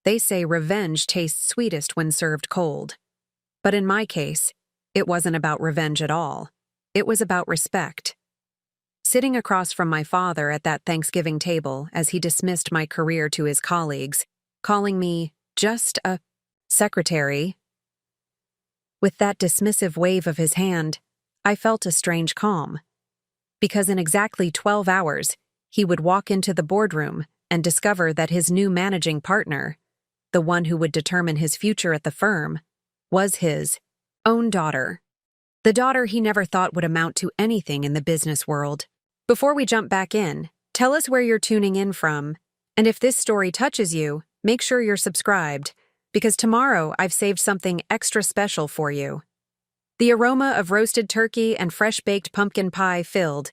They say revenge tastes sweetest when served cold. But in my case, it wasn't about revenge at all. It was about respect. Sitting across from my father at that Thanksgiving table as he dismissed my career to his colleagues, calling me just a secretary, with that dismissive wave of his hand, I felt a strange calm. Because in exactly 12 hours, he would walk into the boardroom and discover that his new managing partner, the one who would determine his future at the firm, was his own daughter. The daughter he never thought would amount to anything in the business world. Before we jump back in, tell us where you're tuning in from, and if this story touches you, make sure you're subscribed, because tomorrow I've saved something extra special for you. The aroma of roasted turkey and fresh-baked pumpkin pie filled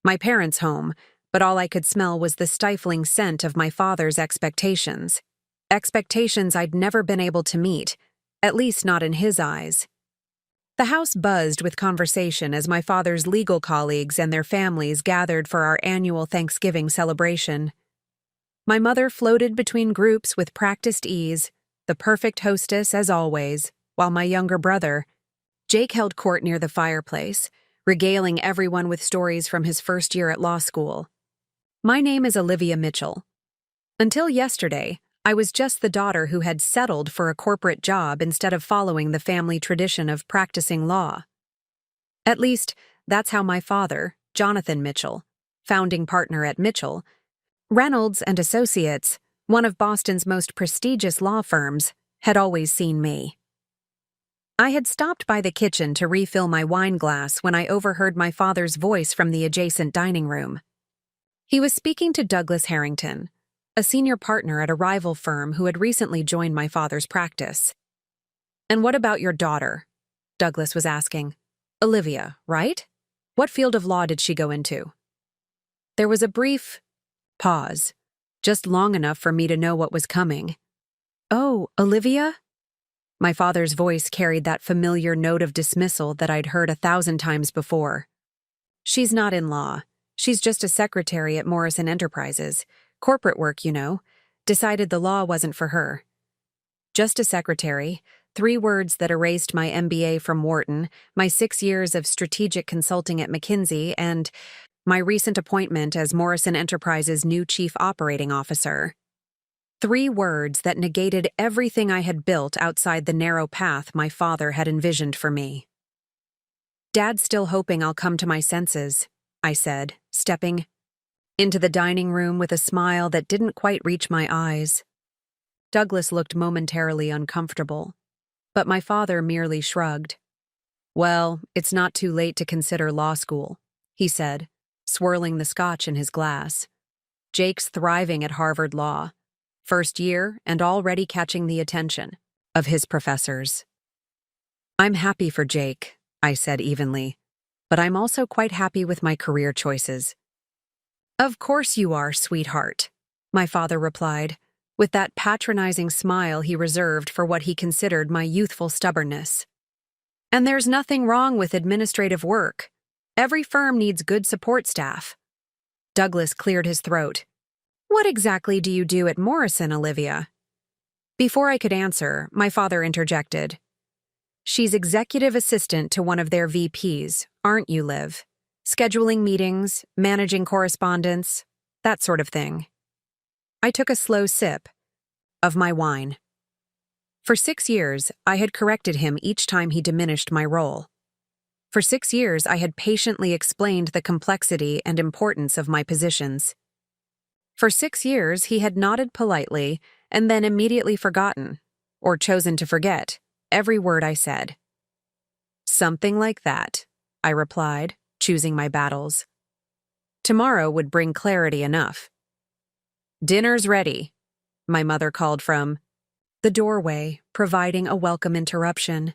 my parents' home, but all I could smell was the stifling scent of my father's expectations. Expectations I'd never been able to meet, at least not in his eyes. The house buzzed with conversation as my father's legal colleagues and their families gathered for our annual Thanksgiving celebration. My mother floated between groups with practiced ease, the perfect hostess as always, while my younger brother, Jake, held court near the fireplace, regaling everyone with stories from his first year at law school. My name is Olivia Mitchell. Until yesterday, I was just the daughter who had settled for a corporate job instead of following the family tradition of practicing law. At least, that's how my father, Jonathan Mitchell, founding partner at Mitchell, Reynolds and Associates, one of Boston's most prestigious law firms, had always seen me. I had stopped by the kitchen to refill my wine glass when I overheard my father's voice from the adjacent dining room. He was speaking to Douglas Harrington, a senior partner at a rival firm who had recently joined my father's practice. "And what about your daughter?" Douglas was asking. "Olivia, right? What field of law did she go into?" There was a brief pause, just long enough for me to know what was coming. "Oh, Olivia?" My father's voice carried that familiar note of dismissal that I'd heard 1,000 times before. "She's not in law. She's just a secretary at Morrison Enterprises. Corporate work, you know. Decided the law wasn't for her." Just a secretary, 3 words that erased my MBA from Wharton, my 6 years of strategic consulting at McKinsey, and my recent appointment as Morrison Enterprises' new chief operating officer. 3 words that negated everything I had built outside the narrow path my father had envisioned for me. "Dad's still hoping I'll come to my senses," I said, stepping into the dining room with a smile that didn't quite reach my eyes. Douglas looked momentarily uncomfortable, but my father merely shrugged. "Well, it's not too late to consider law school," he said, swirling the scotch in his glass. "Jake's thriving at Harvard Law. First year and already catching the attention of his professors." "I'm happy for Jake," I said evenly, "but I'm also quite happy with my career choices." "Of course you are, sweetheart," my father replied, with that patronizing smile he reserved for what he considered my youthful stubbornness. "And there's nothing wrong with administrative work. Every firm needs good support staff." Douglas cleared his throat. "What exactly do you do at Morrison, Olivia?" Before I could answer, my father interjected. "She's executive assistant to one of their VPs, aren't you, Liv? Scheduling meetings, managing correspondence, that sort of thing." I took a slow sip of my wine. For 6 years, I had corrected him each time he diminished my role. For 6 years, I had patiently explained the complexity and importance of my positions. For 6 years, he had nodded politely and then immediately forgotten, or chosen to forget, every word I said. "Something like that," I replied, choosing my battles. Tomorrow would bring clarity enough. "Dinner's ready," my mother called from the doorway, providing a welcome interruption.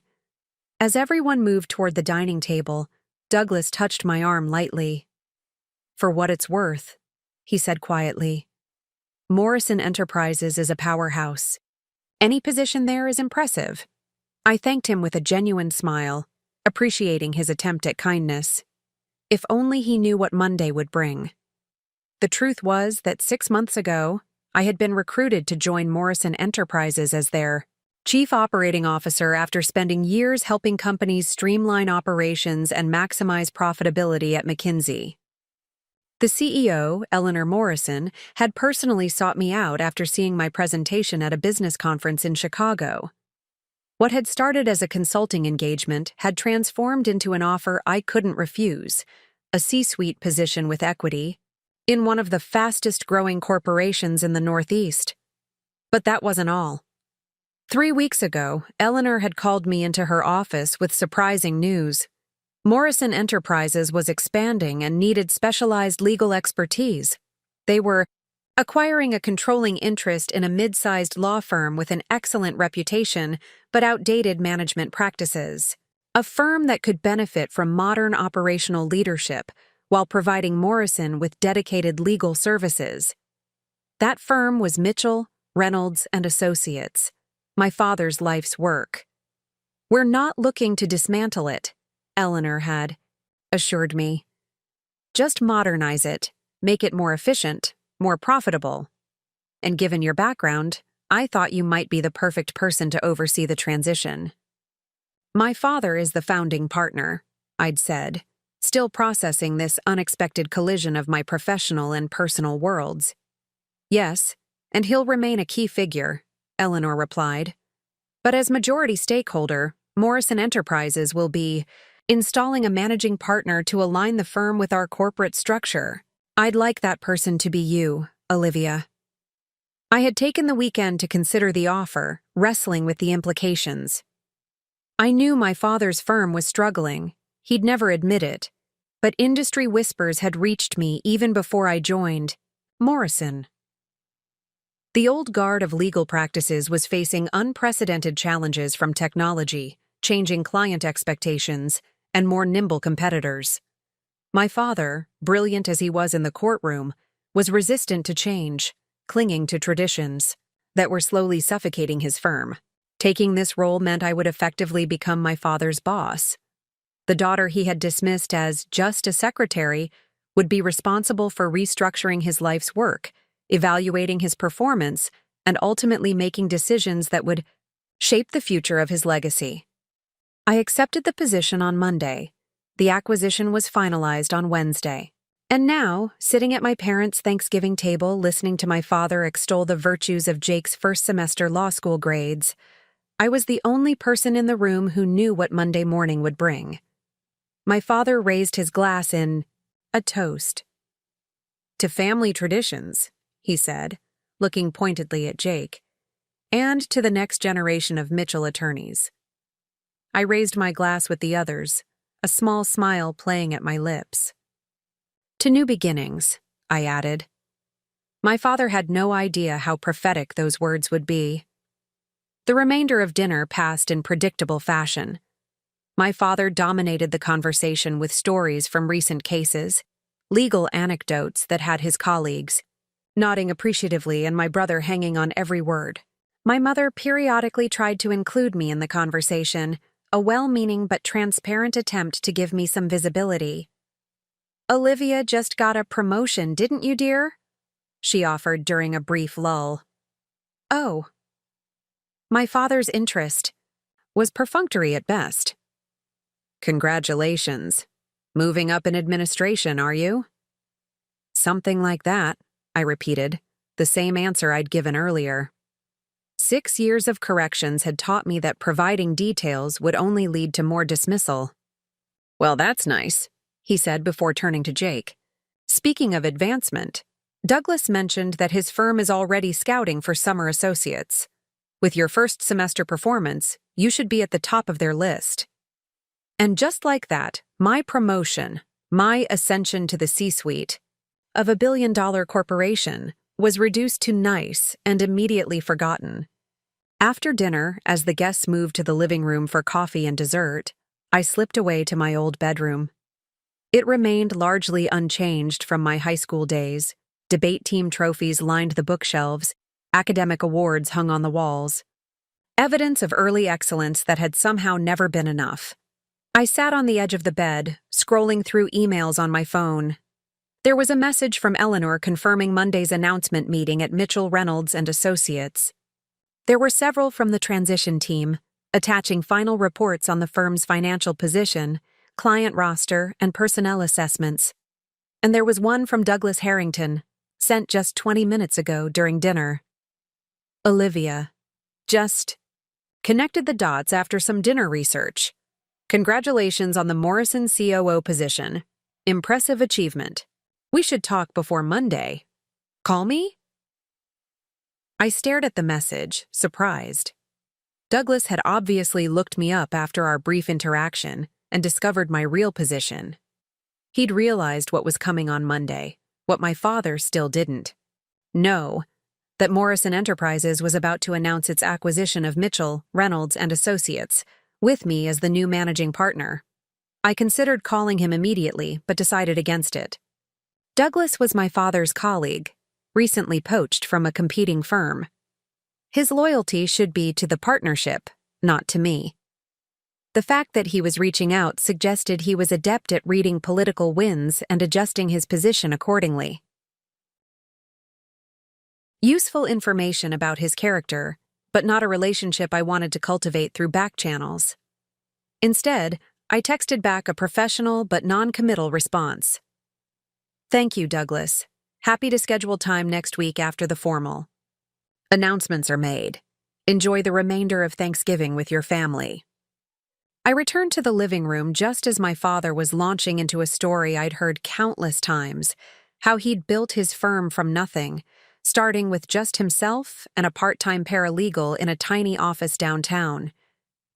As everyone moved toward the dining table, Douglas touched my arm lightly. "For what it's worth," he said quietly, "Morrison Enterprises is a powerhouse. Any position there is impressive." I thanked him with a genuine smile, appreciating his attempt at kindness. If only he knew what Monday would bring. The truth was that 6 months ago, I had been recruited to join Morrison Enterprises as their chief operating officer after spending years helping companies streamline operations and maximize profitability at McKinsey. The CEO, Eleanor Morrison, had personally sought me out after seeing my presentation at a business conference in Chicago. What had started as a consulting engagement had transformed into an offer I couldn't refuse, a C-suite position with equity, in one of the fastest-growing corporations in the Northeast. But that wasn't all. 3 weeks ago, Eleanor had called me into her office with surprising news. Morrison Enterprises was expanding and needed specialized legal expertise. They were acquiring a controlling interest in a mid-sized law firm with an excellent reputation but outdated management practices. A firm that could benefit from modern operational leadership while providing Morrison with dedicated legal services. That firm was Mitchell, Reynolds and Associates, my father's life's work. "We're not looking to dismantle it," Eleanor had assured me. "Just modernize it, make it more efficient, more profitable. And given your background, I thought you might be the perfect person to oversee the transition." "My father is the founding partner," I'd said, still processing this unexpected collision of my professional and personal worlds. "Yes, and he'll remain a key figure," Eleanor replied. "But as majority stakeholder, Morrison Enterprises will be installing a managing partner to align the firm with our corporate structure. I'd like that person to be you, Olivia." I had taken the weekend to consider the offer, wrestling with the implications. I knew my father's firm was struggling. He'd never admit it. But industry whispers had reached me even before I joined Morrison. The old guard of legal practices was facing unprecedented challenges from technology, changing client expectations, and more nimble competitors. My father, brilliant as he was in the courtroom, was resistant to change, clinging to traditions that were slowly suffocating his firm. Taking this role meant I would effectively become my father's boss. The daughter he had dismissed as just a secretary would be responsible for restructuring his life's work, evaluating his performance, and ultimately making decisions that would shape the future of his legacy. I accepted the position on Monday. The acquisition was finalized on Wednesday. And now, sitting at my parents' Thanksgiving table listening to my father extol the virtues of Jake's first semester law school grades, I was the only person in the room who knew what Monday morning would bring. My father raised his glass in a toast. "To family traditions," he said, looking pointedly at Jake, "and to the next generation of Mitchell attorneys." I raised my glass with the others, a small smile playing at my lips. "To new beginnings," I added. My father had no idea how prophetic those words would be. The remainder of dinner passed in predictable fashion. My father dominated the conversation with stories from recent cases, legal anecdotes that had his colleagues nodding appreciatively and my brother hanging on every word. My mother periodically tried to include me in the conversation, a well-meaning but transparent attempt to give me some visibility. "Olivia just got a promotion, didn't you, dear?" she offered during a brief lull. "Oh." My father's interest was perfunctory at best. "Congratulations. Moving up in administration, are you?" "Something like that," I repeated, the same answer I'd given earlier. 6 years of corrections had taught me that providing details would only lead to more dismissal. "Well, that's nice," he said before turning to Jake. "Speaking of advancement, Douglas mentioned that his firm is already scouting for summer associates. With your first semester performance, you should be at the top of their list." And just like that, my promotion, my ascension to the C-suite of a billion-dollar corporation, was reduced to nice and immediately forgotten. After dinner, as the guests moved to the living room for coffee and dessert, I slipped away to my old bedroom. It remained largely unchanged from my high school days. Debate team trophies lined the bookshelves, academic awards hung on the walls. Evidence of early excellence that had somehow never been enough. I sat on the edge of the bed, scrolling through emails on my phone. There was a message from Eleanor confirming Monday's announcement meeting at Mitchell Reynolds and Associates. There were several from the transition team, attaching final reports on the firm's financial position, client roster, and personnel assessments. And there was one from Douglas Harrington, sent just 20 minutes ago during dinner. Olivia. Just connected the dots after some dinner research. Congratulations on the Morrison COO position. Impressive achievement. We should talk before Monday. Call me? I stared at the message, surprised. Douglas had obviously looked me up after our brief interaction and discovered my real position. He'd realized what was coming on Monday, what my father still didn't. No, that Morrison Enterprises was about to announce its acquisition of Mitchell, Reynolds, and Associates, with me as the new managing partner. I considered calling him immediately, but decided against it. Douglas was my father's colleague, recently poached from a competing firm. His loyalty should be to the partnership, not to me. The fact that he was reaching out suggested he was adept at reading political winds and adjusting his position accordingly. Useful information about his character, but not a relationship I wanted to cultivate through back channels. Instead, I texted back a professional but non-committal response. Thank you, Douglas. Happy to schedule time next week after the formal. Announcements are made. Enjoy the remainder of Thanksgiving with your family. I returned to the living room just as my father was launching into a story I'd heard countless times, how he'd built his firm from nothing, starting with just himself and a part-time paralegal in a tiny office downtown.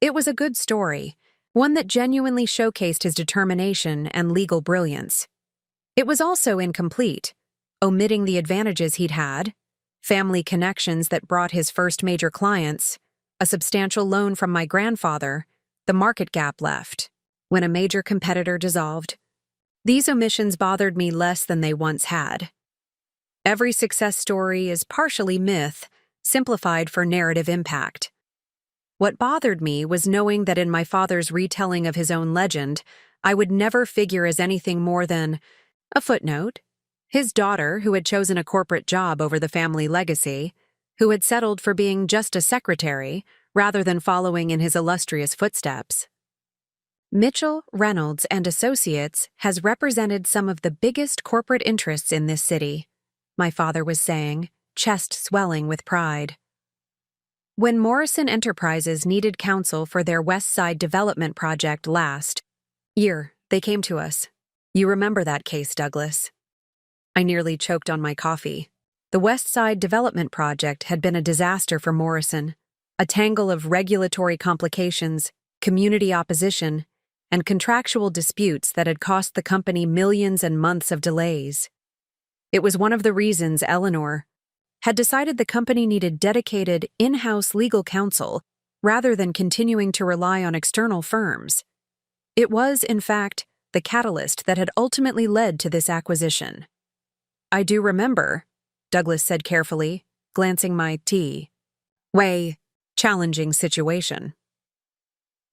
It was a good story, one that genuinely showcased his determination and legal brilliance. It was also incomplete, omitting the advantages he'd had, family connections that brought his first major clients, a substantial loan from my grandfather, the market gap left, when a major competitor dissolved. These omissions bothered me less than they once had. Every success story is partially myth, simplified for narrative impact. What bothered me was knowing that in my father's retelling of his own legend, I would never figure as anything more than a footnote. His daughter, who had chosen a corporate job over the family legacy, who had settled for being just a secretary rather than following in his illustrious footsteps. Mitchell, Reynolds, and Associates has represented some of the biggest corporate interests in this city, my father was saying, chest swelling with pride. When Morrison Enterprises needed counsel for their West Side development project last year, they came to us. You remember that case, Douglas. I nearly choked on my coffee. The West Side development project had been a disaster for Morrison, a tangle of regulatory complications, community opposition, and contractual disputes that had cost the company millions and months of delays. It was one of the reasons Eleanor had decided the company needed dedicated, in-house legal counsel rather than continuing to rely on external firms. It was, in fact, the catalyst that had ultimately led to this acquisition. I do remember, Douglas said carefully, glancing my way challenging situation.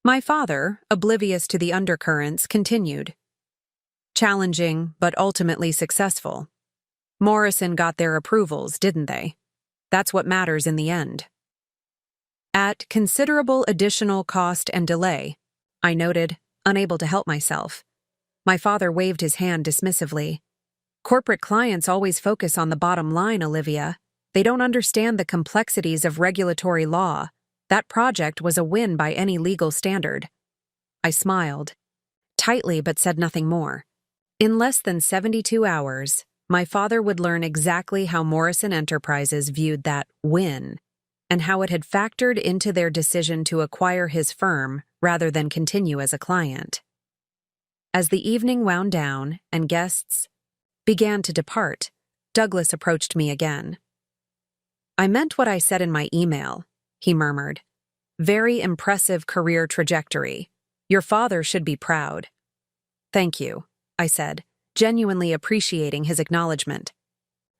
My father, oblivious to the undercurrents, continued. Challenging, but ultimately successful. Morrison got their approvals, didn't they? That's what matters in the end. At considerable additional cost and delay, I noted, unable to help myself. My father waved his hand dismissively. Corporate clients always focus on the bottom line, Olivia. They don't understand the complexities of regulatory law. That project was a win by any legal standard. I smiled, tightly but said nothing more. In less than 72 hours, my father would learn exactly how Morrison Enterprises viewed that win and how it had factored into their decision to acquire his firm rather than continue as a client. As the evening wound down and guests began to depart, Douglas approached me again. I meant what I said in my email, he murmured. Very impressive career trajectory. Your father should be proud. Thank you, I said, genuinely appreciating his acknowledgement,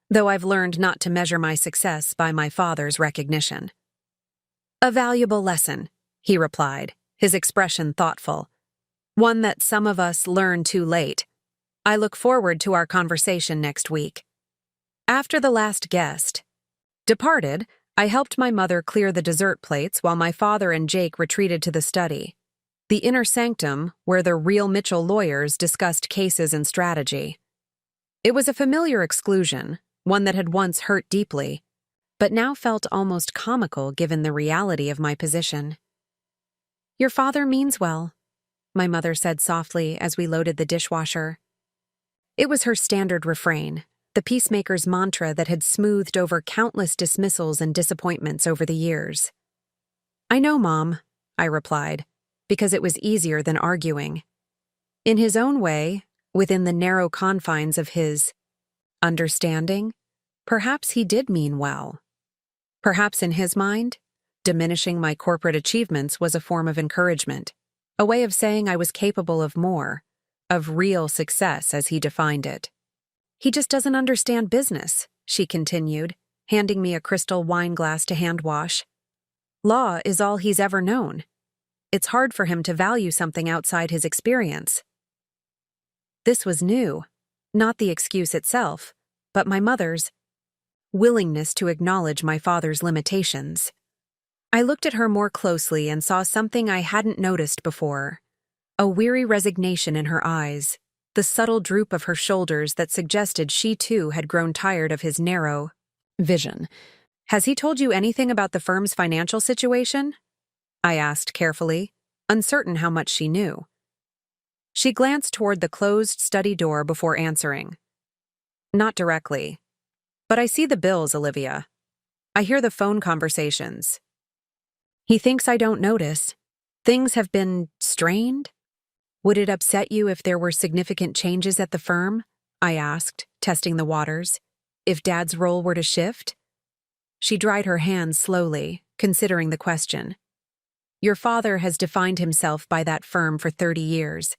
though I've learned not to measure my success by my father's recognition. A valuable lesson, he replied, his expression thoughtful. One that some of us learn too late. I look forward to our conversation next week. After the last guest departed, I helped my mother clear the dessert plates while my father and Jake retreated to the study, the inner sanctum where the real Mitchell lawyers discussed cases and strategy. It was a familiar exclusion, one that had once hurt deeply, but now felt almost comical given the reality of my position. "Your father means well," my mother said softly as we loaded the dishwasher. It was her standard refrain, the peacemaker's mantra that had smoothed over countless dismissals and disappointments over the years. "I know, Mom," I replied, because it was easier than arguing. In his own way, within the narrow confines of his understanding, perhaps he did mean well. Perhaps in his mind, diminishing my corporate achievements was a form of encouragement, a way of saying I was capable of more, of real success as he defined it. "He just doesn't understand business," she continued, handing me a crystal wine glass to hand wash. "Law is all he's ever known. It's hard for him to value something outside his experience." This was new, not the excuse itself, but my mother's willingness to acknowledge my father's limitations. I looked at her more closely and saw something I hadn't noticed before, a weary resignation in her eyes, the subtle droop of her shoulders that suggested she too had grown tired of his narrow vision. "Has he told you anything about the firm's financial situation?" I asked carefully, uncertain how much she knew. She glanced toward the closed study door before answering. "Not directly. But I see the bills, Olivia. I hear the phone conversations. He thinks I don't notice. Things have been strained? Would it upset you if there were significant changes at the firm?" I asked, testing the waters. "If Dad's role were to shift?" She dried her hands slowly, considering the question. "Your father has defined himself by that firm for 30 years.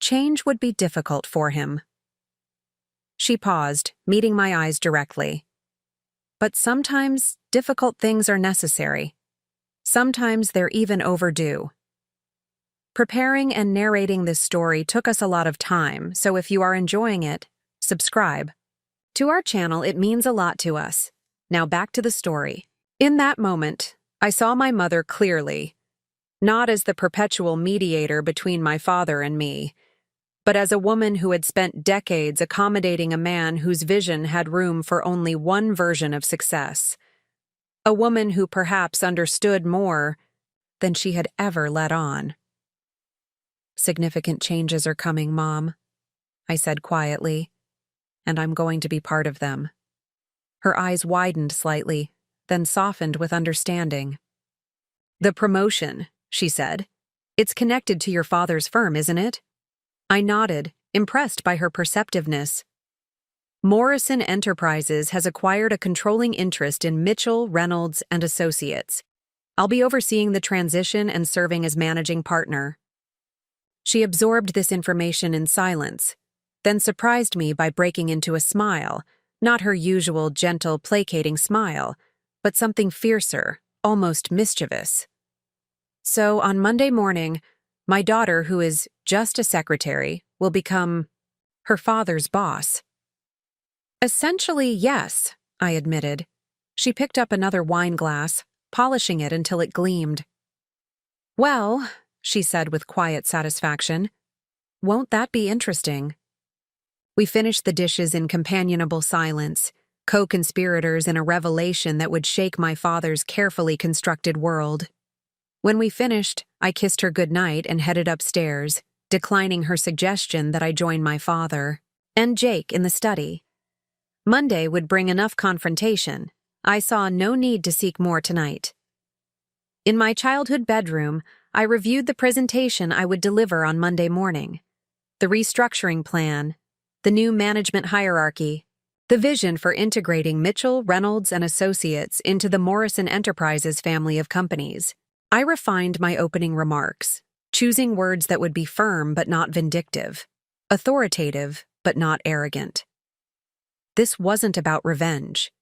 Change would be difficult for him." She paused, meeting my eyes directly. "But sometimes difficult things are necessary. Sometimes they're even overdue." Preparing and narrating this story took us a lot of time, so if you are enjoying it, subscribe. To our channel, it means a lot to us. Now back to the story. In that moment, I saw my mother clearly, not as the perpetual mediator between my father and me, but as a woman who had spent decades accommodating a man whose vision had room for only one version of success. A woman who perhaps understood more than she had ever let on. "Significant changes are coming, Mom," I said quietly, "and I'm going to be part of them." Her eyes widened slightly, then softened with understanding. "The promotion," she said. "It's connected to your father's firm, isn't it?" I nodded, impressed by her perceptiveness. "Morrison Enterprises has acquired a controlling interest in Mitchell, Reynolds, and Associates. I'll be overseeing the transition and serving as managing partner." She absorbed this information in silence, then surprised me by breaking into a smile, not her usual gentle, placating smile, but something fiercer, almost mischievous. "So on Monday morning, my daughter, who is just a secretary, will become her father's boss." "Essentially, yes," I admitted. She picked up another wine glass, polishing it until it gleamed. "Well," she said with quiet satisfaction, "won't that be interesting?" We finished the dishes in companionable silence, co-conspirators in a revelation that would shake my father's carefully constructed world. When we finished, I kissed her goodnight and headed upstairs, declining her suggestion that I join my father and Jake in the study. Monday would bring enough confrontation. I saw no need to seek more tonight. In my childhood bedroom, I reviewed the presentation I would deliver on Monday morning. The restructuring plan, the new management hierarchy, the vision for integrating Mitchell, Reynolds, and Associates into the Morrison Enterprises family of companies. I refined my opening remarks, choosing words that would be firm but not vindictive, authoritative but not arrogant. This wasn't about revenge.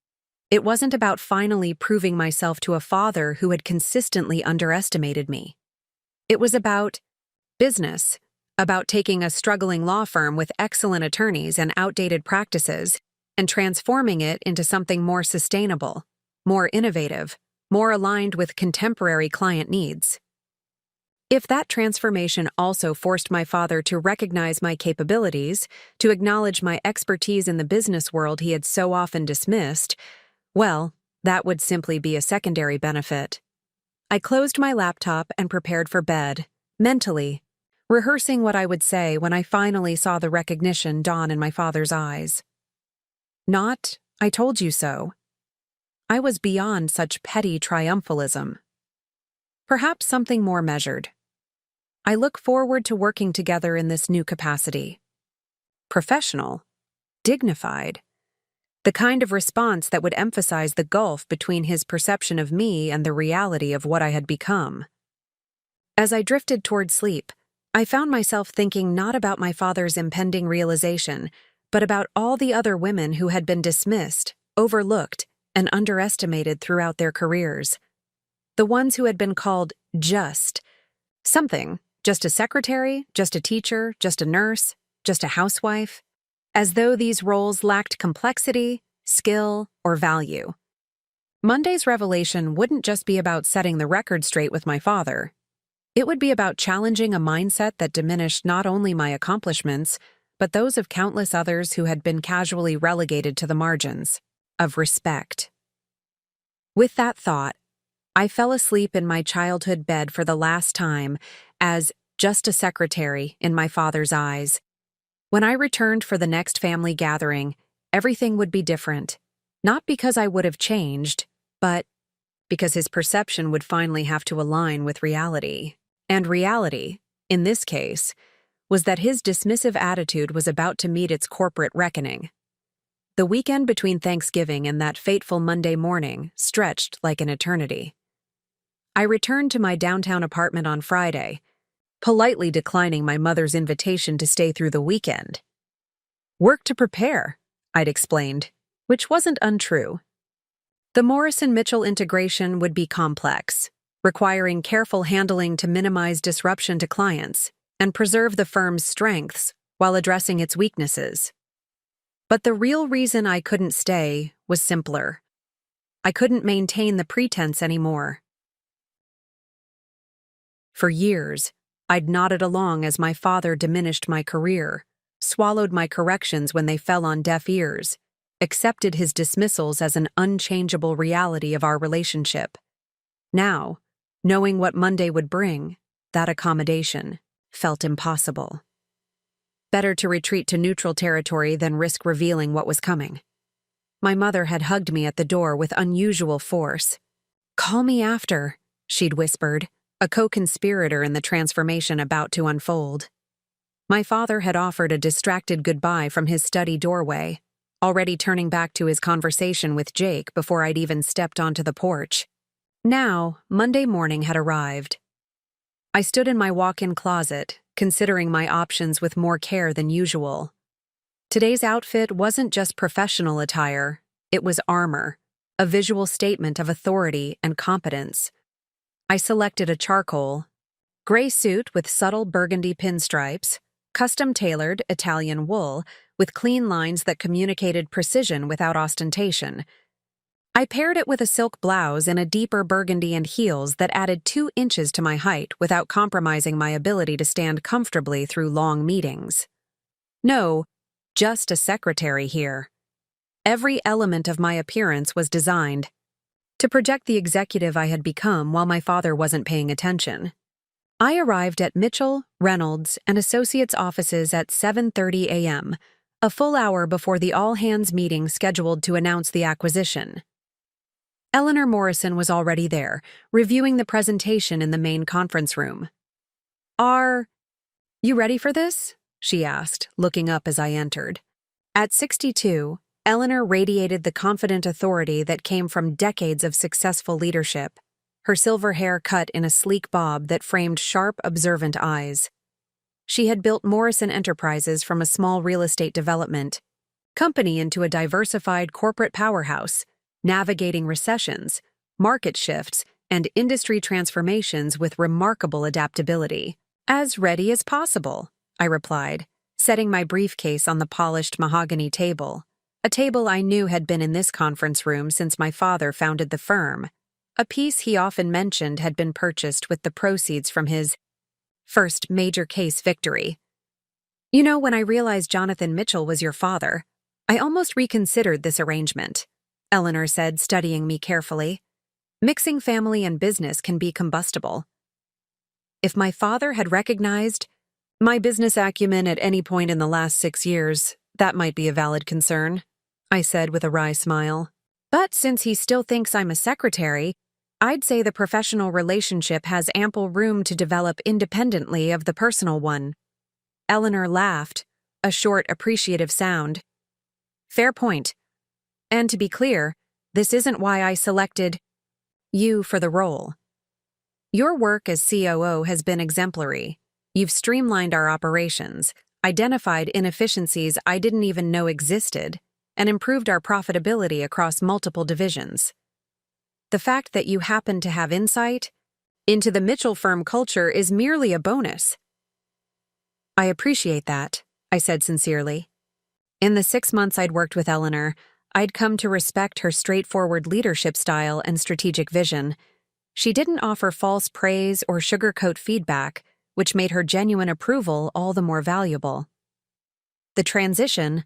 It wasn't about finally proving myself to a father who had consistently underestimated me. It was about business, about taking a struggling law firm with excellent attorneys and outdated practices and transforming it into something more sustainable, more innovative, more aligned with contemporary client needs. If that transformation also forced my father to recognize my capabilities, to acknowledge my expertise in the business world he had so often dismissed, well, that would simply be a secondary benefit. I closed my laptop and prepared for bed, mentally, rehearsing what I would say when I finally saw the recognition dawn in my father's eyes. Not, "I told you so." I was beyond such petty triumphalism. Perhaps something more measured. I look forward to working together in this new capacity. Professional, dignified, the kind of response that would emphasize the gulf between his perception of me and the reality of what I had become. As I drifted toward sleep, I found myself thinking not about my father's impending realization, but about all the other women who had been dismissed, overlooked, and underestimated throughout their careers. The ones who had been called just something, just a secretary, just a teacher, just a nurse, just a housewife, as though these roles lacked complexity, skill, or value. Monday's revelation wouldn't just be about setting the record straight with my father. It would be about challenging a mindset that diminished not only my accomplishments, but those of countless others who had been casually relegated to the margins, of respect. With that thought, I fell asleep in my childhood bed for the last time as just a secretary in my father's eyes. When I returned for the next family gathering, everything would be different, not because I would have changed, but because his perception would finally have to align with reality. And reality, in this case, was that his dismissive attitude was about to meet its corporate reckoning. The weekend between Thanksgiving and that fateful Monday morning stretched like an eternity. I returned to my downtown apartment on Friday, politely declining my mother's invitation to stay through the weekend. "Work to prepare," I'd explained, which wasn't untrue. The Morrison-Mitchell integration would be complex, requiring careful handling to minimize disruption to clients and preserve the firm's strengths while addressing its weaknesses. But the real reason I couldn't stay was simpler. I couldn't maintain the pretense anymore. For years, I'd nodded along as my father diminished my career, swallowed my corrections when they fell on deaf ears, accepted his dismissals as an unchangeable reality of our relationship. Now, knowing what Monday would bring, that accommodation felt impossible. Better to retreat to neutral territory than risk revealing what was coming. My mother had hugged me at the door with unusual force. "Call me after," she'd whispered, a co-conspirator in the transformation about to unfold. My father had offered a distracted goodbye from his study doorway, already turning back to his conversation with Jake before I'd even stepped onto the porch. Now, Monday morning had arrived. I stood in my walk-in closet, considering my options with more care than usual. Today's outfit wasn't just professional attire, it was armor, a visual statement of authority and competence. I selected a charcoal, gray suit with subtle burgundy pinstripes, custom-tailored Italian wool with clean lines that communicated precision without ostentation. I paired it with a silk blouse and a deeper burgundy and heels that added 2 inches to my height without compromising my ability to stand comfortably through long meetings. No, just a secretary here. Every element of my appearance was designed to project the executive I had become while my father wasn't paying attention. I arrived at Mitchell, Reynolds, and Associates' offices at 7:30 a.m., a full hour before the all-hands meeting scheduled to announce the acquisition. Eleanor Morrison was already there, reviewing the presentation in the main conference room. "Are you ready for this?" she asked, looking up as I entered. At 62, Eleanor radiated the confident authority that came from decades of successful leadership, her silver hair cut in a sleek bob that framed sharp, observant eyes. She had built Morrison Enterprises from a small real estate development company into a diversified corporate powerhouse, navigating recessions, market shifts, and industry transformations with remarkable adaptability. "As ready as possible," I replied, setting my briefcase on the polished mahogany table, a table I knew had been in this conference room since my father founded the firm. A piece he often mentioned had been purchased with the proceeds from his first major case victory. You know, when I realized Jonathan Mitchell was your father, I almost reconsidered this arrangement, Eleanor said, studying me carefully. Mixing family and business can be combustible. If my father had recognized my business acumen at any point in the last 6 years, that might be a valid concern, I said with a wry smile. But since he still thinks I'm a secretary, I'd say the professional relationship has ample room to develop independently of the personal one. Eleanor laughed, a short, appreciative sound. Fair point. And to be clear, this isn't why I selected you for the role. Your work as COO has been exemplary. You've streamlined our operations, identified inefficiencies I didn't even know existed, and improved our profitability across multiple divisions. The fact that you happen to have insight into the Mitchell firm culture is merely a bonus. I appreciate that, I said sincerely. In the 6 months I'd worked with Eleanor, I'd come to respect her straightforward leadership style and strategic vision. She didn't offer false praise or sugarcoat feedback, which made her genuine approval all the more valuable. The transition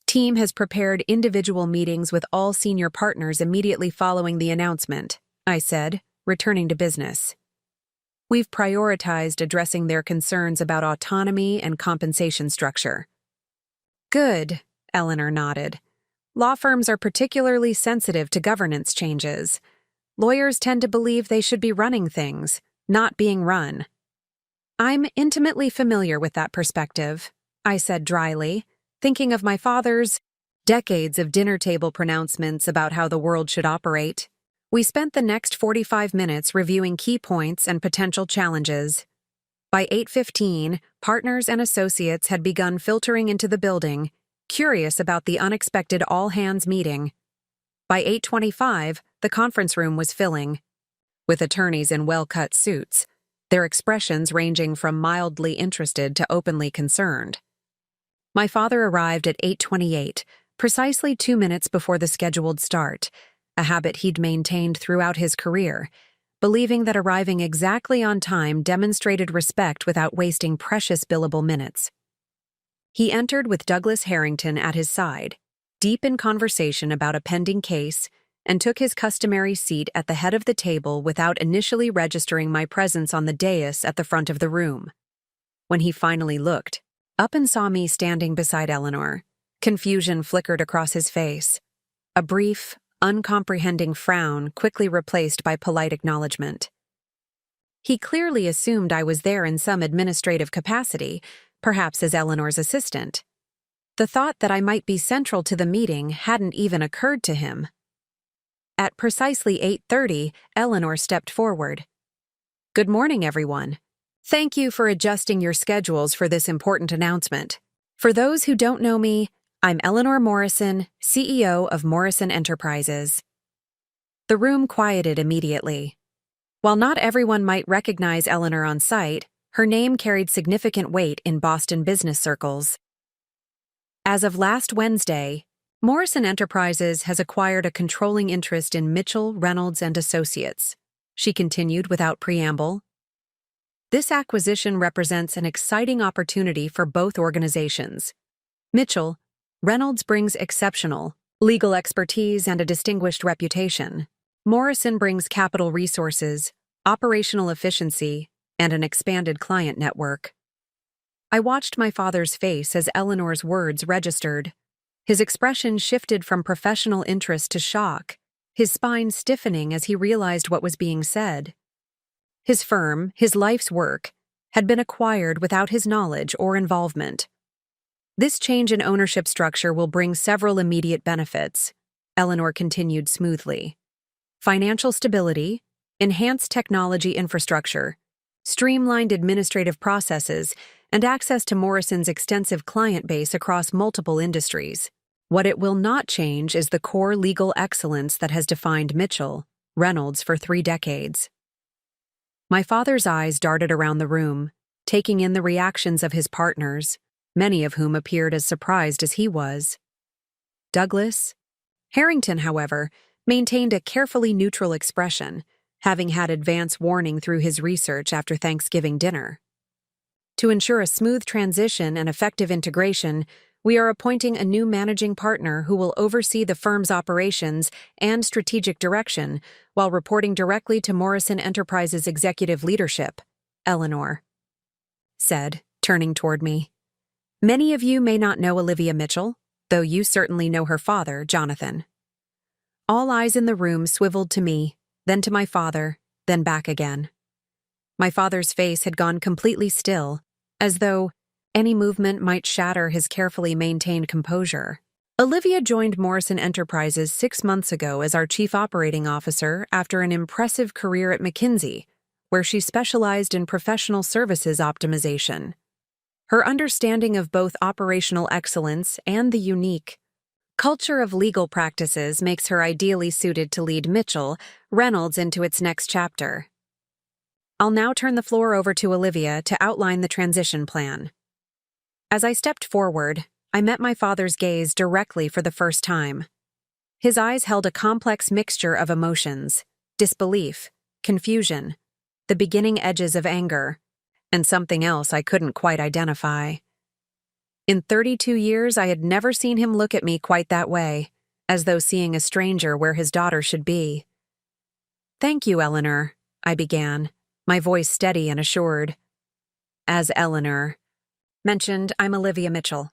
team has prepared individual meetings with all senior partners immediately following the announcement, I said, returning to business. We've prioritized addressing their concerns about autonomy and compensation structure. Good, Eleanor nodded. Law firms are particularly sensitive to governance changes. Lawyers tend to believe they should be running things, not being run. I'm intimately familiar with that perspective, I said dryly, thinking of my father's decades of dinner table pronouncements about how the world should operate. We spent the next 45 minutes reviewing key points and potential challenges. By 8:15, partners and associates had begun filtering into the building, curious about the unexpected all-hands meeting. By 8:25, the conference room was filling, with attorneys in well-cut suits, their expressions ranging from mildly interested to openly concerned. My father arrived at 8:28, precisely 2 minutes before the scheduled start, a habit he'd maintained throughout his career, believing that arriving exactly on time demonstrated respect without wasting precious billable minutes. He entered with Douglas Harrington at his side, deep in conversation about a pending case, and took his customary seat at the head of the table without initially registering my presence on the dais at the front of the room. When he finally looked up and saw me standing beside Eleanor, confusion flickered across his face. A brief, uncomprehending frown quickly replaced by polite acknowledgement. He clearly assumed I was there in some administrative capacity, perhaps as Eleanor's assistant. The thought that I might be central to the meeting hadn't even occurred to him. At precisely 8:30, Eleanor stepped forward. Good morning, everyone. Thank you for adjusting your schedules for this important announcement. For those who don't know me, I'm Eleanor Morrison, CEO of Morrison Enterprises. The room quieted immediately. While not everyone might recognize Eleanor on sight, her name carried significant weight in Boston business circles. As of last Wednesday, Morrison Enterprises has acquired a controlling interest in Mitchell, Reynolds and Associates, she continued without preamble. This acquisition represents an exciting opportunity for both organizations. Mitchell, Reynolds brings exceptional legal expertise and a distinguished reputation. Morrison brings capital resources, operational efficiency, and an expanded client network. I watched my father's face as Eleanor's words registered. His expression shifted from professional interest to shock, his spine stiffening as he realized what was being said. His firm, his life's work, had been acquired without his knowledge or involvement. This change in ownership structure will bring several immediate benefits, Eleanor continued smoothly. Financial stability, enhanced technology infrastructure, streamlined administrative processes, and access to Morrison's extensive client base across multiple industries. What it will not change is the core legal excellence that has defined Mitchell, Reynolds for 3 decades. My father's eyes darted around the room, taking in the reactions of his partners, many of whom appeared as surprised as he was. Douglas? Harrington, however, maintained a carefully neutral expression, having had advance warning through his research after Thanksgiving dinner. To ensure a smooth transition and effective integration, we are appointing a new managing partner who will oversee the firm's operations and strategic direction while reporting directly to Morrison Enterprises' executive leadership, Eleanor said, turning toward me. Many of you may not know Olivia Mitchell, though you certainly know her father, Jonathan. All eyes in the room swiveled to me, then to my father, then back again. My father's face had gone completely still, as though any movement might shatter his carefully maintained composure. Olivia joined Morrison Enterprises 6 months ago as our chief operating officer after an impressive career at McKinsey, where she specialized in professional services optimization. Her understanding of both operational excellence and the unique culture of legal practices makes her ideally suited to lead Mitchell Reynolds into its next chapter. I'll now turn the floor over to Olivia to outline the transition plan. As I stepped forward, I met my father's gaze directly for the first time. His eyes held a complex mixture of emotions: disbelief, confusion, the beginning edges of anger, and something else I couldn't quite identify. In 32 years, I had never seen him look at me quite that way, as though seeing a stranger where his daughter should be. "Thank you, Eleanor," I began, my voice steady and assured. As Eleanor mentioned, I'm Olivia Mitchell.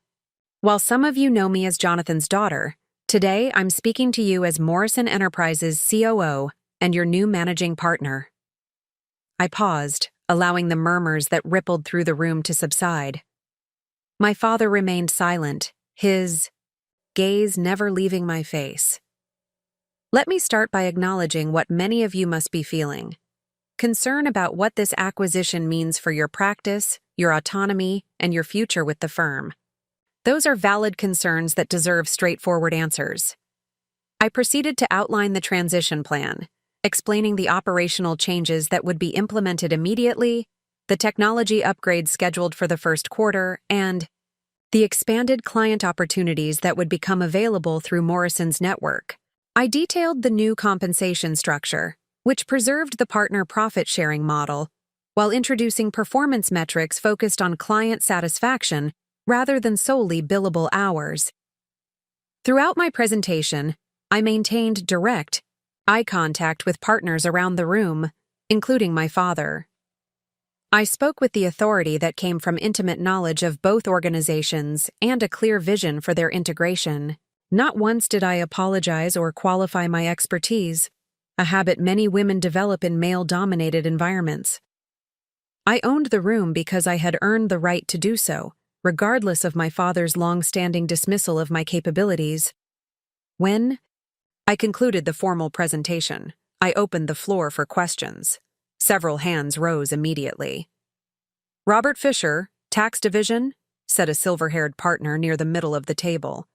While some of you know me as Jonathan's daughter, today I'm speaking to you as Morrison Enterprises' COO and your new managing partner. I paused, allowing the murmurs that rippled through the room to subside. My father remained silent, his gaze never leaving my face. Let me start by acknowledging what many of you must be feeling: concern about what this acquisition means for your practice, your autonomy, and your future with the firm. Those are valid concerns that deserve straightforward answers. I proceeded to outline the transition plan, explaining the operational changes that would be implemented immediately, the technology upgrades scheduled for the first quarter, and the expanded client opportunities that would become available through Morrison's network. I detailed the new compensation structure, which preserved the partner profit-sharing model, while introducing performance metrics focused on client satisfaction rather than solely billable hours. Throughout my presentation, I maintained direct eye contact with partners around the room, including my father. I spoke with the authority that came from intimate knowledge of both organizations and a clear vision for their integration. Not once did I apologize or qualify my expertise, a habit many women develop in male-dominated environments. I owned the room because I had earned the right to do so, regardless of my father's long-standing dismissal of my capabilities. When I concluded the formal presentation, I opened the floor for questions. Several hands rose immediately. "Robert Fisher, Tax Division," said a silver-haired partner near the middle of the table.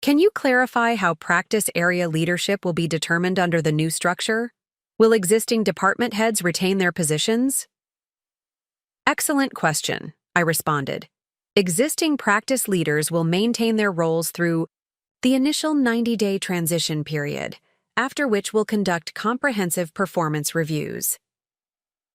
"Can you clarify how practice area leadership will be determined under the new structure? Will existing department heads retain their positions?" "Excellent question," I responded. "Existing practice leaders will maintain their roles through the initial 90-day transition period, after which we'll conduct comprehensive performance reviews.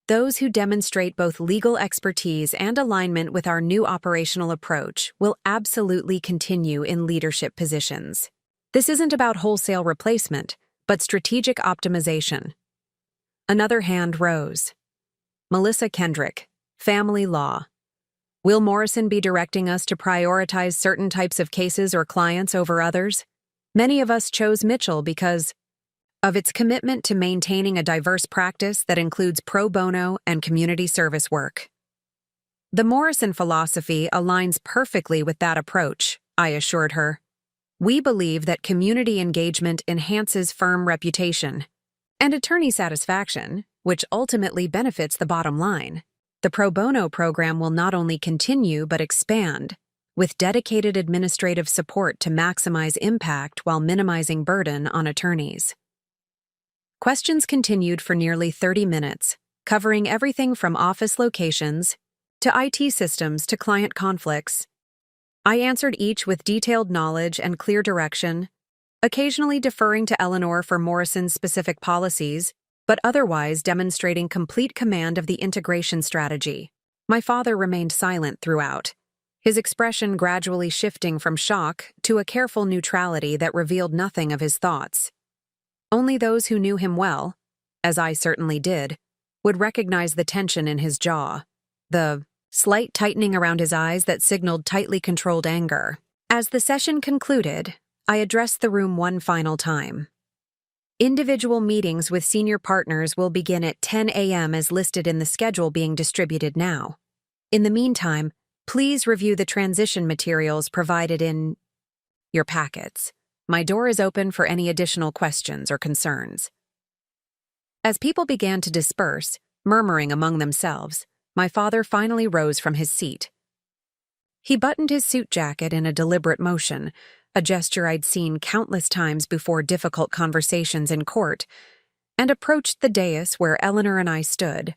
Those who demonstrate both legal expertise and alignment with our new operational approach will absolutely continue in leadership positions. This isn't about wholesale replacement, but strategic optimization." Another hand rose. "Melissa Kendrick, Family Law. Will Morrison be directing us to prioritize certain types of cases or clients over others? Many of us chose Mitchell because of its commitment to maintaining a diverse practice that includes pro bono and community service work." "The Morrison philosophy aligns perfectly with that approach," I assured her. "We believe that community engagement enhances firm reputation and attorney satisfaction, which ultimately benefits the bottom line. The pro bono program will not only continue but expand, with dedicated administrative support to maximize impact while minimizing burden on attorneys." Questions continued for nearly 30 minutes, covering everything from office locations to IT systems to client conflicts. I answered each with detailed knowledge and clear direction, occasionally deferring to Eleanor for Morrison's specific policies, but otherwise demonstrating complete command of the integration strategy. My father remained silent throughout, his expression gradually shifting from shock to a careful neutrality that revealed nothing of his thoughts. Only those who knew him well, as I certainly did, would recognize the tension in his jaw, the slight tightening around his eyes that signaled tightly controlled anger. As the session concluded, I addressed the room one final time. Individual meetings with senior partners will begin at 10 a.m. as listed in the schedule being distributed now. In the meantime, please review the transition materials provided in your packets. My door is open for any additional questions or concerns. As people began to disperse, murmuring among themselves, my father finally rose from his seat. He buttoned his suit jacket in a deliberate motion, a gesture I'd seen countless times before difficult conversations in court, and approached the dais where Eleanor and I stood.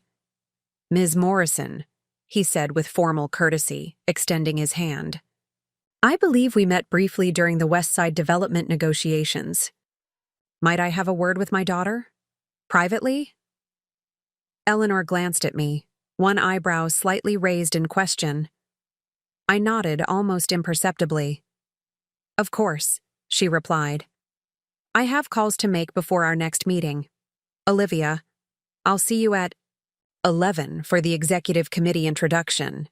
"Ms. Morrison," he said with formal courtesy, extending his hand. "I believe we met briefly during the West Side development negotiations. Might I have a word with my daughter? Privately?" Eleanor glanced at me, one eyebrow slightly raised in question. I nodded almost imperceptibly. "Of course," she replied. "I have calls to make before our next meeting. Olivia, I'll see you at 11 for the executive committee introduction."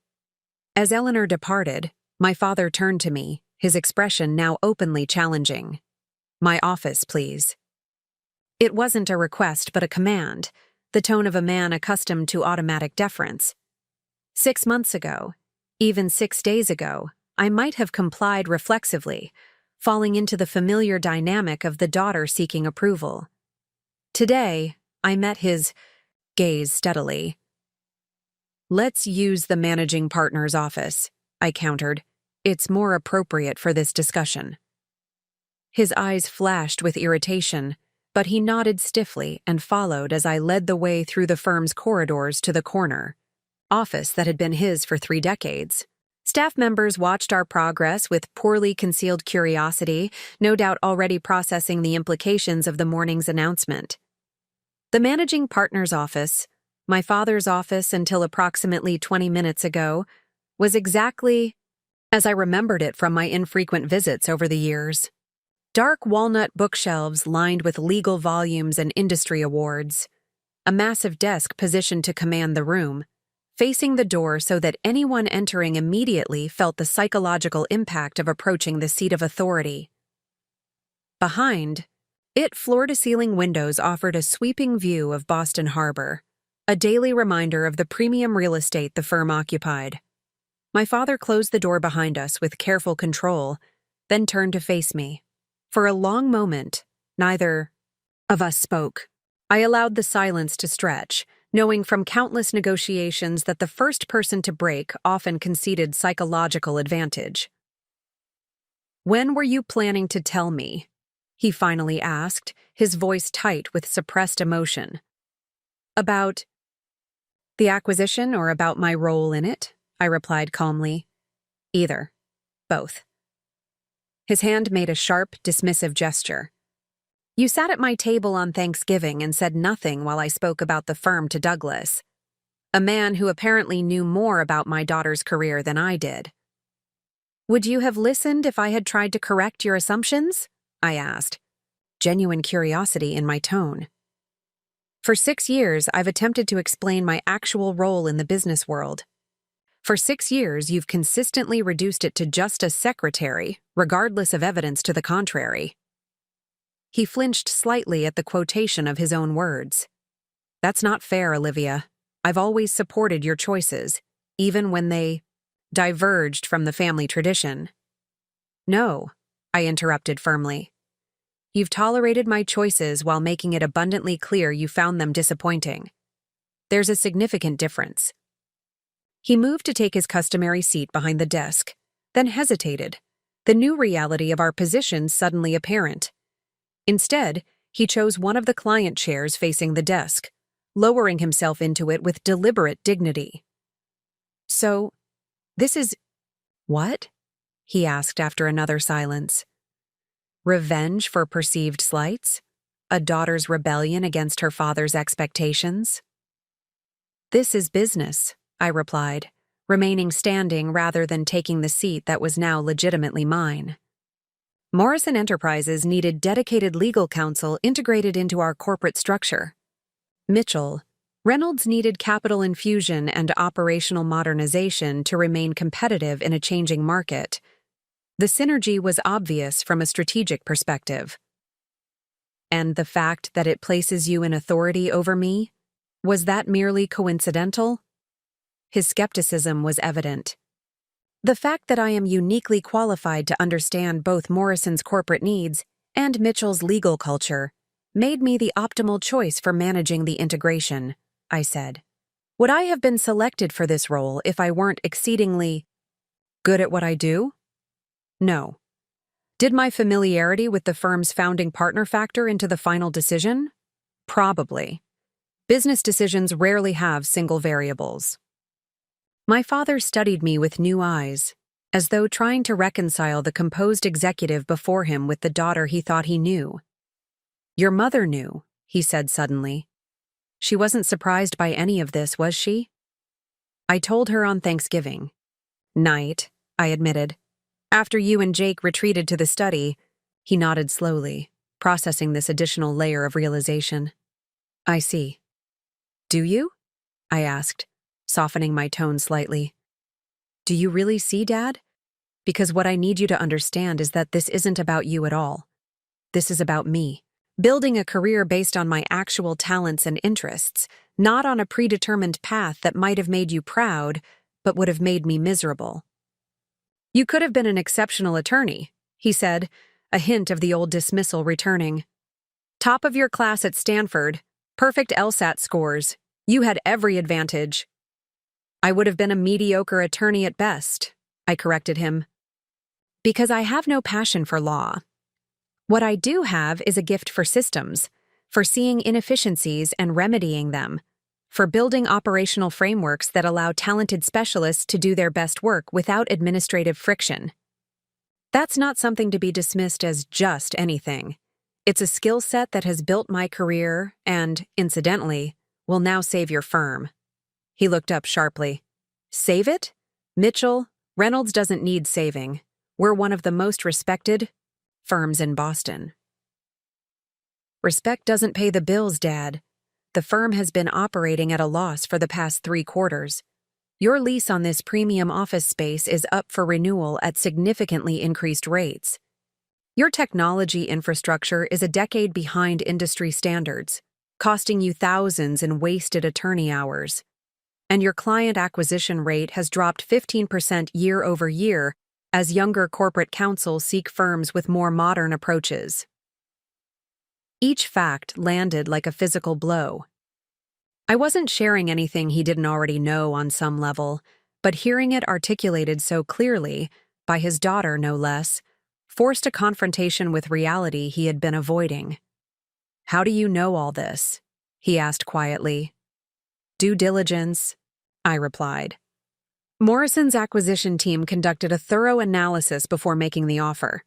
As Eleanor departed, my father turned to me, his expression now openly challenging. "My office, please." It wasn't a request but a command, the tone of a man accustomed to automatic deference. 6 months ago, even 6 days ago, I might have complied reflexively, falling into the familiar dynamic of the daughter seeking approval. Today, I met his gaze steadily. "Let's use the managing partner's office," I countered. "It's more appropriate for this discussion." His eyes flashed with irritation, but he nodded stiffly and followed as I led the way through the firm's corridors to the corner office that had been his for 3 decades. Staff members watched our progress with poorly concealed curiosity, no doubt already processing the implications of the morning's announcement. The managing partner's office, my father's office until approximately 20 minutes ago, was exactly as I remembered it from my infrequent visits over the years. Dark walnut bookshelves lined with legal volumes and industry awards. A massive desk positioned to command the room, facing the door so that anyone entering immediately felt the psychological impact of approaching the seat of authority. Behind it, floor-to-ceiling windows offered a sweeping view of Boston Harbor, a daily reminder of the premium real estate the firm occupied. My father closed the door behind us with careful control, then turned to face me. For a long moment, neither of us spoke. I allowed the silence to stretch, knowing from countless negotiations that the first person to break often conceded psychological advantage. "When were you planning to tell me?" he finally asked, his voice tight with suppressed emotion. "About the acquisition or about my role in it?" I replied calmly. "Either. Both." His hand made a sharp, dismissive gesture. "You sat at my table on Thanksgiving and said nothing while I spoke about the firm to Douglas, a man who apparently knew more about my daughter's career than I did. Would you have listened if I had tried to correct your assumptions?" I asked, genuine curiosity in my tone. For 6 years, I've attempted to explain my actual role in the business world. For 6 years, you've consistently reduced it to just a secretary, regardless of evidence to the contrary. He flinched slightly at the quotation of his own words. "That's not fair, Olivia. I've always supported your choices, even when they diverged from the family tradition." "No," I interrupted firmly. "You've tolerated my choices while making it abundantly clear you found them disappointing. There's a significant difference." He moved to take his customary seat behind the desk, then hesitated, the new reality of our position suddenly apparent. Instead, he chose one of the client chairs facing the desk, lowering himself into it with deliberate dignity. So, this is what? He asked after another silence. Revenge for perceived slights? A daughter's rebellion against her father's expectations? This is business, I replied, remaining standing rather than taking the seat that was now legitimately mine. Morrison Enterprises needed dedicated legal counsel integrated into our corporate structure. Mitchell, Reynolds needed capital infusion and operational modernization to remain competitive in a changing market. The synergy was obvious from a strategic perspective. And the fact that it places you in authority over me? Was that merely coincidental? His skepticism was evident. The fact that I am uniquely qualified to understand both Morrison's corporate needs and Mitchell's legal culture made me the optimal choice for managing the integration, I said. Would I have been selected for this role if I weren't exceedingly good at what I do? No. Did my familiarity with the firm's founding partner factor into the final decision? Probably. Business decisions rarely have single variables. My father studied me with new eyes, as though trying to reconcile the composed executive before him with the daughter he thought he knew. Your mother knew, he said suddenly. She wasn't surprised by any of this, was she? I told her on Thanksgiving night, I admitted. After you and Jake retreated to the study, he nodded slowly, processing this additional layer of realization. I see. Do you? I asked, softening my tone slightly. Do you really see, Dad? Because what I need you to understand is that this isn't about you at all. This is about me, building a career based on my actual talents and interests, not on a predetermined path that might have made you proud, but would have made me miserable. You could have been an exceptional attorney, he said, a hint of the old dismissal returning. Top of your class at Stanford, perfect LSAT scores. You had every advantage. I would have been a mediocre attorney at best, I corrected him. Because I have no passion for law. What I do have is a gift for systems, for seeing inefficiencies and remedying them, for building operational frameworks that allow talented specialists to do their best work without administrative friction. That's not something to be dismissed as just anything. It's a skill set that has built my career and, incidentally, will now save your firm. He looked up sharply. Save it? Mitchell, Reynolds doesn't need saving. We're one of the most respected firms in Boston. Respect doesn't pay the bills, Dad. The firm has been operating at a loss for the past 3 quarters. Your lease on this premium office space is up for renewal at significantly increased rates. Your technology infrastructure is a decade behind industry standards, costing you thousands in wasted attorney hours. And your client acquisition rate has dropped 15% year over year as younger corporate counsel seek firms with more modern approaches. Each fact landed like a physical blow. I wasn't sharing anything he didn't already know on some level, but hearing it articulated so clearly, by his daughter no less, forced a confrontation with reality he had been avoiding. How do you know all this? He asked quietly. Due diligence, I replied. Morrison's acquisition team conducted a thorough analysis before making the offer.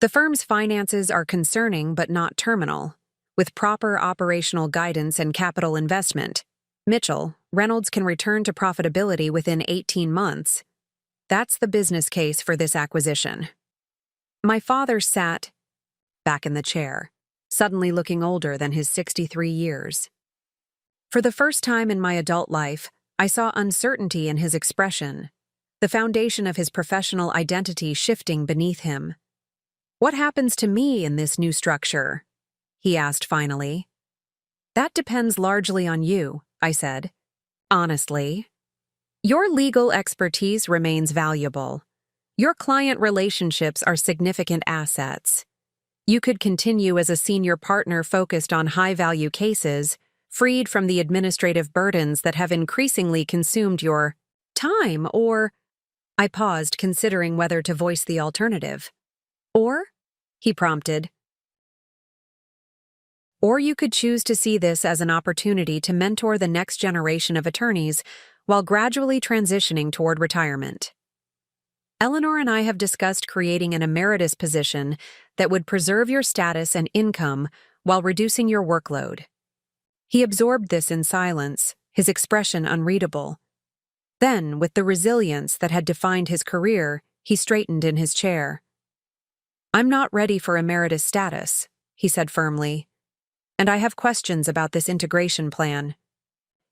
The firm's finances are concerning but not terminal. With proper operational guidance and capital investment, Mitchell, Reynolds can return to profitability within 18 months. That's the business case for this acquisition. My father sat back in the chair, suddenly looking older than his 63 years. For the first time in my adult life, I saw uncertainty in his expression, the foundation of his professional identity shifting beneath him. What happens to me in this new structure? He asked finally. That depends largely on you, I said. Honestly. Your legal expertise remains valuable. Your client relationships are significant assets. You could continue as a senior partner focused on high-value cases, freed from the administrative burdens that have increasingly consumed your time, or... I paused, considering whether to voice the alternative. Or? He prompted. Or you could choose to see this as an opportunity to mentor the next generation of attorneys while gradually transitioning toward retirement. Eleanor and I have discussed creating an emeritus position that would preserve your status and income while reducing your workload. He absorbed this in silence, his expression unreadable. Then, with the resilience that had defined his career, he straightened in his chair. "I'm not ready for emeritus status," he said firmly, "and I have questions about this integration plan.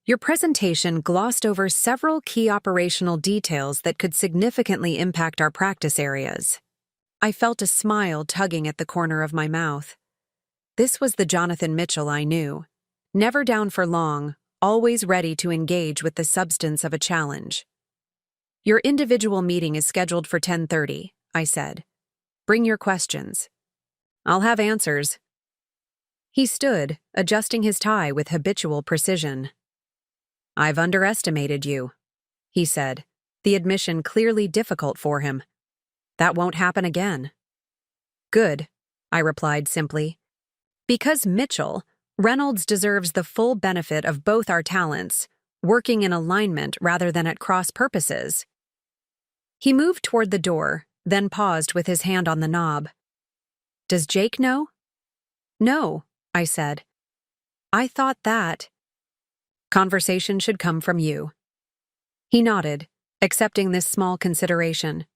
Your presentation glossed over several key operational details that could significantly impact our practice areas." I felt a smile tugging at the corner of my mouth. This was the Jonathan Mitchell I knew. Never down for long, always ready to engage with the substance of a challenge. "Your individual meeting is scheduled for 10:30, I said. "Bring your questions. I'll have answers." He stood, adjusting his tie with habitual precision. "I've underestimated you," he said, the admission clearly difficult for him. "That won't happen again." "Good," I replied simply. "Because Mitchell, Reynolds deserves the full benefit of both our talents, working in alignment rather than at cross purposes." He moved toward the door, then paused with his hand on the knob. "Does Jake know?" "No," I said. "I thought that." "Conversation should come from you." He nodded, accepting this small consideration.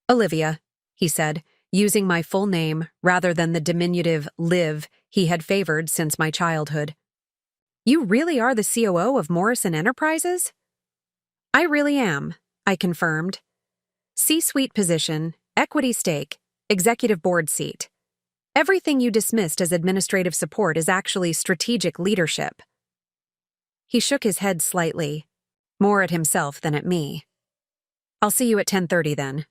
"Olivia," he said, using my full name rather than the diminutive Liv he had favored since my childhood. "You really are the COO of Morrison Enterprises?" "I really am," I confirmed. "C-suite position, equity stake, executive board seat. Everything you dismissed as administrative support is actually strategic leadership." He shook his head slightly, more at himself than at me. "I'll see you at 10:30 then."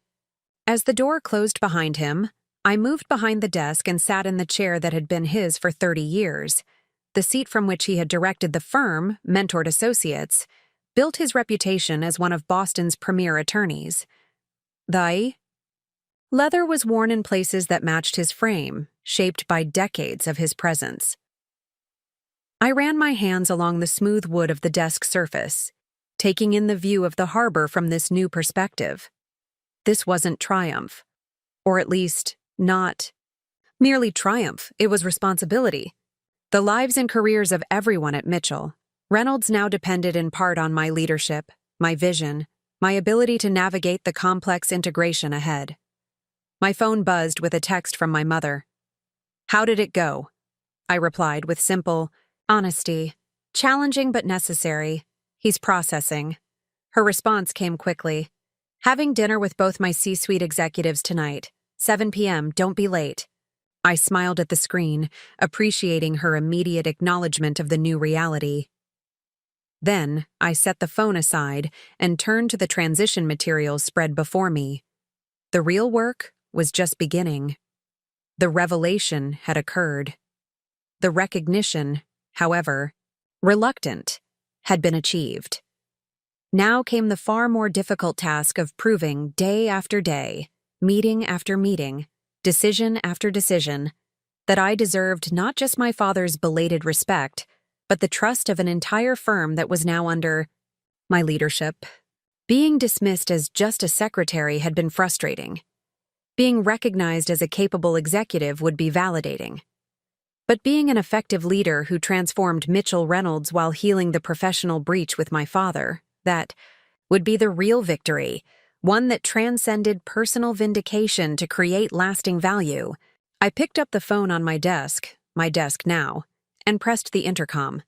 As the door closed behind him, I moved behind the desk and sat in the chair that had been his for 30 years, the seat from which he had directed the firm, mentored associates, built his reputation as one of Boston's premier attorneys. The leather was worn in places that matched his frame, shaped by decades of his presence. I ran my hands along the smooth wood of the desk surface, taking in the view of the harbor from this new perspective. This wasn't triumph, or at least, not merely triumph, it was responsibility. The lives and careers of everyone at Mitchell, Reynolds now depended in part on my leadership, my vision, my ability to navigate the complex integration ahead. My phone buzzed with a text from my mother. "How did it go?" I replied with simple honesty. "Challenging but necessary. He's processing." Her response came quickly. "Having dinner with both my C-suite executives tonight. 7 p.m., don't be late." I smiled at the screen, appreciating her immediate acknowledgement of the new reality. Then, I set the phone aside and turned to the transition materials spread before me. The real work was just beginning. The revelation had occurred. The recognition, however, reluctant, had been achieved. Now came the far more difficult task of proving day after day, meeting after meeting, decision after decision, that I deserved not just my father's belated respect, but the trust of an entire firm that was now under my leadership. Being dismissed as just a secretary had been frustrating. Being recognized as a capable executive would be validating. But being an effective leader who transformed Mitchell Reynolds while healing the professional breach with my father, that would be the real victory, one that transcended personal vindication to create lasting value. I picked up the phone on my desk now, and pressed the intercom.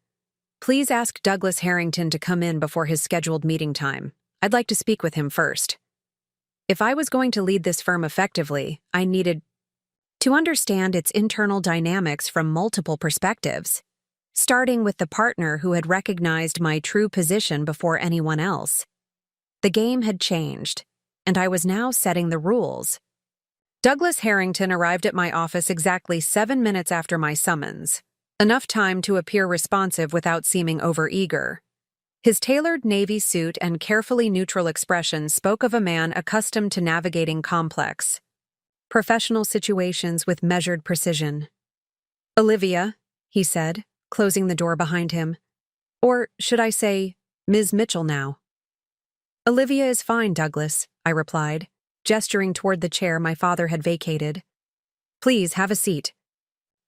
"Please ask Douglas Harrington to come in before his scheduled meeting time. I'd like to speak with him first." If I was going to lead this firm effectively, I needed to understand its internal dynamics from multiple perspectives, starting with the partner who had recognized my true position before anyone else. The game had changed, and I was now setting the rules. Douglas Harrington arrived at my office exactly 7 minutes after my summons, enough time to appear responsive without seeming overeager. His tailored navy suit and carefully neutral expression spoke of a man accustomed to navigating complex, professional situations with measured precision. "Olivia," he said, closing the door behind him. Or should I say, Ms. Mitchell now? Olivia is fine, Douglas, I replied, gesturing toward the chair my father had vacated. Please have a seat.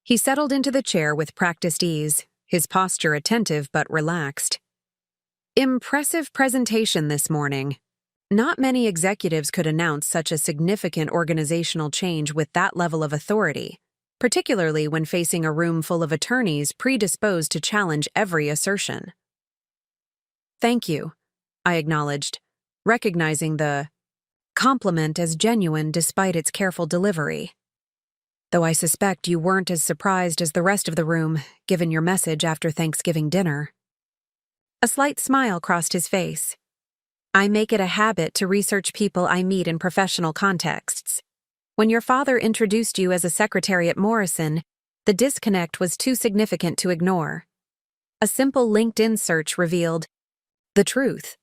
He settled into the chair with practiced ease, his posture attentive but relaxed. Impressive presentation this morning. Not many executives could announce such a significant organizational change with that level of authority, particularly when facing a room full of attorneys predisposed to challenge every assertion. Thank you, I acknowledged, recognizing the compliment as genuine despite its careful delivery. Though I suspect you weren't as surprised as the rest of the room, given your message after Thanksgiving dinner. A slight smile crossed his face. I make it a habit to research people I meet in professional contexts. When your father introduced you as a secretary at Morrison, the disconnect was too significant to ignore. A simple LinkedIn search revealed the truth.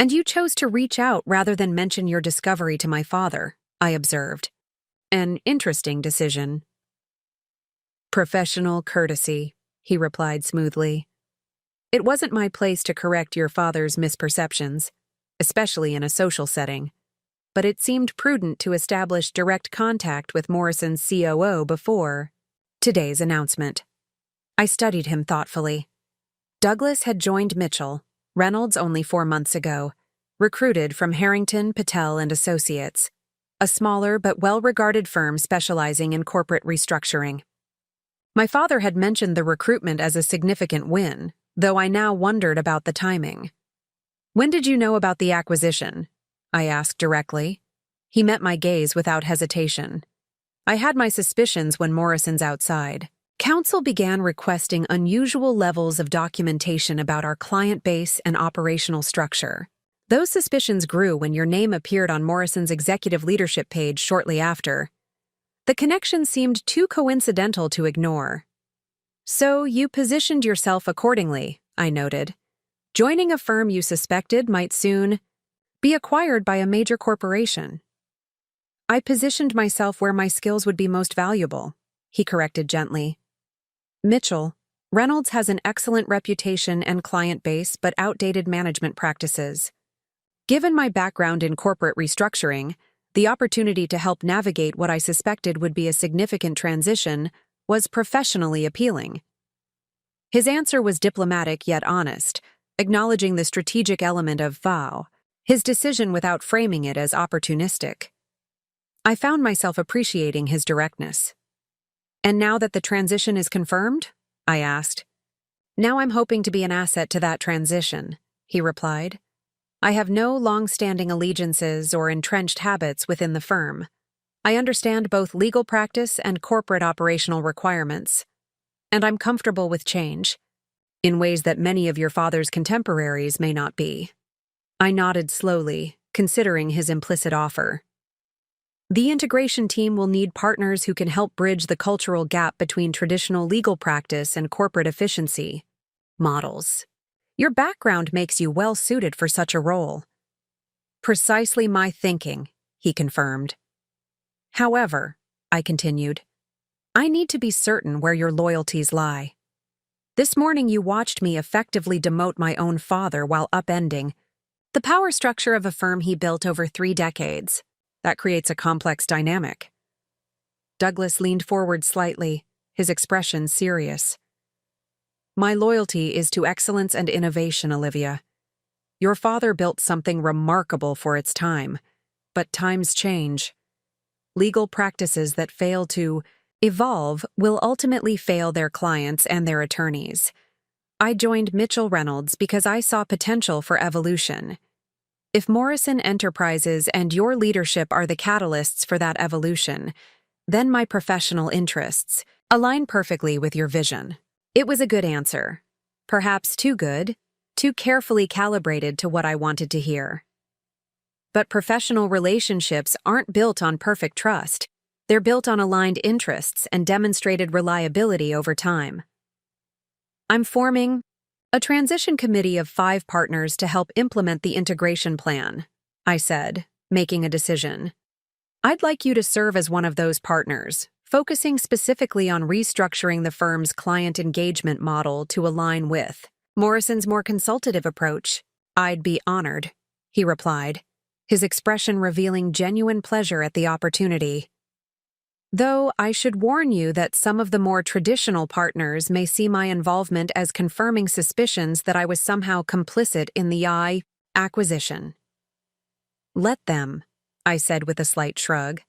And you chose to reach out rather than mention your discovery to my father, I observed. An interesting decision. Professional courtesy, he replied smoothly. It wasn't my place to correct your father's misperceptions, especially in a social setting, but it seemed prudent to establish direct contact with Morrison's COO before today's announcement. I studied him thoughtfully. Douglas had joined Mitchell, Reynolds only 4 months ago, recruited from Harrington, Patel and Associates, a smaller but well-regarded firm specializing in corporate restructuring. My father had mentioned the recruitment as a significant win, though I now wondered about the timing. When did you know about the acquisition? I asked directly. He met my gaze without hesitation. I had my suspicions when Morrison's outside. Counsel began requesting unusual levels of documentation about our client base and operational structure. Those suspicions grew when your name appeared on Morrison's executive leadership page shortly after. The connection seemed too coincidental to ignore. So you positioned yourself accordingly, I noted. Joining a firm you suspected might soon be acquired by a major corporation. I positioned myself where my skills would be most valuable, he corrected gently. Mitchell, Reynolds has an excellent reputation and client base but outdated management practices. Given my background in corporate restructuring, the opportunity to help navigate what I suspected would be a significant transition was professionally appealing. His answer was diplomatic yet honest, acknowledging the strategic element of vow, his decision without framing it as opportunistic. I found myself appreciating his directness. And now that the transition is confirmed? I asked. Now I'm hoping to be an asset to that transition, he replied. I have no long-standing allegiances or entrenched habits within the firm. I understand both legal practice and corporate operational requirements, and I'm comfortable with change, in ways that many of your father's contemporaries may not be. I nodded slowly, considering his implicit offer. The integration team will need partners who can help bridge the cultural gap between traditional legal practice and corporate efficiency models. Your background makes you well-suited for such a role. Precisely my thinking, he confirmed. However, I continued, I need to be certain where your loyalties lie. This morning you watched me effectively demote my own father while upending the power structure of a firm he built over 3 decades. That creates a complex dynamic. Douglas leaned forward slightly, his expression serious. My loyalty is to excellence and innovation, Olivia. Your father built something remarkable for its time, but times change. Legal practices that fail to evolve will ultimately fail their clients and their attorneys. I joined Mitchell Reynolds because I saw potential for evolution. If Morrison Enterprises and your leadership are the catalysts for that evolution, then my professional interests align perfectly with your vision. It was a good answer. Perhaps too good, too carefully calibrated to what I wanted to hear. But professional relationships aren't built on perfect trust. They're built on aligned interests and demonstrated reliability over time. I'm forming a transition committee of 5 partners to help implement the integration plan, I said, making a decision. I'd like you to serve as one of those partners, focusing specifically on restructuring the firm's client engagement model to align with Morrison's more consultative approach. "I'd be honored," he replied, his expression revealing genuine pleasure at the opportunity. "Though I should warn you that some of the more traditional partners may see my involvement as confirming suspicions that I was somehow complicit in the acquisition." "Let them," I said with a slight shrug.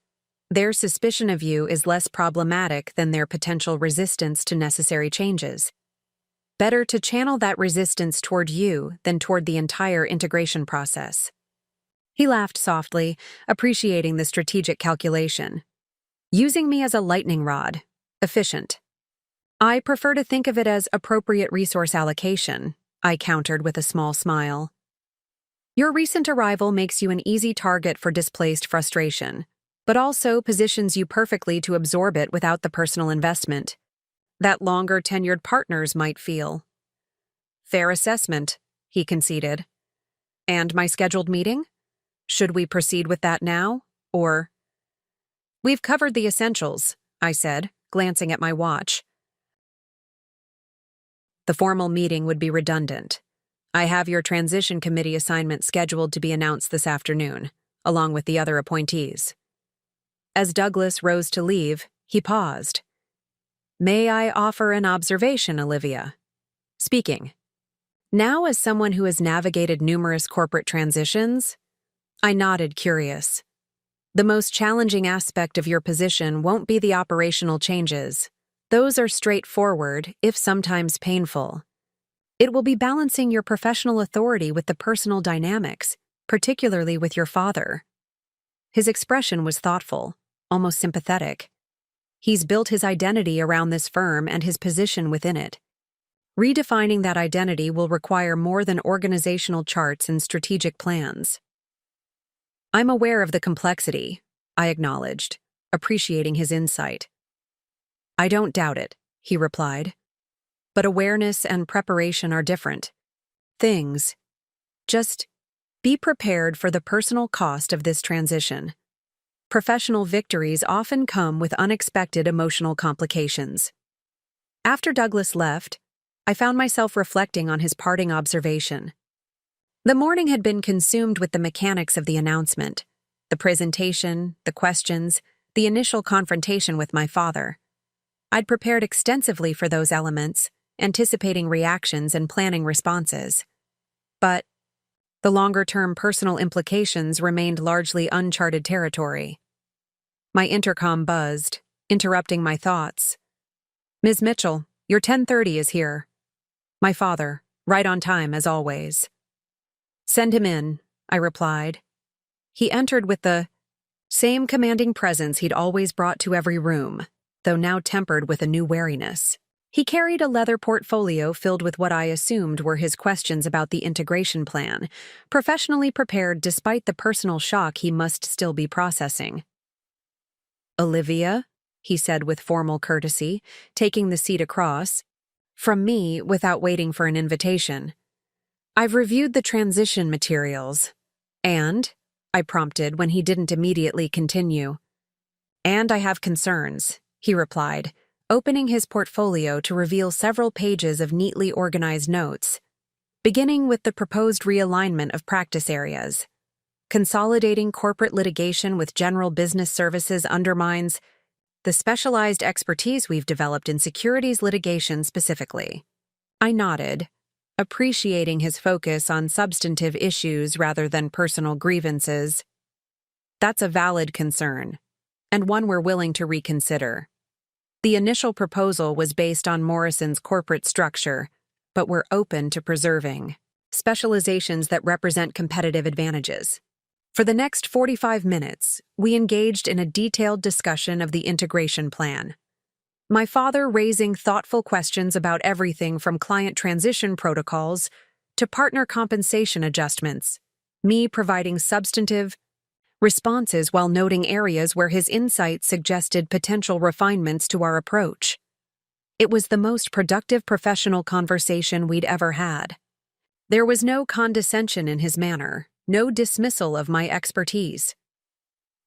"Their suspicion of you is less problematic than their potential resistance to necessary changes. Better to channel that resistance toward you than toward the entire integration process." He laughed softly, appreciating the strategic calculation. "Using me as a lightning rod. Efficient." "I prefer to think of it as appropriate resource allocation," I countered with a small smile. "Your recent arrival makes you an easy target for displaced frustration, but also positions you perfectly to absorb it without the personal investment that longer-tenured partners might feel." "Fair assessment," he conceded. "And my scheduled meeting? Should we proceed with that now, or—" "We've covered the essentials," I said, glancing at my watch. "The formal meeting would be redundant. I have your transition committee assignment scheduled to be announced this afternoon, along with the other appointees." As Douglas rose to leave, he paused. "May I offer an observation, Olivia?" Speaking. Now, as someone who has navigated numerous corporate transitions, I nodded, curious. "The most challenging aspect of your position won't be the operational changes. Those are straightforward, if sometimes painful. It will be balancing your professional authority with the personal dynamics, particularly with your father." His expression was thoughtful, almost sympathetic. He's built his identity around this firm and his position within it. Redefining that identity will require more than organizational charts and strategic plans. "I'm aware of the complexity," I acknowledged, appreciating his insight. "I don't doubt it," he replied. "But awareness and preparation are different things. Just be prepared for the personal cost of this transition. Professional victories often come with unexpected emotional complications." After Douglas left, I found myself reflecting on his parting observation. The morning had been consumed with the mechanics of the announcement, the presentation, the questions, the initial confrontation with my father. I'd prepared extensively for those elements, anticipating reactions and planning responses. But the longer-term personal implications remained largely uncharted territory. My intercom buzzed, interrupting my thoughts. "Ms. Mitchell, your 10:30 is here." My father, right on time as always. "Send him in," I replied. He entered with the same commanding presence he'd always brought to every room, though now tempered with a new wariness. He carried a leather portfolio filled with what I assumed were his questions about the integration plan, professionally prepared despite the personal shock he must still be processing. "Olivia," he said with formal courtesy, taking the seat across from me without waiting for an invitation. "I've reviewed the transition materials, and," I prompted when he didn't immediately continue. "And I have concerns," he replied, opening his portfolio to reveal several pages of neatly organized notes, beginning with the proposed realignment of practice areas. "Consolidating corporate litigation with general business services undermines the specialized expertise we've developed in securities litigation specifically." I nodded, appreciating his focus on substantive issues rather than personal grievances. "That's a valid concern, and one we're willing to reconsider. The initial proposal was based on Morrison's corporate structure, but we're open to preserving specializations that represent competitive advantages." For the next 45 minutes, we engaged in a detailed discussion of the integration plan. My father raising thoughtful questions about everything from client transition protocols to partner compensation adjustments, me providing substantive responses while noting areas where his insights suggested potential refinements to our approach. It was the most productive professional conversation we'd ever had. There was no condescension in his manner, no dismissal of my expertise.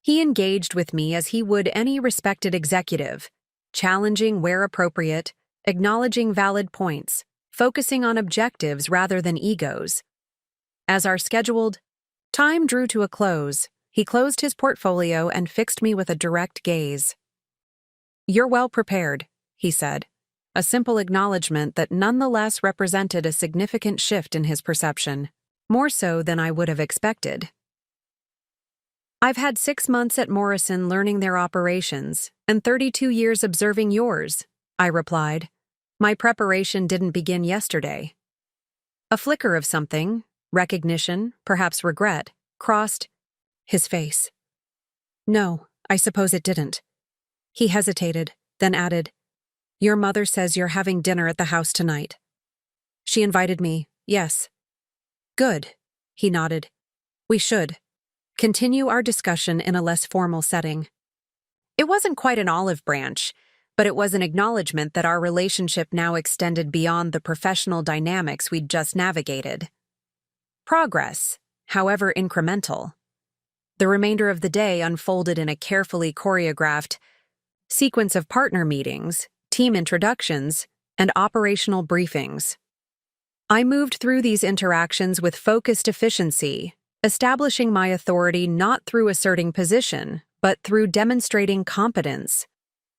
He engaged with me as he would any respected executive, challenging where appropriate, acknowledging valid points, focusing on objectives rather than egos. As our scheduled time drew to a close, he closed his portfolio and fixed me with a direct gaze. "You're well prepared," he said, a simple acknowledgement that nonetheless represented a significant shift in his perception, more so than I would have expected. "I've had 6 months at Morrison learning their operations, and 32 years observing yours," I replied. "My preparation didn't begin yesterday." A flicker of something, recognition, perhaps regret, crossed his face. "No, I suppose it didn't." He hesitated, then added, "Your mother says you're having dinner at the house tonight." "She invited me, yes." "Good," he nodded. "We should continue our discussion in a less formal setting." It wasn't quite an olive branch, but it was an acknowledgement that our relationship now extended beyond the professional dynamics we'd just navigated. Progress, however incremental. The remainder of the day unfolded in a carefully choreographed sequence of partner meetings, team introductions, and operational briefings. I moved through these interactions with focused efficiency, establishing my authority not through asserting position, but through demonstrating competence,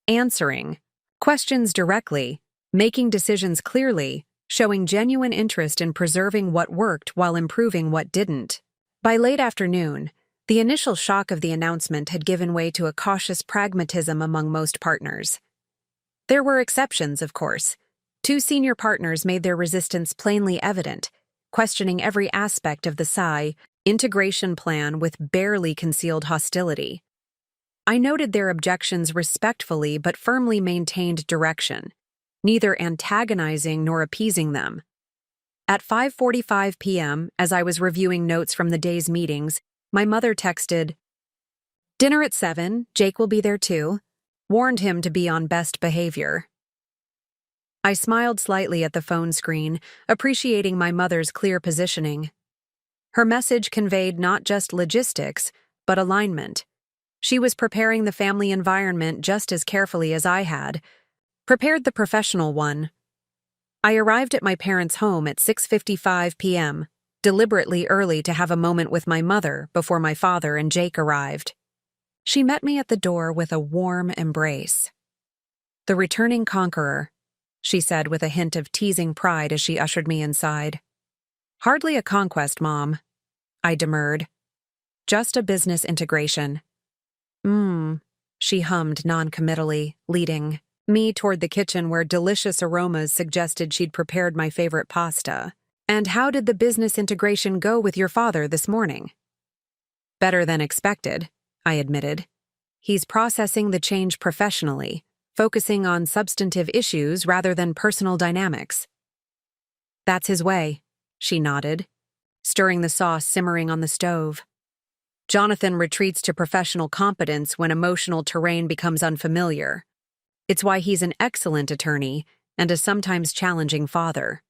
answering questions directly, making decisions clearly, showing genuine interest in preserving what worked while improving what didn't. By late afternoon, the initial shock of the announcement had given way to a cautious pragmatism among most partners. There were exceptions, of course. 2 senior partners made their resistance plainly evident, questioning every aspect of the PSI integration plan with barely concealed hostility. I noted their objections respectfully but firmly maintained direction, neither antagonizing nor appeasing them. At 5:45 p.m., as I was reviewing notes from the day's meetings, my mother texted, "Dinner at 7, Jake will be there too. Warned him to be on best behavior." I smiled slightly at the phone screen, appreciating my mother's clear positioning. Her message conveyed not just logistics, but alignment. She was preparing the family environment just as carefully as I had, prepared the professional one. I arrived at my parents' home at 6:55 p.m., deliberately early to have a moment with my mother before my father and Jake arrived. She met me at the door with a warm embrace. "The returning conqueror," she said with a hint of teasing pride as she ushered me inside. "Hardly a conquest, Mom," I demurred. "Just a business integration." She hummed noncommittally, leading me toward the kitchen where delicious aromas suggested she'd prepared my favorite pasta. "And how did the business integration go with your father this morning?" "Better than expected," I admitted. "He's processing the change professionally, focusing on substantive issues rather than personal dynamics." "That's his way," she nodded, stirring the sauce simmering on the stove. "Jonathan retreats to professional competence when emotional terrain becomes unfamiliar. It's why he's an excellent attorney and a sometimes challenging father."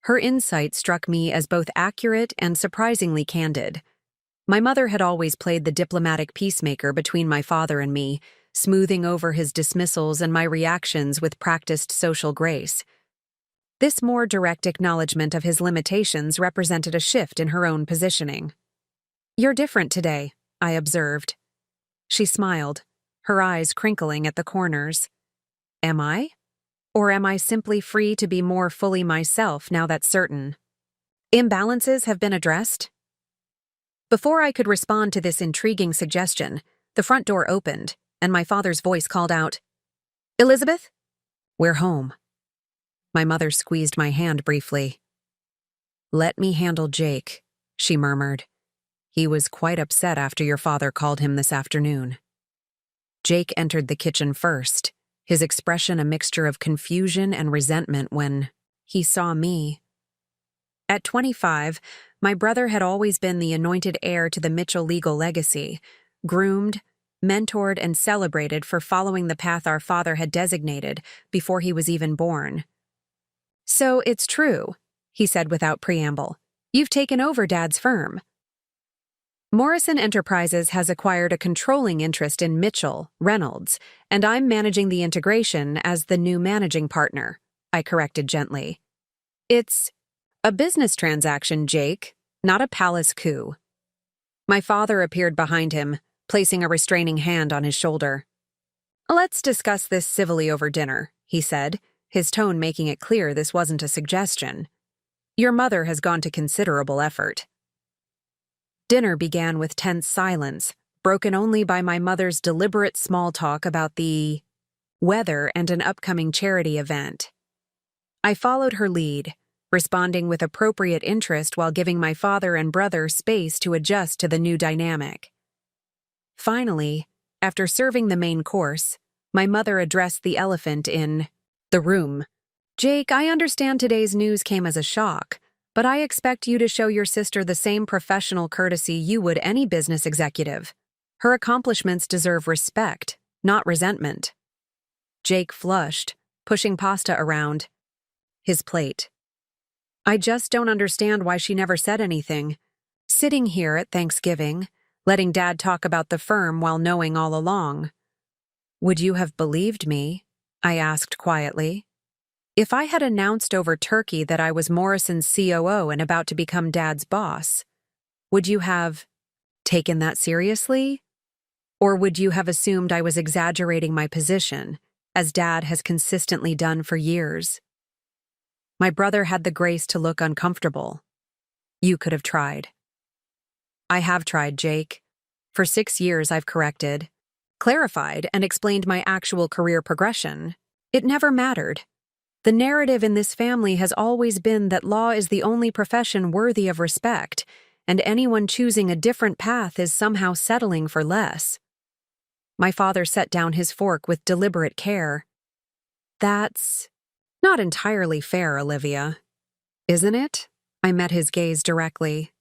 Her insight struck me as both accurate and surprisingly candid. My mother had always played the diplomatic peacemaker between my father and me, smoothing over his dismissals and my reactions with practiced social grace. This more direct acknowledgement of his limitations represented a shift in her own positioning. "You're different today," I observed. She smiled, her eyes crinkling at the corners. "Am I? Or am I simply free to be more fully myself now that's certain? Imbalances have been addressed?" Before I could respond to this intriguing suggestion, the front door opened, and my father's voice called out, "Elizabeth?" "We're home." My mother squeezed my hand briefly. "Let me handle Jake," she murmured. "He was quite upset after your father called him this afternoon." Jake entered the kitchen first, his expression a mixture of confusion and resentment when he saw me. At 25, my brother had always been the anointed heir to the Mitchell legal legacy, groomed, mentored, and celebrated for following the path our father had designated before he was even born. "So it's true," he said without preamble. "You've taken over Dad's firm." Morrison Enterprises has acquired a controlling interest in Mitchell, Reynolds, and I'm managing the integration as the new managing partner, I corrected gently. It's a business transaction, Jake, not a palace coup. My father appeared behind him, placing a restraining hand on his shoulder. Let's discuss this civilly over dinner, he said, his tone making it clear this wasn't a suggestion. Your mother has gone to considerable effort. Dinner began with tense silence, broken only by my mother's deliberate small talk about the weather and an upcoming charity event. I followed her lead, responding with appropriate interest while giving my father and brother space to adjust to the new dynamic. Finally, after serving the main course, my mother addressed the elephant in the room. Jake, I understand today's news came as a shock, but I expect you to show your sister the same professional courtesy you would any business executive. Her accomplishments deserve respect, not resentment. Jake flushed, pushing pasta around his plate. I just don't understand why she never said anything. Sitting here at Thanksgiving, letting Dad talk about the firm while knowing all along. Would you have believed me? I asked quietly. If I had announced over turkey that I was Morrison's COO and about to become Dad's boss, would you have taken that seriously? Or would you have assumed I was exaggerating my position, as Dad has consistently done for years? My brother had the grace to look uncomfortable. You could have tried. I have tried, Jake. For 6 years I've corrected, clarified, and explained my actual career progression. It never mattered. The narrative in this family has always been that law is the only profession worthy of respect, and anyone choosing a different path is somehow settling for less. My father set down his fork with deliberate care. That's not entirely fair, Olivia. Isn't it? I met his gaze directly.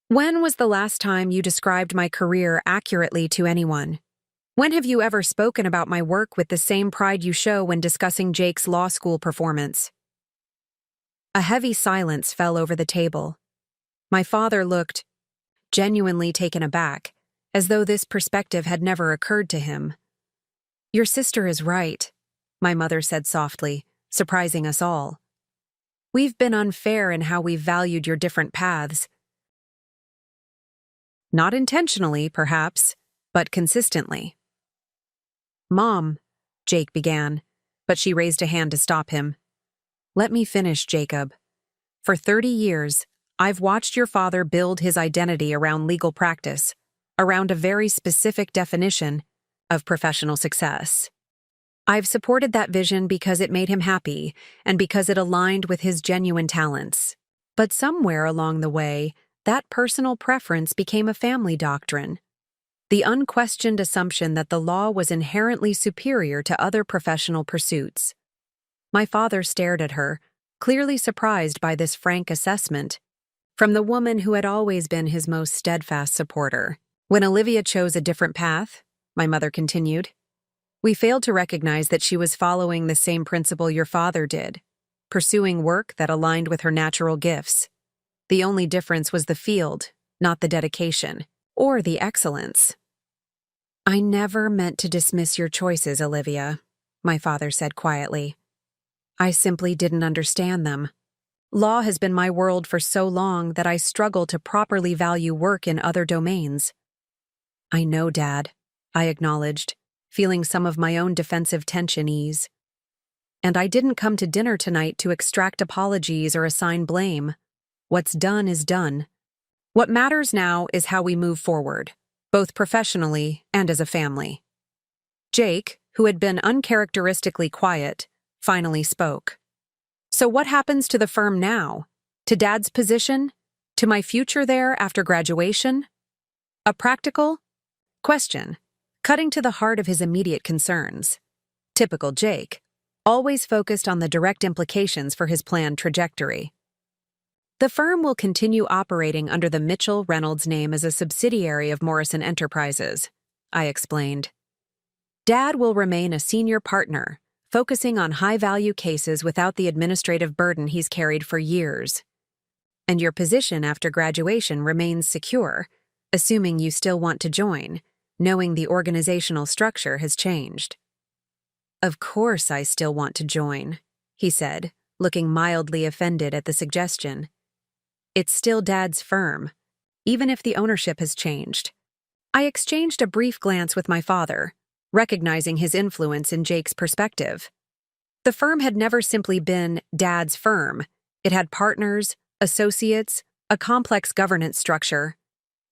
When was the last time you described my career accurately to anyone? When have you ever spoken about my work with the same pride you show when discussing Jake's law school performance? A heavy silence fell over the table. My father looked genuinely taken aback, as though this perspective had never occurred to him. Your sister is right, my mother said softly, surprising us all. We've been unfair in how we've valued your different paths. Not intentionally, perhaps, but consistently. Mom, Jake began, but she raised a hand to stop him. Let me finish, Jacob. For 30 years, I've watched your father build his identity around legal practice, around a very specific definition of professional success. I've supported that vision because it made him happy and because it aligned with his genuine talents. But somewhere along the way, that personal preference became a family doctrine. The unquestioned assumption that the law was inherently superior to other professional pursuits. My father stared at her, clearly surprised by this frank assessment, from the woman who had always been his most steadfast supporter. When Olivia chose a different path, my mother continued, we failed to recognize that she was following the same principle your father did, pursuing work that aligned with her natural gifts. The only difference was the field, not the dedication, or the excellence. I never meant to dismiss your choices, Olivia, my father said quietly. I simply didn't understand them. Law has been my world for so long that I struggle to properly value work in other domains. I know, Dad, I acknowledged, feeling some of my own defensive tension ease. And I didn't come to dinner tonight to extract apologies or assign blame. What's done is done. What matters now is how we move forward, both professionally and as a family. Jake, who had been uncharacteristically quiet, finally spoke. So what happens to the firm now? To Dad's position? To my future there after graduation? A practical question, cutting to the heart of his immediate concerns. Typical Jake, always focused on the direct implications for his planned trajectory. The firm will continue operating under the Mitchell-Reynolds name as a subsidiary of Morrison Enterprises, I explained. Dad will remain a senior partner, focusing on high-value cases without the administrative burden he's carried for years. And your position after graduation remains secure, assuming you still want to join, knowing the organizational structure has changed. Of course I still want to join, he said, looking mildly offended at the suggestion. It's still Dad's firm, even if the ownership has changed. I exchanged a brief glance with my father, recognizing his influence in Jake's perspective. The firm had never simply been Dad's firm. It had partners, associates, a complex governance structure.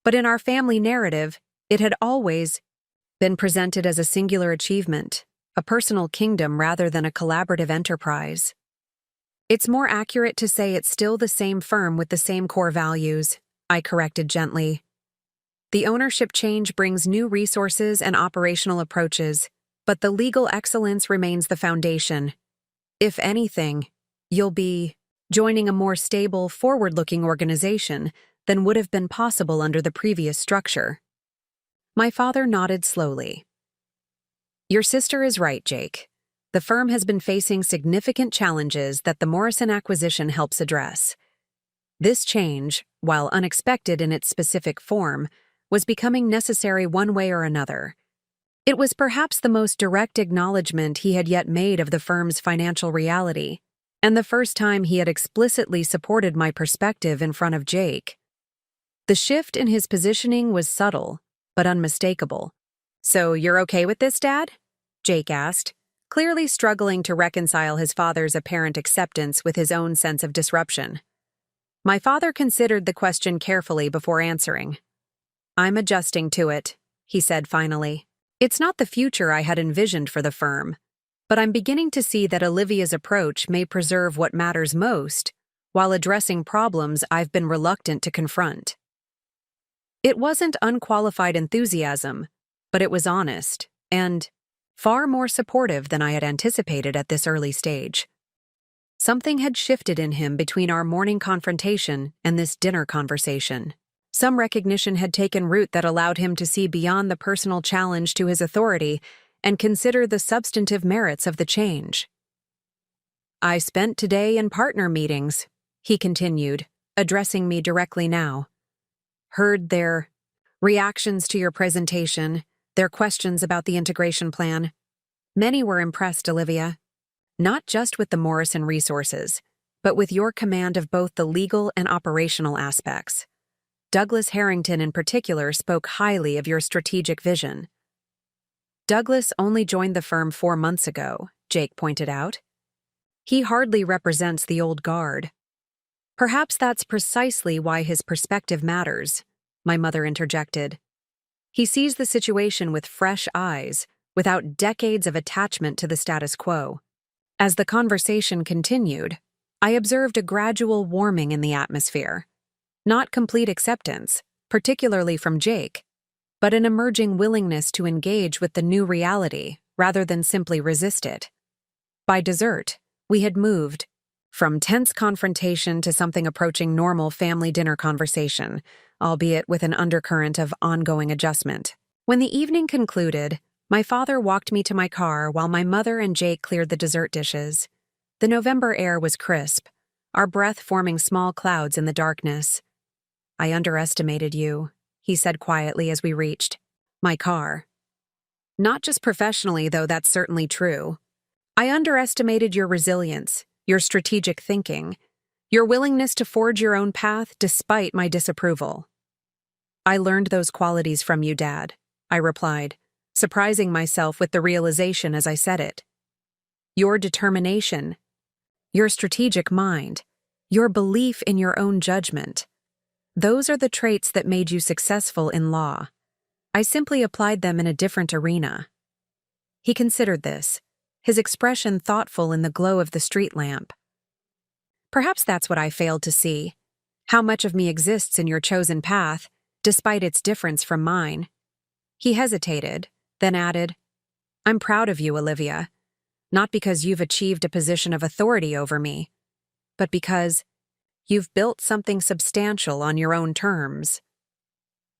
But in our family narrative, it had always been presented as a singular achievement, a personal kingdom rather than a collaborative enterprise. It's more accurate to say it's still the same firm with the same core values, I corrected gently. The ownership change brings new resources and operational approaches, but the legal excellence remains the foundation. If anything, you'll be joining a more stable, forward-looking organization than would have been possible under the previous structure. My father nodded slowly. Your sister is right, Jake. The firm has been facing significant challenges that the Morrison acquisition helps address. This change, while unexpected in its specific form, was becoming necessary one way or another. It was perhaps the most direct acknowledgement he had yet made of the firm's financial reality, and the first time he had explicitly supported my perspective in front of Jake. The shift in his positioning was subtle, but unmistakable. So you're okay with this, Dad? Jake asked, clearly struggling to reconcile his father's apparent acceptance with his own sense of disruption. My father considered the question carefully before answering. I'm adjusting to it, he said finally. It's not the future I had envisioned for the firm, but I'm beginning to see that Olivia's approach may preserve what matters most while addressing problems I've been reluctant to confront. It wasn't unqualified enthusiasm, but it was honest and far more supportive than I had anticipated at this early stage. Something had shifted in him between our morning confrontation and this dinner conversation. Some recognition had taken root that allowed him to see beyond the personal challenge to his authority and consider the substantive merits of the change. I spent today in partner meetings, he continued, addressing me directly now. Heard their reactions to your presentation, their questions about the integration plan. Many were impressed, Olivia. Not just with the Morrison resources, but with your command of both the legal and operational aspects. Douglas Harrington in particular spoke highly of your strategic vision. Douglas only joined the firm 4 months ago, Jake pointed out. He hardly represents the old guard. Perhaps that's precisely why his perspective matters, my mother interjected. He sees the situation with fresh eyes, without decades of attachment to the status quo. As the conversation continued, I observed a gradual warming in the atmosphere. Not complete acceptance, particularly from Jake, but an emerging willingness to engage with the new reality rather than simply resist it. By dessert, we had moved from tense confrontation to something approaching normal family dinner conversation, albeit with an undercurrent of ongoing adjustment. When the evening concluded, my father walked me to my car while my mother and Jake cleared the dessert dishes. The November air was crisp, our breath forming small clouds in the darkness. I underestimated you, he said quietly as we reached my car. Not just professionally, though that's certainly true. I underestimated your resilience, your strategic thinking, your willingness to forge your own path despite my disapproval. I learned those qualities from you, Dad, I replied, surprising myself with the realization as I said it. Your determination, your strategic mind, your belief in your own judgment. Those are the traits that made you successful in law. I simply applied them in a different arena. He considered this, his expression thoughtful in the glow of the street lamp. Perhaps that's what I failed to see, how much of me exists in your chosen path, despite its difference from mine. He hesitated, then added, I'm proud of you, Olivia, not because you've achieved a position of authority over me, but because you've built something substantial on your own terms.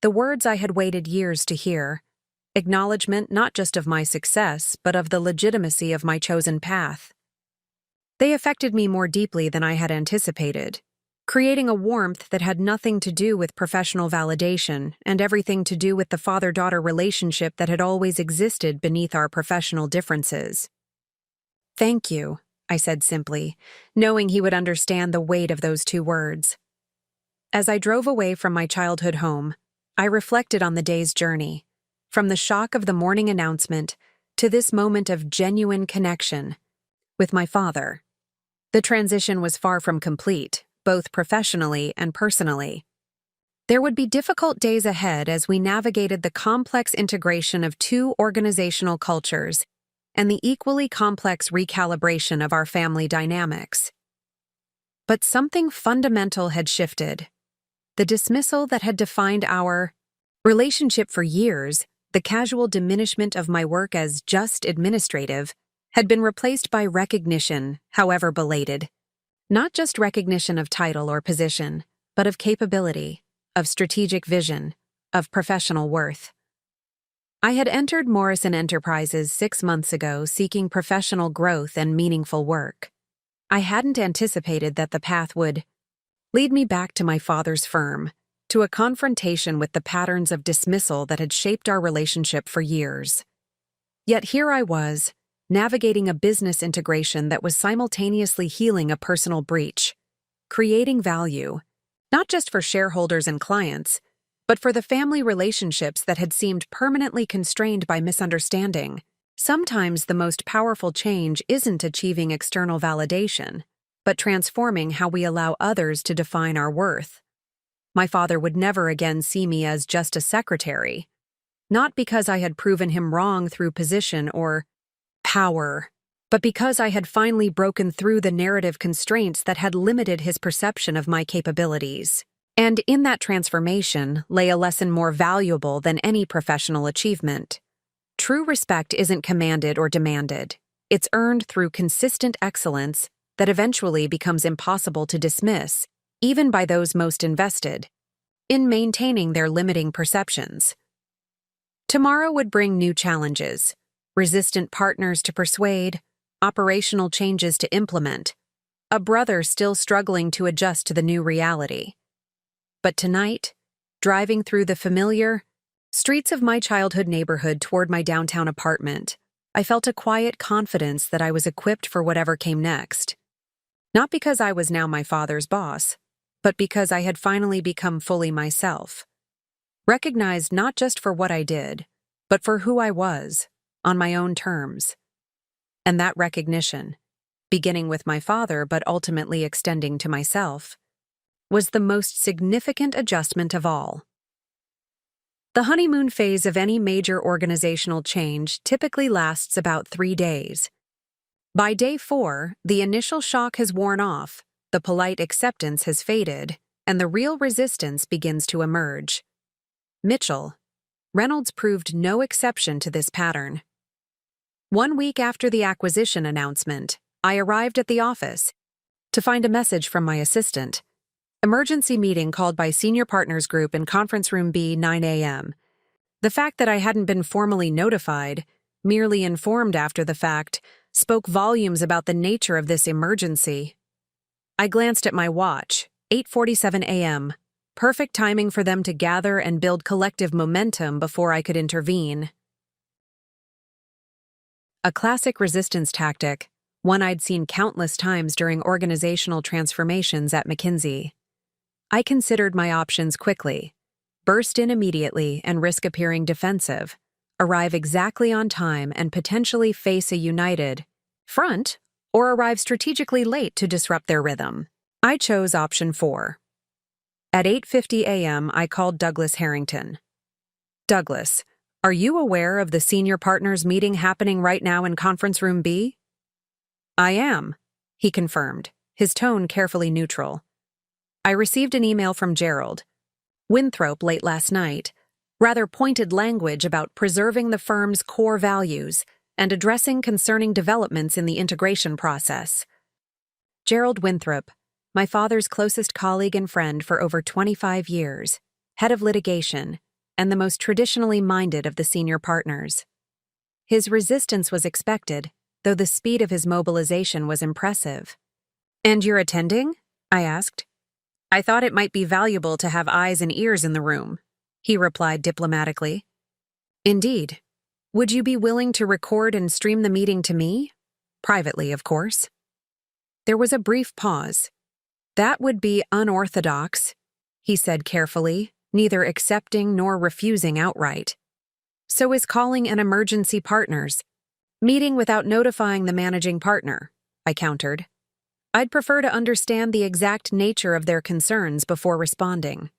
The words I had waited years to hear, acknowledgement not just of my success, but of the legitimacy of my chosen path. They affected me more deeply than I had anticipated, creating a warmth that had nothing to do with professional validation and everything to do with the father-daughter relationship that had always existed beneath our professional differences. "Thank you," I said simply, knowing he would understand the weight of those two words. As I drove away from my childhood home, I reflected on the day's journey, from the shock of the morning announcement to this moment of genuine connection with my father. The transition was far from complete, both professionally and personally. There would be difficult days ahead as we navigated the complex integration of two organizational cultures and the equally complex recalibration of our family dynamics. But something fundamental had shifted. The dismissal that had defined our relationship for years, the casual diminishment of my work as just administrative, had been replaced by recognition, however belated. Not just recognition of title or position, but of capability, of strategic vision, of professional worth. I had entered Morrison Enterprises 6 months ago seeking professional growth and meaningful work. I hadn't anticipated that the path would lead me back to my father's firm, to a confrontation with the patterns of dismissal that had shaped our relationship for years. Yet here I was, navigating a business integration that was simultaneously healing a personal breach, creating value, not just for shareholders and clients, but for the family relationships that had seemed permanently constrained by misunderstanding. Sometimes the most powerful change isn't achieving external validation, but transforming how we allow others to define our worth. My father would never again see me as just a secretary, not because I had proven him wrong through position or power, but because I had finally broken through the narrative constraints that had limited his perception of my capabilities. And in that transformation lay a lesson more valuable than any professional achievement. True respect isn't commanded or demanded. It's earned through consistent excellence that eventually becomes impossible to dismiss, even by those most invested in maintaining their limiting perceptions. Tomorrow would bring new challenges, resistant partners to persuade, operational changes to implement, a brother still struggling to adjust to the new reality. But tonight, driving through the familiar streets of my childhood neighborhood toward my downtown apartment, I felt a quiet confidence that I was equipped for whatever came next. Not because I was now my father's boss, but because I had finally become fully myself. Recognized not just for what I did, but for who I was, on my own terms. And that recognition, beginning with my father but ultimately extending to myself, was the most significant adjustment of all. The honeymoon phase of any major organizational change typically lasts about 3 days. By day 4, the initial shock has worn off, the polite acceptance has faded, and the real resistance begins to emerge. Mitchell, Reynolds proved no exception to this pattern. 1 week after the acquisition announcement, I arrived at the office to find a message from my assistant. Emergency meeting called by Senior Partners Group in Conference Room B, 9 a.m. The fact that I hadn't been formally notified, merely informed after the fact, spoke volumes about the nature of this emergency. I glanced at my watch, 8:47 a.m., perfect timing for them to gather and build collective momentum before I could intervene. A classic resistance tactic, one I'd seen countless times during organizational transformations at McKinsey. I considered my options quickly, burst in immediately and risk appearing defensive, arrive exactly on time and potentially face a united front, or arrive strategically late to disrupt their rhythm. I chose option 4. At 8:50 a.m., I called Douglas Harrington. "Douglas, are you aware of the senior partners meeting happening right now in Conference Room B?" "I am," he confirmed, his tone carefully neutral. "I received an email from Gerald Winthrop late last night, rather pointed language about preserving the firm's core values and addressing concerning developments in the integration process." Gerald Winthrop, my father's closest colleague and friend for over 25 years, head of litigation, and the most traditionally minded of the senior partners. His resistance was expected, though the speed of his mobilization was impressive. "And you're attending?" I asked. I thought it might be valuable to have eyes and ears in the room, he replied diplomatically. Indeed. Would you be willing to record and stream the meeting to me? Privately, of course. There was a brief pause. That would be unorthodox, he said carefully, neither accepting nor refusing outright. So is calling an emergency partners. Meeting without notifying the managing partner, I countered. I'd prefer to understand the exact nature of their concerns before responding.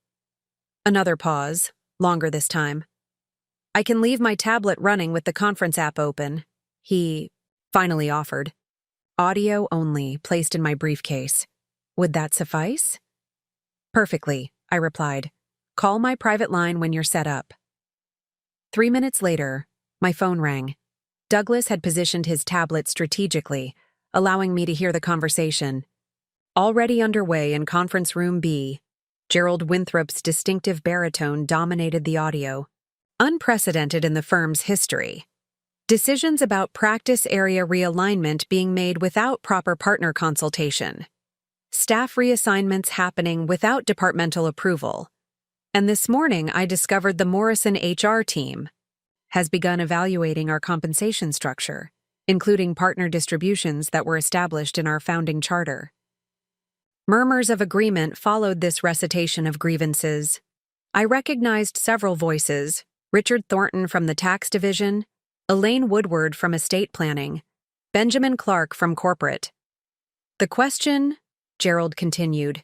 Another pause, longer this time. I can leave my tablet running with the conference app open, he finally offered. Audio only, placed in my briefcase. Would that suffice? Perfectly, I replied. Call my private line when you're set up. 3 minutes later, my phone rang. Douglas had positioned his tablet strategically, allowing me to hear the conversation. Already underway in Conference Room B, Gerald Winthrop's distinctive baritone dominated the audio. Unprecedented in the firm's history. Decisions about practice area realignment being made without proper partner consultation. Staff reassignments happening without departmental approval. And this morning I discovered the Morrison HR team has begun evaluating our compensation structure, including partner distributions that were established in our founding charter. Murmurs of agreement followed this recitation of grievances. I recognized several voices: Richard Thornton from the tax division, Elaine Woodward from estate planning, Benjamin Clark from corporate. The question, Gerald continued,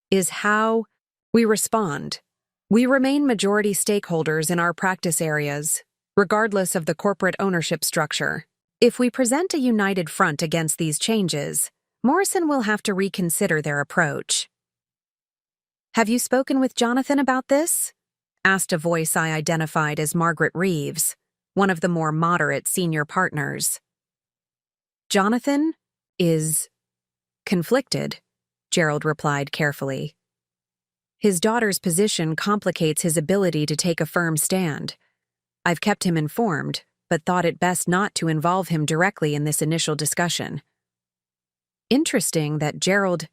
is how we respond. We remain majority stakeholders in our practice areas, regardless of the corporate ownership structure. If we present a united front against these changes, Morrison will have to reconsider their approach. Have you spoken with Jonathan about this? Asked a voice I identified as Margaret Reeves, one of the more moderate senior partners. Jonathan is conflicted, Gerald replied carefully. His daughter's position complicates his ability to take a firm stand. I've kept him informed, but thought it best not to involve him directly in this initial discussion. Interesting that Gerald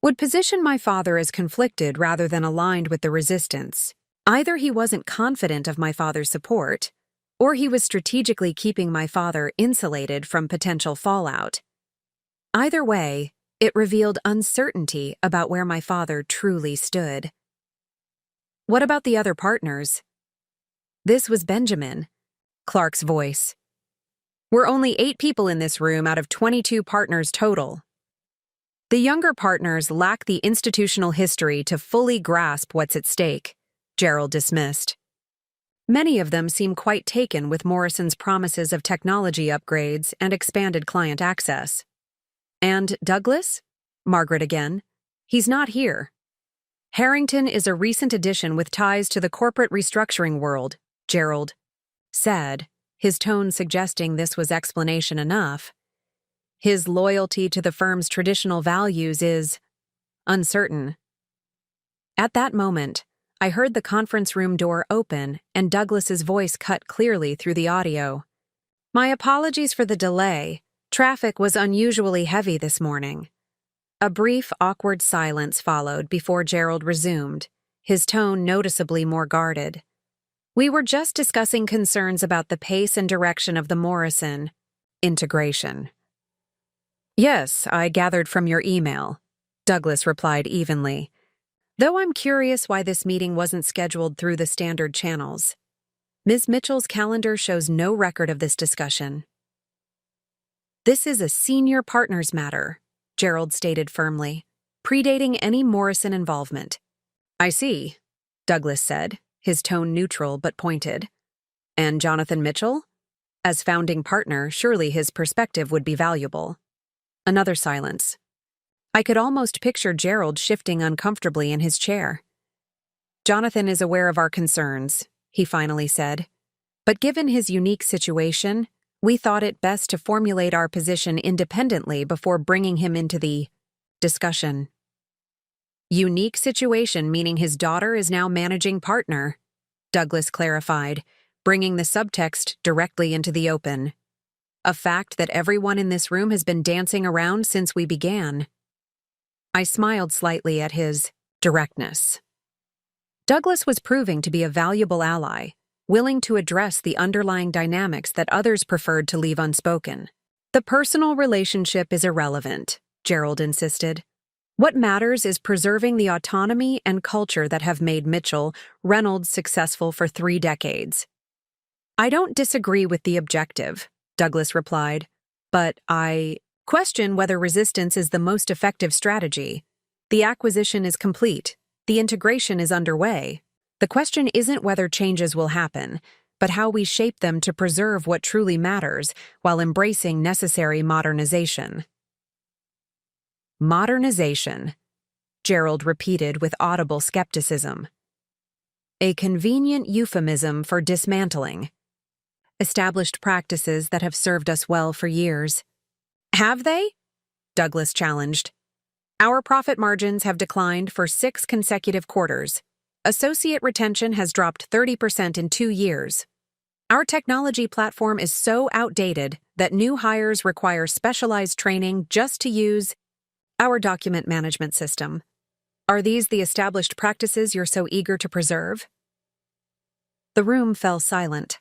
would position my father as conflicted rather than aligned with the resistance. Either he wasn't confident of my father's support, or he was strategically keeping my father insulated from potential fallout. Either way, it revealed uncertainty about where my father truly stood. What about the other partners? This was Benjamin, Clark's voice. We're only 8 people in this room out of 22 partners total. The younger partners lack the institutional history to fully grasp what's at stake, Gerald dismissed. Many of them seem quite taken with Morrison's promises of technology upgrades and expanded client access. And Douglas? Margaret again. He's not here. Harrington is a recent addition with ties to the corporate restructuring world, Gerald said, his tone suggesting this was explanation enough. His loyalty to the firm's traditional values is uncertain. At that moment, I heard the conference room door open and Douglas's voice cut clearly through the audio. My apologies for the delay. Traffic was unusually heavy this morning. A brief, awkward silence followed before Gerald resumed, his tone noticeably more guarded. We were just discussing concerns about the pace and direction of the Morrison integration. Yes, I gathered from your email, Douglas replied evenly. Though I'm curious why this meeting wasn't scheduled through the standard channels. Ms. Mitchell's calendar shows no record of this discussion. This is a senior partners matter, Gerald stated firmly, predating any Morrison involvement. I see, Douglas said, his tone neutral but pointed. And Jonathan Mitchell? As founding partner, surely his perspective would be valuable. Another silence. I could almost picture Gerald shifting uncomfortably in his chair. Jonathan is aware of our concerns, he finally said. But given his unique situation, we thought it best to formulate our position independently before bringing him into the discussion. Unique situation meaning his daughter is now managing partner, Douglas clarified, bringing the subtext directly into the open. A fact that everyone in this room has been dancing around since we began. I smiled slightly at his directness. Douglas was proving to be a valuable ally, willing to address the underlying dynamics that others preferred to leave unspoken. The personal relationship is irrelevant, Gerald insisted. What matters is preserving the autonomy and culture that have made Mitchell Reynolds successful for 3 decades. I don't disagree with the objective, Douglas replied, but I question whether resistance is the most effective strategy. The acquisition is complete. The integration is underway. The question isn't whether changes will happen, but how we shape them to preserve what truly matters while embracing necessary modernization. Modernization, Gerald repeated with audible skepticism. A convenient euphemism for dismantling. Established practices that have served us well for years. Have they? Douglas challenged. Our profit margins have declined for 6 consecutive quarters. Associate retention has dropped 30% in 2 years. Our technology platform is so outdated that new hires require specialized training just to use our document management system. Are these the established practices you're so eager to preserve? The room fell silent.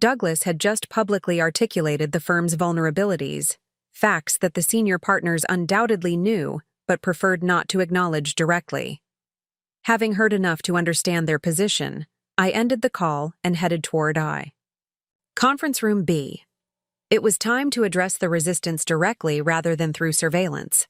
Douglas had just publicly articulated the firm's vulnerabilities, facts that the senior partners undoubtedly knew but preferred not to acknowledge directly. Having heard enough to understand their position, I ended the call and headed toward I. Conference Room B. It was time to address the resistance directly rather than through surveillance.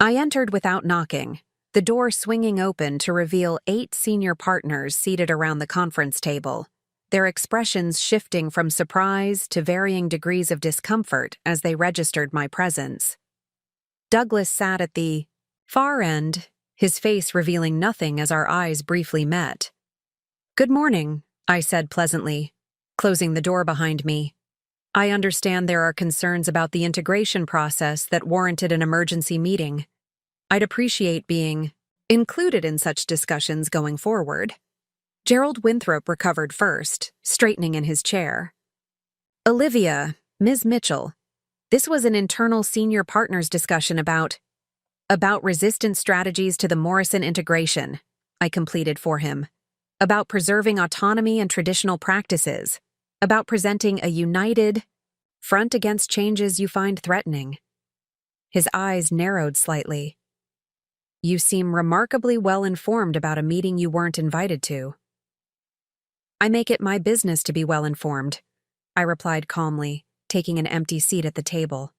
I entered without knocking, the door swinging open to reveal 8 senior partners seated around the conference table, their expressions shifting from surprise to varying degrees of discomfort as they registered my presence. Douglas sat at the far end, his face revealing nothing as our eyes briefly met. "Good morning," I said pleasantly, closing the door behind me. "I understand there are concerns about the integration process that warranted an emergency meeting. I'd appreciate being included in such discussions going forward." Gerald Winthrop recovered first, straightening in his chair. "Olivia, Ms. Mitchell, this was an internal senior partners discussion about resistance strategies to the Morrison integration," I completed for him. "About preserving autonomy and traditional practices. About presenting a united front against changes you find threatening." His eyes narrowed slightly. "You seem remarkably well informed about a meeting you weren't invited to." "I make it my business to be well informed," I replied calmly, taking an empty seat at the table.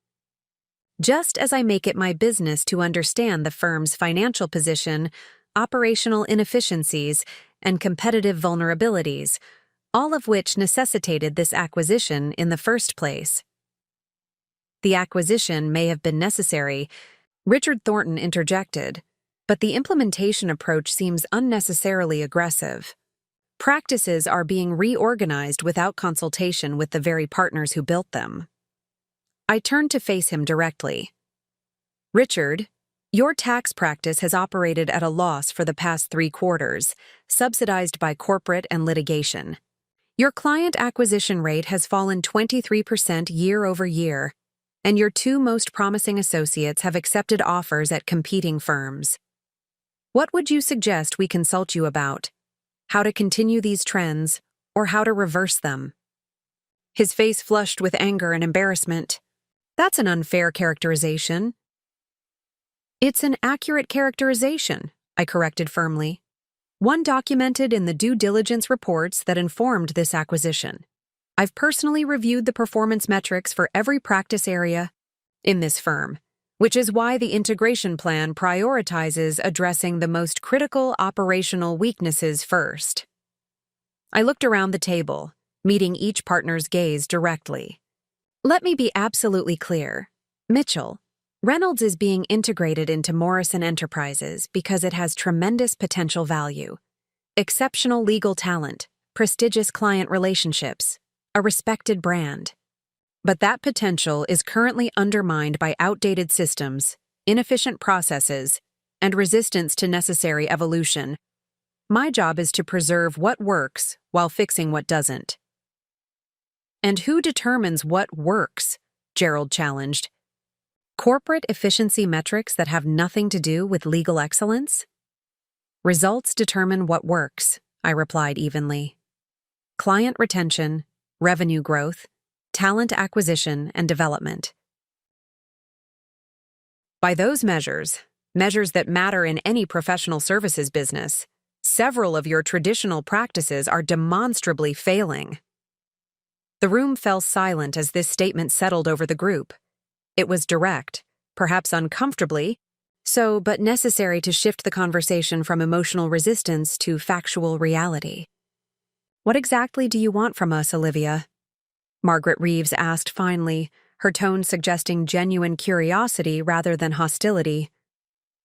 "Just as I make it my business to understand the firm's financial position, operational inefficiencies, and competitive vulnerabilities, all of which necessitated this acquisition in the first place." "The acquisition may have been necessary," Richard Thornton interjected, "but the implementation approach seems unnecessarily aggressive. Practices are being reorganized without consultation with the very partners who built them." I turned to face him directly. "Richard, your tax practice has operated at a loss for the past 3 quarters, subsidized by corporate and litigation. Your client acquisition rate has fallen 23% year over year, and your 2 most promising associates have accepted offers at competing firms. What would you suggest we consult you about? How to continue these trends, or how to reverse them?" His face flushed with anger and embarrassment. "That's an unfair characterization." "It's an accurate characterization," I corrected firmly. "One documented in the due diligence reports that informed this acquisition. I've personally reviewed the performance metrics for every practice area in this firm, which is why the integration plan prioritizes addressing the most critical operational weaknesses first." I looked around the table, meeting each partner's gaze directly. "Let me be absolutely clear. Mitchell, Reynolds is being integrated into Morrison Enterprises because it has tremendous potential value, exceptional legal talent, prestigious client relationships, a respected brand. But that potential is currently undermined by outdated systems, inefficient processes, and resistance to necessary evolution. My job is to preserve what works while fixing what doesn't." "And who determines what works?" Gerald challenged. "Corporate efficiency metrics that have nothing to do with legal excellence?" Results determine what works, I replied evenly. Client retention, revenue growth, talent acquisition and development. By those measures that matter in any professional services business, several of your traditional practices are demonstrably failing. The room fell silent as this statement settled over the group. It was direct, perhaps uncomfortably, so but necessary to shift the conversation from emotional resistance to factual reality. What exactly do you want from us, Olivia? Margaret Reeves asked finally, her tone suggesting genuine curiosity rather than hostility.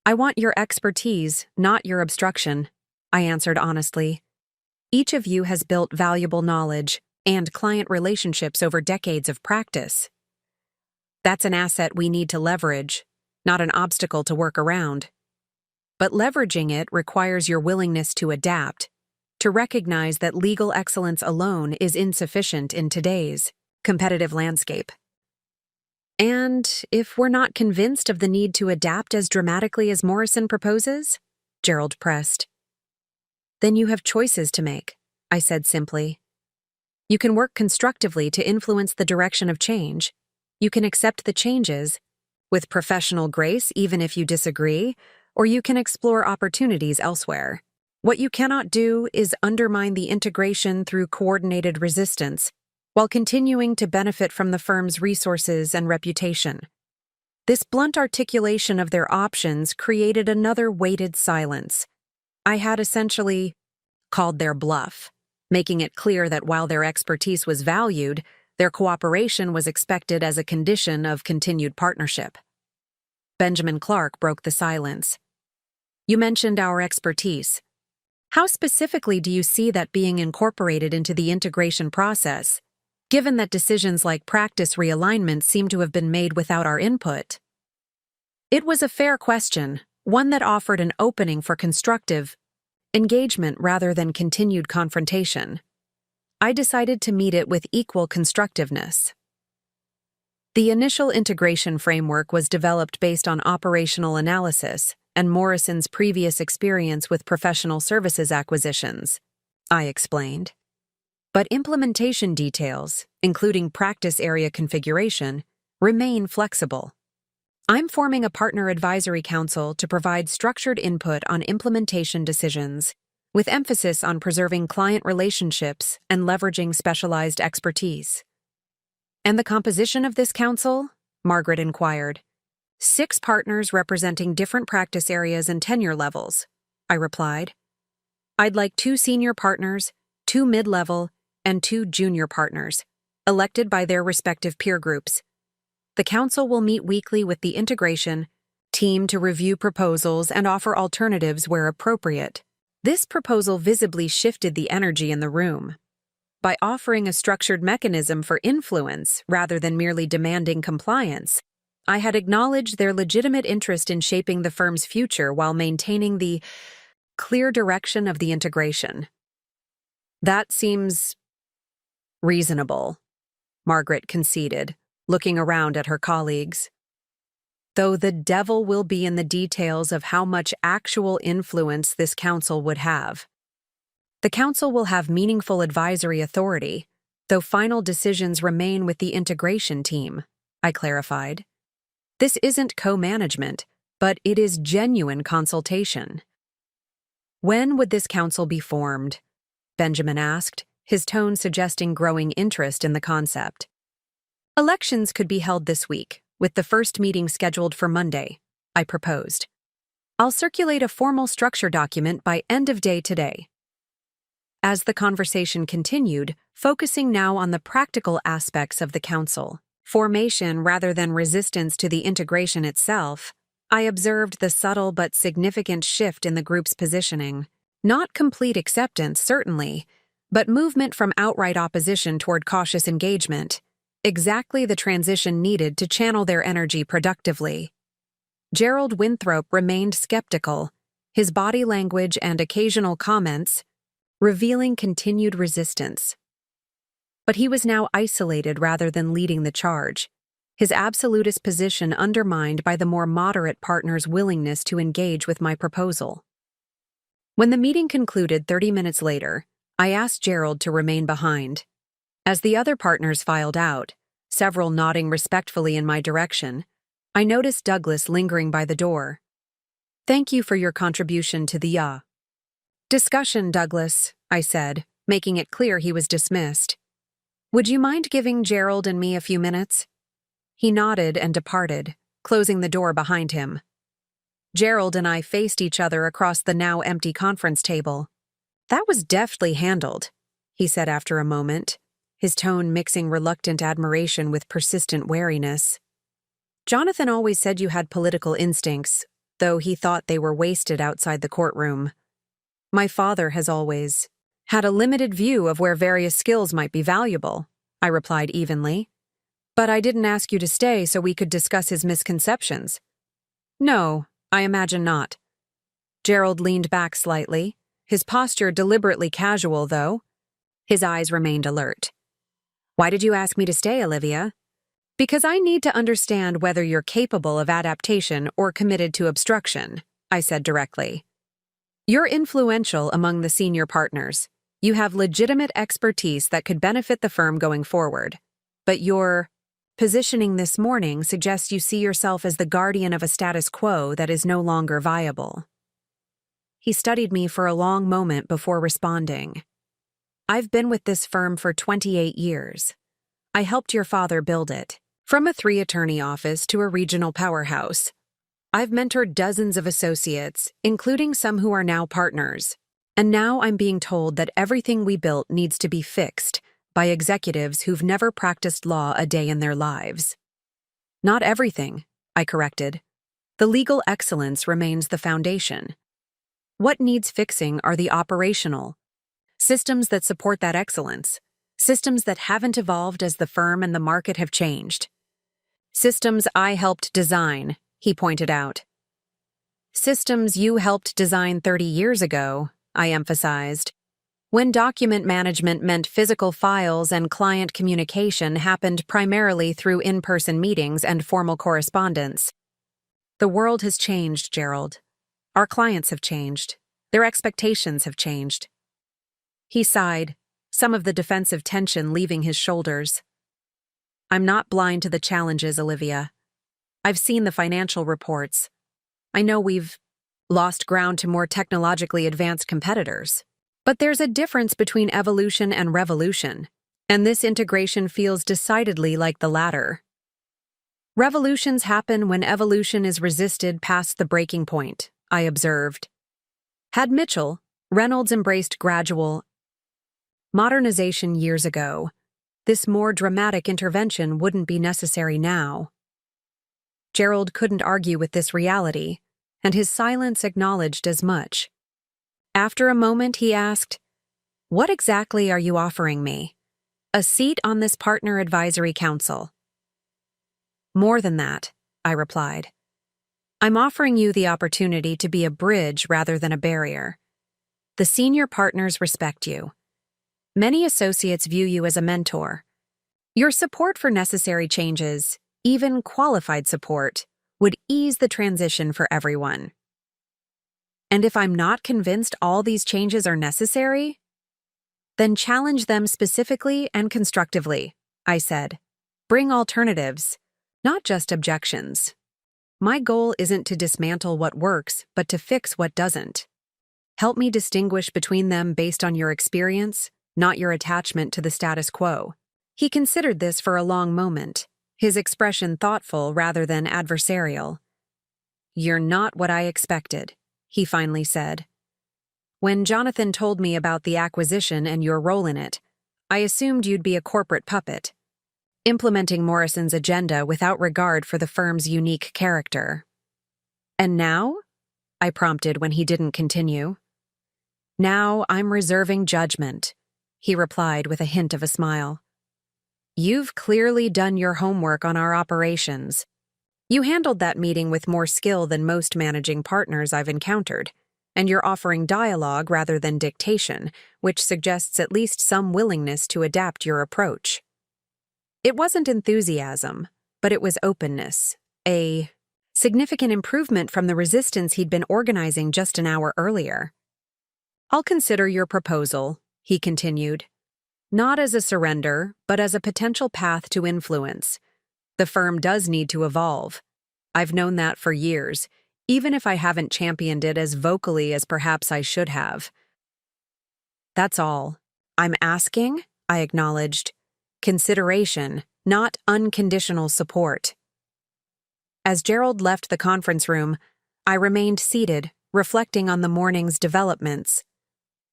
I want your expertise, not your obstruction, I answered honestly. Each of you has built valuable knowledge and client relationships over decades of practice. That's an asset we need to leverage, not an obstacle to work around. But leveraging it requires your willingness to adapt, to recognize that legal excellence alone is insufficient in today's competitive landscape. And if we're not convinced of the need to adapt as dramatically as Morrison proposes, Gerald pressed. Then you have choices to make, I said simply. You can work constructively to influence the direction of change. You can accept the changes with professional grace even if you disagree, or you can explore opportunities elsewhere. What you cannot do is undermine the integration through coordinated resistance, while continuing to benefit from the firm's resources and reputation. This blunt articulation of their options created another weighted silence. I had essentially called their bluff, making it clear that while their expertise was valued, their cooperation was expected as a condition of continued partnership. Benjamin Clark broke the silence. You mentioned our expertise. How specifically do you see that being incorporated into the integration process, given that decisions like practice realignment seem to have been made without our input? It was a fair question, one that offered an opening for constructive engagement rather than continued confrontation. I decided to meet it with equal constructiveness. The initial integration framework was developed based on operational analysis and Morrison's previous experience with professional services acquisitions, I explained. But implementation details, including practice area configuration, remain flexible. I'm forming a partner advisory council to provide structured input on implementation decisions, with emphasis on preserving client relationships and leveraging specialized expertise. And the composition of this council? Margaret inquired. 6 partners representing different practice areas and tenure levels, I replied. I'd like 2 senior partners, 2 mid-level, and 2 junior partners, elected by their respective peer groups. The council will meet weekly with the integration team to review proposals and offer alternatives where appropriate. This proposal visibly shifted the energy in the room. By offering a structured mechanism for influence rather than merely demanding compliance, I had acknowledged their legitimate interest in shaping the firm's future while maintaining the clear direction of the integration. That seems reasonable, Margaret conceded, looking around at her colleagues. Though the devil will be in the details of how much actual influence this council would have. The council will have meaningful advisory authority, though final decisions remain with the integration team, I clarified. This isn't co-management, but it is genuine consultation. When would this council be formed? Benjamin asked, his tone suggesting growing interest in the concept. Elections could be held this week, with the first meeting scheduled for Monday, I proposed. I'll circulate a formal structure document by end of day today. As the conversation continued, focusing now on the practical aspects of the council, formation rather than resistance to the integration itself, I observed the subtle but significant shift in the group's positioning. Not complete acceptance, certainly, but movement from outright opposition toward cautious engagement. Exactly the transition needed to channel their energy productively. Gerald Winthrop remained skeptical, his body language and occasional comments revealing continued resistance. But he was now isolated rather than leading the charge, his absolutist position undermined by the more moderate partner's willingness to engage with my proposal. When the meeting concluded 30 minutes later, I asked Gerald to remain behind. As the other partners filed out, several nodding respectfully in my direction, I noticed Douglas lingering by the door. "Thank you for your contribution to the discussion, Douglas," I said, making it clear he was dismissed. "Would you mind giving Gerald and me a few minutes?" He nodded and departed, closing the door behind him. Gerald and I faced each other across the now empty conference table. "That was deftly handled," he said after a moment, his tone mixing reluctant admiration with persistent wariness. "Jonathan always said you had political instincts, though he thought they were wasted outside the courtroom. My father has always had a limited view of where various skills might be valuable," I replied evenly. "But I didn't ask you to stay so we could discuss his misconceptions." "No, I imagine not." Gerald leaned back slightly, his posture deliberately casual, though. His eyes remained alert. "Why did you ask me to stay, Olivia?" "Because I need to understand whether you're capable of adaptation or committed to obstruction," I said directly. "You're influential among the senior partners. You have legitimate expertise that could benefit the firm going forward. But your positioning this morning suggests you see yourself as the guardian of a status quo that is no longer viable." He studied me for a long moment before responding. "I've been with this firm for 28 years. I helped your father build it, from a 3-attorney office to a regional powerhouse. I've mentored dozens of associates, including some who are now partners. And now I'm being told that everything we built needs to be fixed by executives who've never practiced law a day in their lives." "Not everything," I corrected. "The legal excellence remains the foundation. What needs fixing are the operational systems that support that excellence, systems that haven't evolved as the firm and the market have changed." "Systems I helped design," he pointed out. "Systems you helped design 30 years ago," I emphasized, "when document management meant physical files and client communication happened primarily through in-person meetings and formal correspondence." "The world has changed, Gerald. Our clients have changed. Their expectations have changed." He sighed, some of the defensive tension leaving his shoulders. "I'm not blind to the challenges, Olivia. I've seen the financial reports. I know we've lost ground to more technologically advanced competitors. But there's a difference between evolution and revolution, and this integration feels decidedly like the latter. Revolutions happen when evolution is resisted past the breaking point," I observed. Had Mitchell, Reynolds embraced gradual modernization years ago, this more dramatic intervention wouldn't be necessary now. Gerald couldn't argue with this reality, and his silence acknowledged as much. After a moment, he asked, "What exactly are you offering me?" "A seat on this partner advisory council." "More than that," I replied. "I'm offering you the opportunity to be a bridge rather than a barrier. The senior partners respect you. Many associates view you as a mentor. Your support for necessary changes, even qualified support, would ease the transition for everyone. And if I'm not convinced all these changes are necessary, then challenge them specifically and constructively," I said. "Bring alternatives, not just objections. My goal isn't to dismantle what works, but to fix what doesn't. Help me distinguish between them based on your experience, not your attachment to the status quo." He considered this for a long moment, his expression thoughtful rather than adversarial. "You're not what I expected," he finally said. "When Jonathan told me about the acquisition and your role in it, I assumed you'd be a corporate puppet, implementing Morrison's agenda without regard for the firm's unique character." "And now?" I prompted when he didn't continue. "Now I'm reserving judgment," he replied with a hint of a smile. "You've clearly done your homework on our operations. You handled that meeting with more skill than most managing partners I've encountered, and you're offering dialogue rather than dictation, which suggests at least some willingness to adapt your approach." It wasn't enthusiasm, but it was openness, a significant improvement from the resistance he'd been organizing just an hour earlier. I'll consider your proposal, he continued. Not as a surrender, but as a potential path to influence. The firm does need to evolve. I've known that for years, even if I haven't championed it as vocally as perhaps I should have. That's all. I'm asking, I acknowledged, consideration, not unconditional support. As Gerald left the conference room, I remained seated, reflecting on the morning's developments.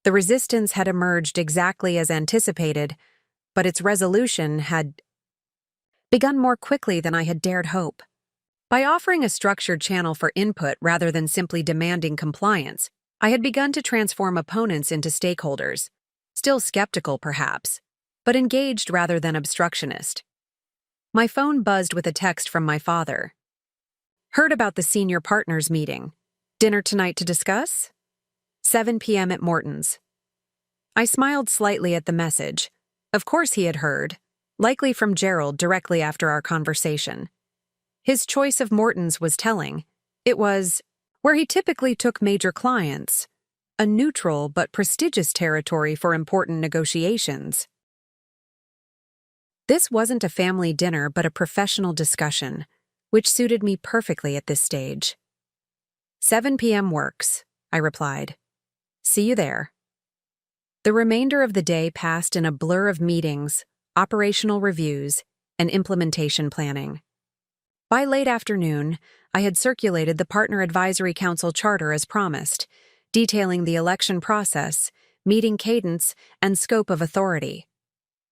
The resistance had emerged exactly as anticipated, but its resolution had begun more quickly than I had dared hope. By offering a structured channel for input rather than simply demanding compliance, I had begun to transform opponents into stakeholders, still skeptical perhaps, but engaged rather than obstructionist. My phone buzzed with a text from my father. Heard about the senior partners meeting. Dinner tonight to discuss? 7 p.m. at Morton's. I smiled slightly at the message. Of course he had heard, likely from Gerald directly after our conversation. His choice of Morton's was telling. It was where he typically took major clients, a neutral but prestigious territory for important negotiations. This wasn't a family dinner but a professional discussion, which suited me perfectly at this stage. 7 p.m. works, I replied. See you there. The remainder of the day passed in a blur of meetings, operational reviews, and implementation planning. By late afternoon, I had circulated the Partner Advisory Council charter as promised, detailing the election process, meeting cadence, and scope of authority.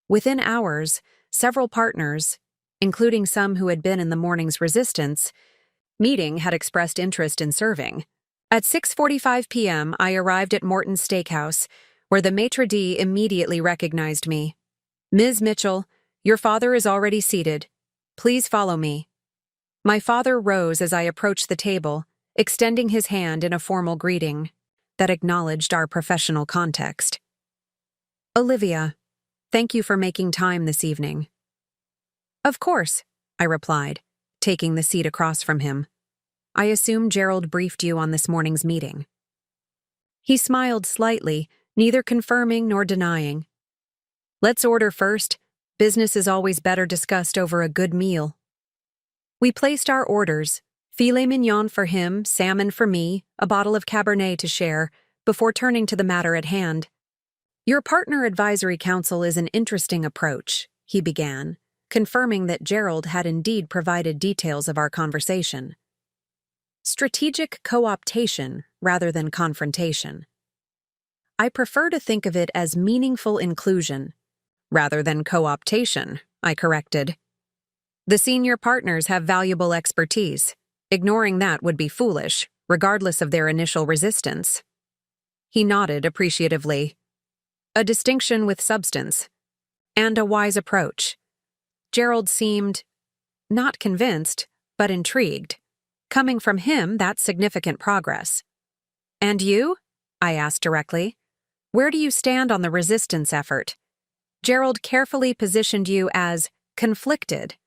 Within hours, several partners, including some who had been in the morning's resistance, meeting had expressed interest in serving. At 6:45 p.m., I arrived at Morton's Steakhouse, where the maitre d' immediately recognized me. Ms. Mitchell, your father is already seated. Please follow me. My father rose as I approached the table, extending his hand in a formal greeting that acknowledged our professional context. Olivia, thank you for making time this evening. Of course, I replied, taking the seat across from him. I assume Gerald briefed you on this morning's meeting. He smiled slightly, neither confirming nor denying. Let's order first. Business is always better discussed over a good meal. We placed our orders, filet mignon for him, salmon for me, a bottle of Cabernet to share, before turning to the matter at hand. Your Partner Advisory Council is an interesting approach, he began, confirming that Gerald had indeed provided details of our conversation. Strategic co-optation rather than confrontation. I prefer to think of it as meaningful inclusion, rather than co-optation, I corrected. The senior partners have valuable expertise. Ignoring that would be foolish, regardless of their initial resistance. He nodded appreciatively. A distinction with substance, and a wise approach. Gerald seemed not convinced, but intrigued. Coming from him, that's significant progress. And you? I asked directly. Where do you stand on the resistance effort? Gerald carefully positioned you as conflicted,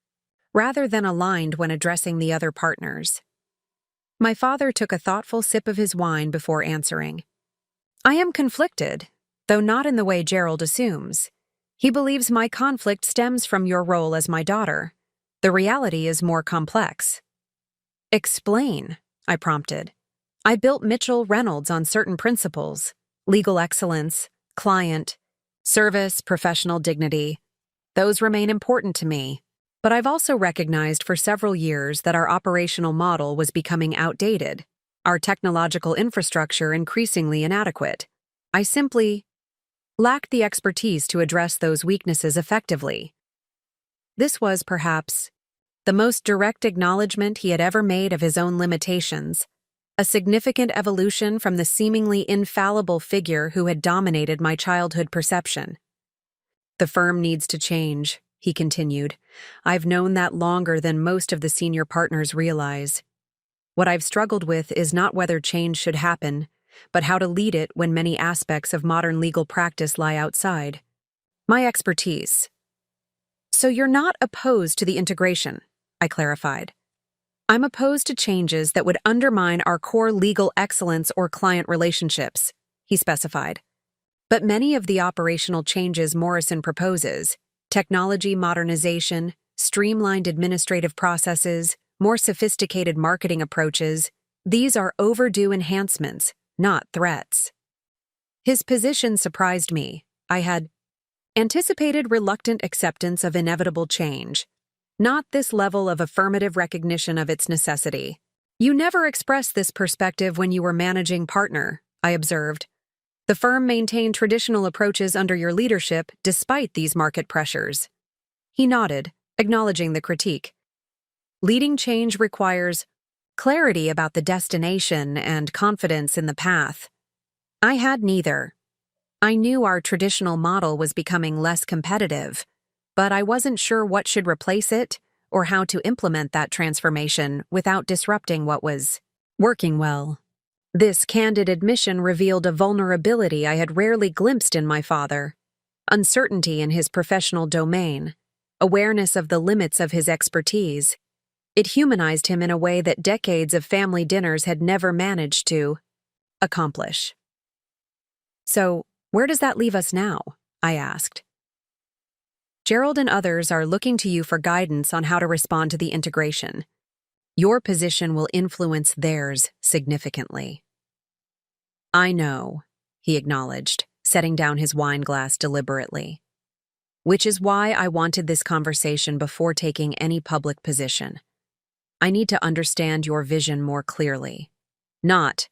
rather than aligned when addressing the other partners. My father took a thoughtful sip of his wine before answering. I am conflicted, though not in the way Gerald assumes. He believes my conflict stems from your role as my daughter. The reality is more complex. Explain, I prompted. I built Mitchell Reynolds on certain principles: legal excellence, client, service, professional dignity. Those remain important to me. But I've also recognized for several years that our operational model was becoming outdated, our technological infrastructure increasingly inadequate. I simply lacked the expertise to address those weaknesses effectively. This was, perhaps, the most direct acknowledgement he had ever made of his own limitations, a significant evolution from the seemingly infallible figure who had dominated my childhood perception. The firm needs to change, he continued. I've known that longer than most of the senior partners realize. What I've struggled with is not whether change should happen, but how to lead it when many aspects of modern legal practice lie outside. My expertise. So you're not opposed to the integration, I clarified. I'm opposed to changes that would undermine our core legal excellence or client relationships, he specified. But many of the operational changes Morrison proposes, technology modernization, streamlined administrative processes, more sophisticated marketing approaches, these are overdue enhancements, not threats. His position surprised me. I had anticipated reluctant acceptance of inevitable change, not this level of affirmative recognition of its necessity. You never expressed this perspective when you were managing partner, I observed. The firm maintained traditional approaches under your leadership despite these market pressures. He nodded, acknowledging the critique. Leading change requires clarity about the destination and confidence in the path. I had neither. I knew our traditional model was becoming less competitive, but I wasn't sure what should replace it or how to implement that transformation without disrupting what was working well. This candid admission revealed a vulnerability I had rarely glimpsed in my father: uncertainty in his professional domain, awareness of the limits of his expertise. It humanized him in a way that decades of family dinners had never managed to accomplish. So, where does that leave us now? I asked. Gerald and others are looking to you for guidance on how to respond to the integration. Your position will influence theirs significantly. I know, he acknowledged, setting down his wine glass deliberately. Which is why I wanted this conversation before taking any public position. I need to understand your vision more clearly. Not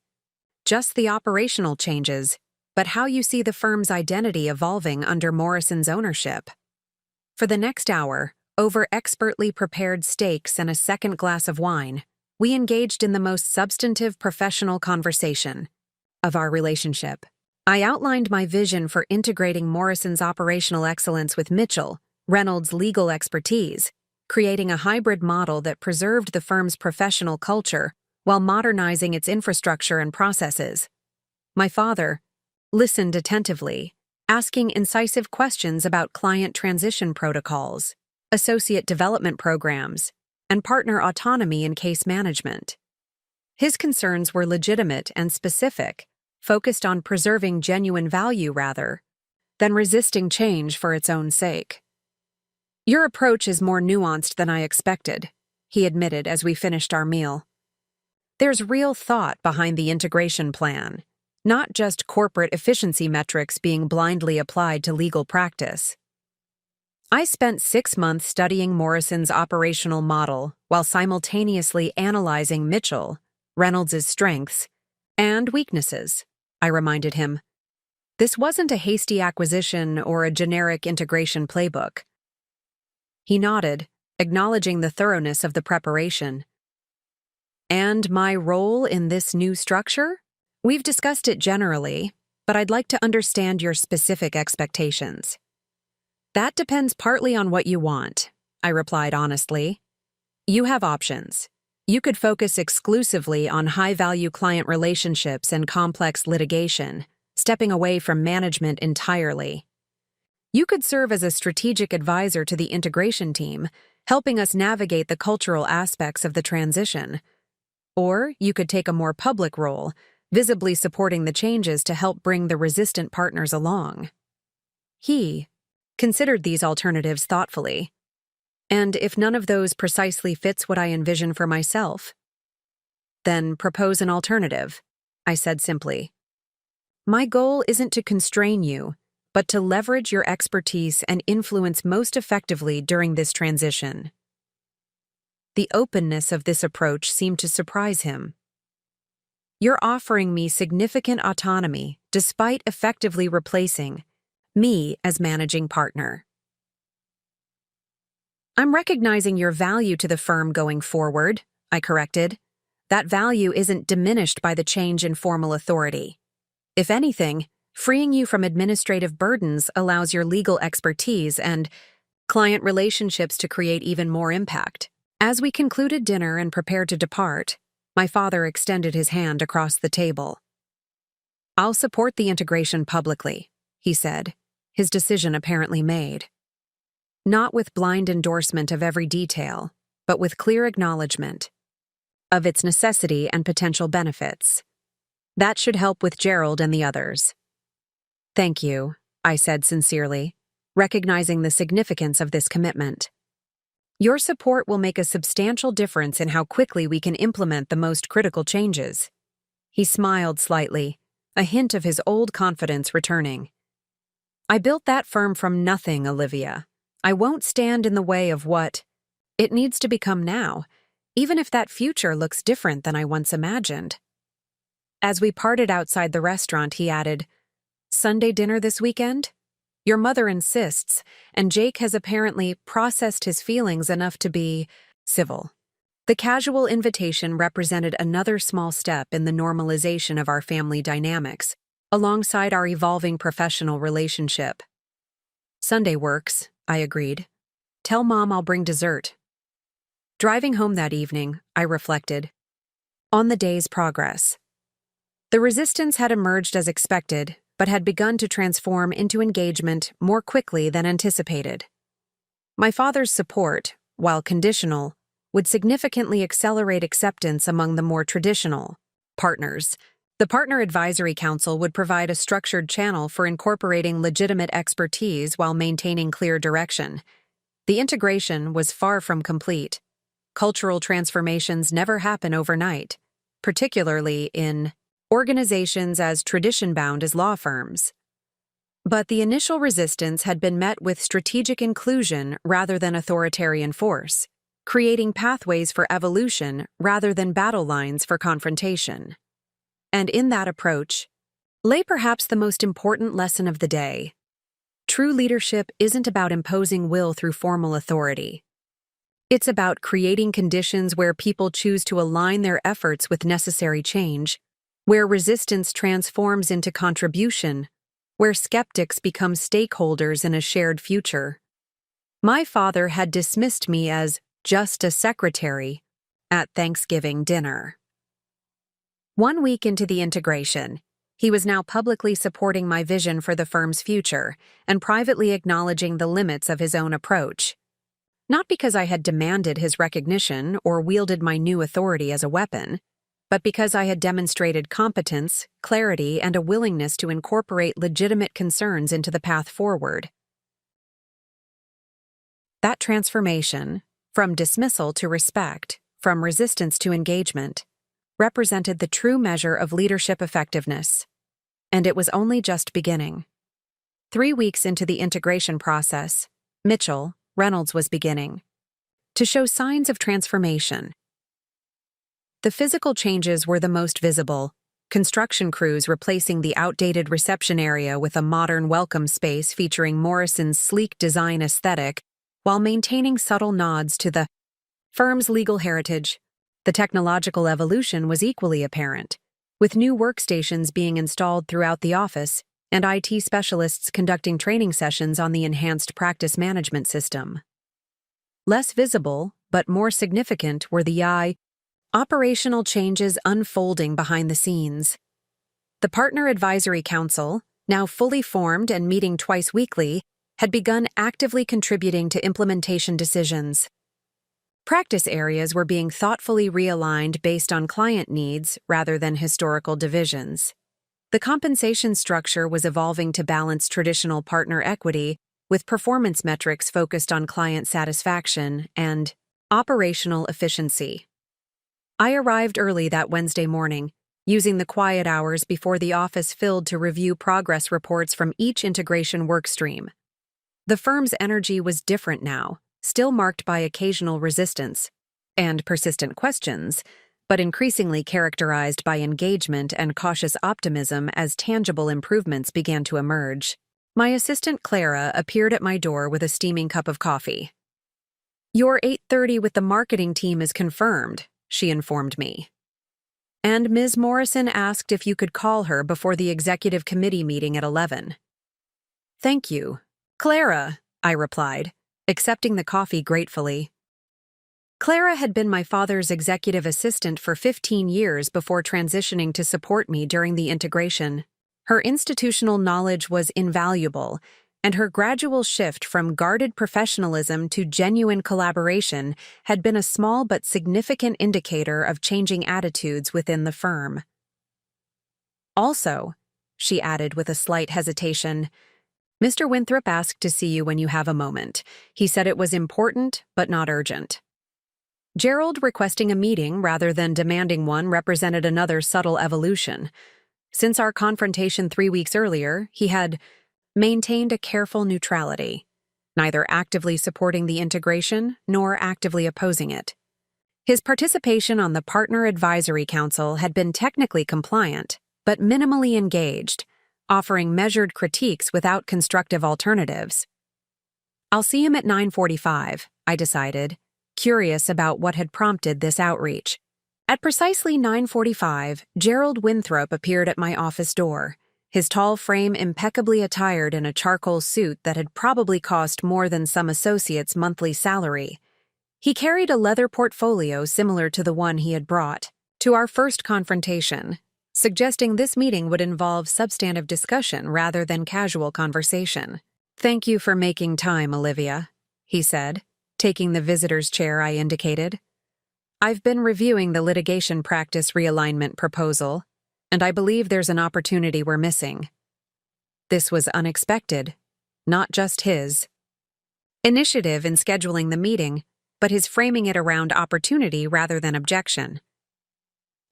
just the operational changes, but how you see the firm's identity evolving under Morrison's ownership. For the next hour, over expertly prepared steaks and a second glass of wine, we engaged in the most substantive professional conversation of our relationship. I outlined my vision for integrating Morrison's operational excellence with Mitchell, Reynolds' legal expertise, creating a hybrid model that preserved the firm's professional culture while modernizing its infrastructure and processes. My father listened attentively, asking incisive questions about client transition protocols, associate development programs, and partner autonomy in case management. His concerns were legitimate and specific, focused on preserving genuine value rather than resisting change for its own sake. Your approach is more nuanced than I expected, he admitted as we finished our meal. There's real thought behind the integration plan, not just corporate efficiency metrics being blindly applied to legal practice. I spent 6 months studying Morrison's operational model while simultaneously analyzing Mitchell, Reynolds' strengths, and weaknesses, I reminded him. This wasn't a hasty acquisition or a generic integration playbook. He nodded, acknowledging the thoroughness of the preparation. And my role in this new structure? We've discussed it generally, but I'd like to understand your specific expectations. That depends partly on what you want, I replied honestly. You have options. You could focus exclusively on high-value client relationships and complex litigation, stepping away from management entirely. You could serve as a strategic advisor to the integration team, helping us navigate the cultural aspects of the transition. Or you could take a more public role, visibly supporting the changes to help bring the resistant partners along. He considered these alternatives thoughtfully. And if none of those precisely fits what I envision for myself, then propose an alternative, I said simply. My goal isn't to constrain you, but to leverage your expertise and influence most effectively during this transition. The openness of this approach seemed to surprise him. You're offering me significant autonomy despite effectively replacing me as managing partner. I'm recognizing your value to the firm going forward, I corrected. That value isn't diminished by the change in formal authority. If anything, freeing you from administrative burdens allows your legal expertise and client relationships to create even more impact. As we concluded dinner and prepared to depart, my father extended his hand across the table. I'll support the integration publicly, he said, his decision apparently made. Not with blind endorsement of every detail, but with clear acknowledgement of its necessity and potential benefits. That should help with Gerald and the others. Thank you, I said sincerely, recognizing the significance of this commitment. Your support will make a substantial difference in how quickly we can implement the most critical changes. He smiled slightly, a hint of his old confidence returning. I built that firm from nothing, Olivia. I won't stand in the way of what it needs to become now, even if that future looks different than I once imagined. As we parted outside the restaurant, he added, Sunday dinner this weekend? Your mother insists, and Jake has apparently processed his feelings enough to be civil. The casual invitation represented another small step in the normalization of our family dynamics, alongside our evolving professional relationship. Sunday works, I agreed. Tell Mom I'll bring dessert. Driving home that evening, I reflected on the day's progress. The resistance had emerged as expected, but had begun to transform into engagement more quickly than anticipated. My father's support, while conditional, would significantly accelerate acceptance among the more traditional partners. The Partner Advisory Council would provide a structured channel for incorporating legitimate expertise while maintaining clear direction. The integration was far from complete. Cultural transformations never happen overnight, particularly in organizations as tradition-bound as law firms. But the initial resistance had been met with strategic inclusion rather than authoritarian force, creating pathways for evolution rather than battle lines for confrontation. And in that approach lay perhaps the most important lesson of the day. True leadership isn't about imposing will through formal authority. It's about creating conditions where people choose to align their efforts with necessary change, where resistance transforms into contribution, where skeptics become stakeholders in a shared future. My father had dismissed me as just a secretary at Thanksgiving dinner. 1 week into the integration, he was now publicly supporting my vision for the firm's future and privately acknowledging the limits of his own approach. Not because I had demanded his recognition or wielded my new authority as a weapon, but because I had demonstrated competence, clarity, and a willingness to incorporate legitimate concerns into the path forward. That transformation, from dismissal to respect, from resistance to engagement, represented the true measure of leadership effectiveness. And it was only just beginning. 3 weeks into the integration process, Mitchell, Reynolds was beginning to show signs of transformation. The physical changes were the most visible, construction crews replacing the outdated reception area with a modern welcome space featuring Morrison's sleek design aesthetic while maintaining subtle nods to the firm's legal heritage. The technological evolution was equally apparent, with new workstations being installed throughout the office and IT specialists conducting training sessions on the enhanced practice management system. Less visible, but more significant, were the operational changes unfolding behind the scenes. The Partner Advisory Council, now fully formed and meeting twice weekly, had begun actively contributing to implementation decisions. Practice areas were being thoughtfully realigned based on client needs rather than historical divisions. The compensation structure was evolving to balance traditional partner equity with performance metrics focused on client satisfaction and operational efficiency. I arrived early that Wednesday morning, using the quiet hours before the office filled to review progress reports from each integration workstream. The firm's energy was different now, still marked by occasional resistance and persistent questions, but increasingly characterized by engagement and cautious optimism as tangible improvements began to emerge. My assistant Clara appeared at my door with a steaming cup of coffee. "Your 8:30 with the marketing team is confirmed," she informed me. "And Ms. Morrison asked if you could call her before the executive committee meeting at 11. "Thank you, Clara," I replied, accepting the coffee gratefully. Clara had been my father's executive assistant for 15 years before transitioning to support me during the integration. Her institutional knowledge was invaluable, and her gradual shift from guarded professionalism to genuine collaboration had been a small but significant indicator of changing attitudes within the firm. Also, she added with a slight hesitation, Mr. Winthrop asked to see you when you have a moment. He said it was important, but not urgent. Gerald requesting a meeting rather than demanding one represented another subtle evolution. Since our confrontation 3 weeks earlier, he had maintained a careful neutrality, neither actively supporting the integration nor actively opposing it. His participation on the Partner Advisory Council had been technically compliant, but minimally engaged, offering measured critiques without constructive alternatives. I'll see him at 9:45, I decided, curious about what had prompted this outreach. At precisely 9:45, Gerald Winthrop appeared at my office door, his tall frame impeccably attired in a charcoal suit that had probably cost more than some associate's monthly salary. He carried a leather portfolio similar to the one he had brought to our first confrontation, suggesting this meeting would involve substantive discussion rather than casual conversation. "Thank you for making time, Olivia," he said, taking the visitor's chair I indicated. "I've been reviewing the litigation practice realignment proposal, and I believe there's an opportunity we're missing." This was unexpected, not just his initiative in scheduling the meeting, but his framing it around opportunity rather than objection.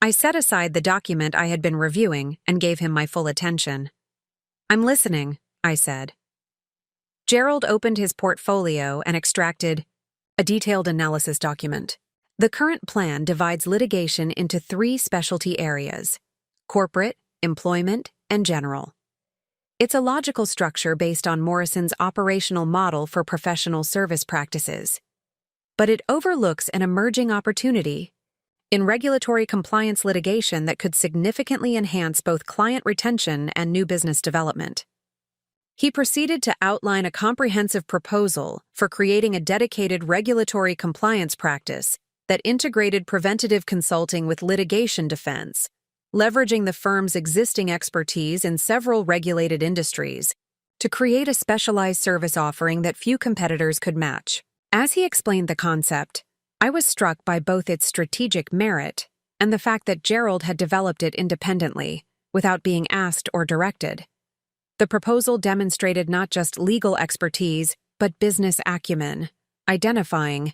I set aside the document I had been reviewing and gave him my full attention. "I'm listening," I said. Gerald opened his portfolio and extracted a detailed analysis document. The current plan divides litigation into 3 specialty areas: corporate, employment, and general. It's a logical structure based on Morrison's operational model for professional service practices. But it overlooks an emerging opportunity in regulatory compliance litigation that could significantly enhance both client retention and new business development. He proceeded to outline a comprehensive proposal for creating a dedicated regulatory compliance practice that integrated preventative consulting with litigation defense, leveraging the firm's existing expertise in several regulated industries to create a specialized service offering that few competitors could match. As he explained the concept, I was struck by both its strategic merit and the fact that Gerald had developed it independently, without being asked or directed. The proposal demonstrated not just legal expertise, but business acumen, identifying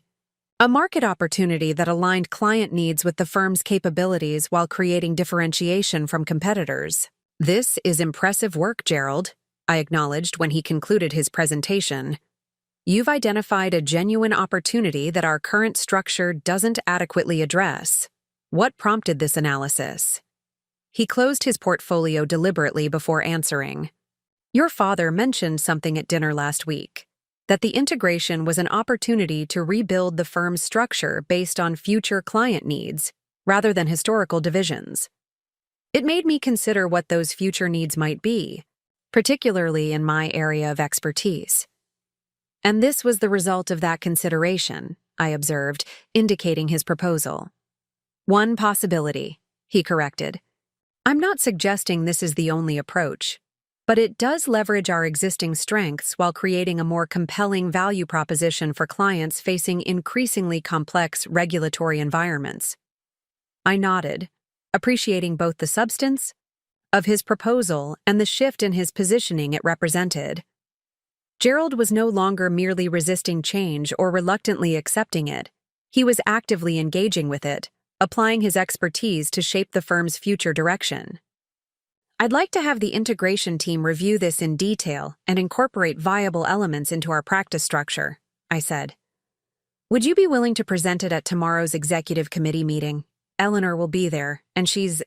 a market opportunity that aligned client needs with the firm's capabilities while creating differentiation from competitors. "This is impressive work, Gerald," I acknowledged when he concluded his presentation. "You've identified a genuine opportunity that our current structure doesn't adequately address. What prompted this analysis?" He closed his portfolio deliberately before answering. "Your father mentioned something at dinner last week, that the integration was an opportunity to rebuild the firm's structure based on future client needs, rather than historical divisions. It made me consider what those future needs might be, particularly in my area of expertise. And this was the result of that consideration," I observed, indicating his proposal. "One possibility," he corrected. "I'm not suggesting this is the only approach, but it does leverage our existing strengths while creating a more compelling value proposition for clients facing increasingly complex regulatory environments." I nodded, appreciating both the substance of his proposal and the shift in his positioning it represented. Gerald was no longer merely resisting change or reluctantly accepting it. He was actively engaging with it, applying his expertise to shape the firm's future direction. "I'd like to have the integration team review this in detail and incorporate viable elements into our practice structure," I said. "Would you be willing to present it at tomorrow's executive committee meeting? Eleanor will be there, and she's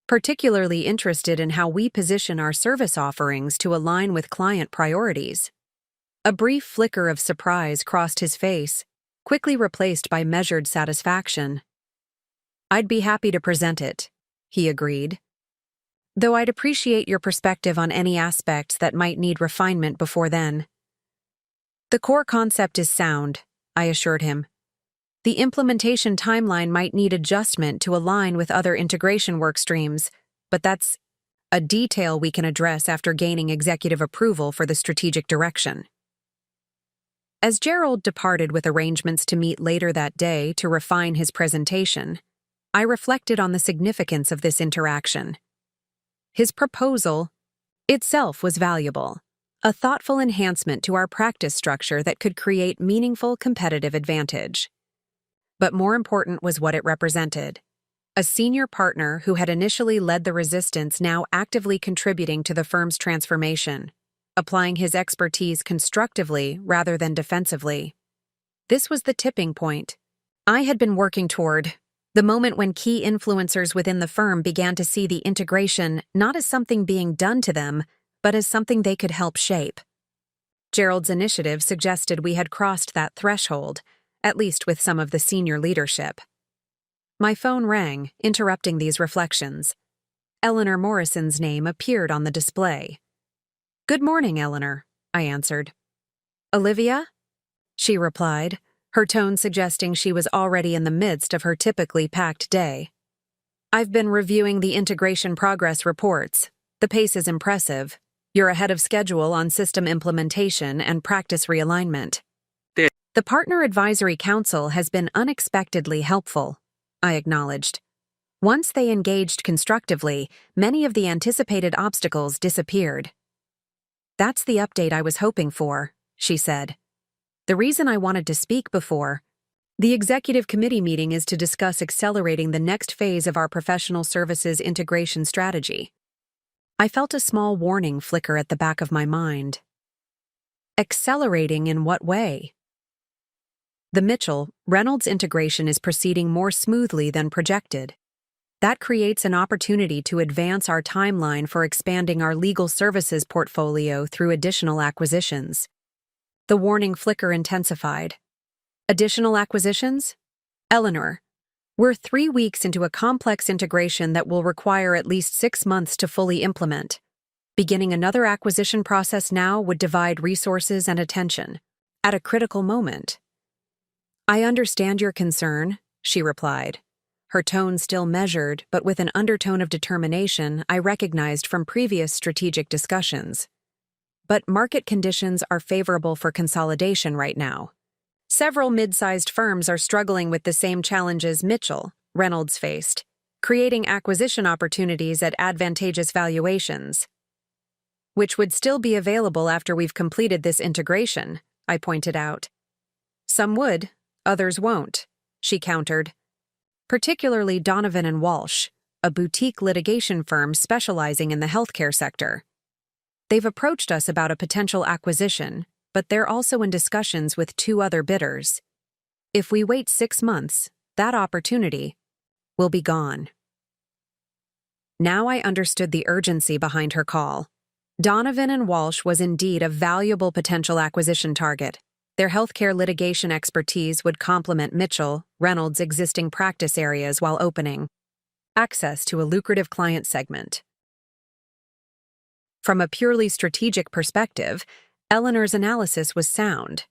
particularly interested in how we position our service offerings to align with client priorities." A brief flicker of surprise crossed his face, quickly replaced by measured satisfaction. "I'd be happy to present it," he agreed. "Though I'd appreciate your perspective on any aspects that might need refinement before then." "The core concept is sound," I assured him. "The implementation timeline might need adjustment to align with other integration work streams, but that's a detail we can address after gaining executive approval for the strategic direction." As Gerald departed with arrangements to meet later that day to refine his presentation, I reflected on the significance of this interaction. His proposal itself was valuable, a thoughtful enhancement to our practice structure that could create meaningful competitive advantage. But more important was what it represented. A senior partner who had initially led the resistance now actively contributing to the firm's transformation, applying his expertise constructively rather than defensively. This was the tipping point I had been working toward, the moment when key influencers within the firm began to see the integration not as something being done to them, but as something they could help shape. Gerald's initiative suggested we had crossed that threshold, at least with some of the senior leadership. My phone rang, interrupting these reflections. Eleanor Morrison's name appeared on the display. "Good morning, Eleanor," I answered. "Olivia?" she replied, her tone suggesting she was already in the midst of her typically packed day. "I've been reviewing the integration progress reports. The pace is impressive. You're ahead of schedule on system implementation and practice realignment. The Partner Advisory Council has been unexpectedly helpful," I acknowledged. Once they engaged constructively, many of the anticipated obstacles disappeared. "That's the update I was hoping for," she said. "The reason I wanted to speak before the executive committee meeting is to discuss accelerating the next phase of our professional services integration strategy." I felt a small warning flicker at the back of my mind. Accelerating in what way? The Mitchell-Reynolds integration is proceeding more smoothly than projected. That creates an opportunity to advance our timeline for expanding our legal services portfolio through additional acquisitions. The warning flicker intensified. Additional acquisitions? Eleanor, we're 3 weeks into a complex integration that will require at least 6 months to fully implement. Beginning another acquisition process now would divide resources and attention at a critical moment. "I understand your concern," she replied, her tone still measured but with an undertone of determination I recognized from previous strategic discussions. "But market conditions are favorable for consolidation right now. Several mid-sized firms are struggling with the same challenges Mitchell-Reynolds faced, creating acquisition opportunities at advantageous valuations, which would still be available after we've completed this integration," I pointed out. "Some would, others won't," she countered. "Particularly Donovan and Walsh, a boutique litigation firm specializing in the healthcare sector. They've approached us about a potential acquisition, but they're also in discussions with 2 other bidders. If we wait 6 months, that opportunity will be gone." Now I understood the urgency behind her call. Donovan and Walsh was indeed a valuable potential acquisition target. Their healthcare litigation expertise would complement Mitchell-Reynolds' existing practice areas while opening access to a lucrative client segment. From a purely strategic perspective, Eleanor's analysis was sound.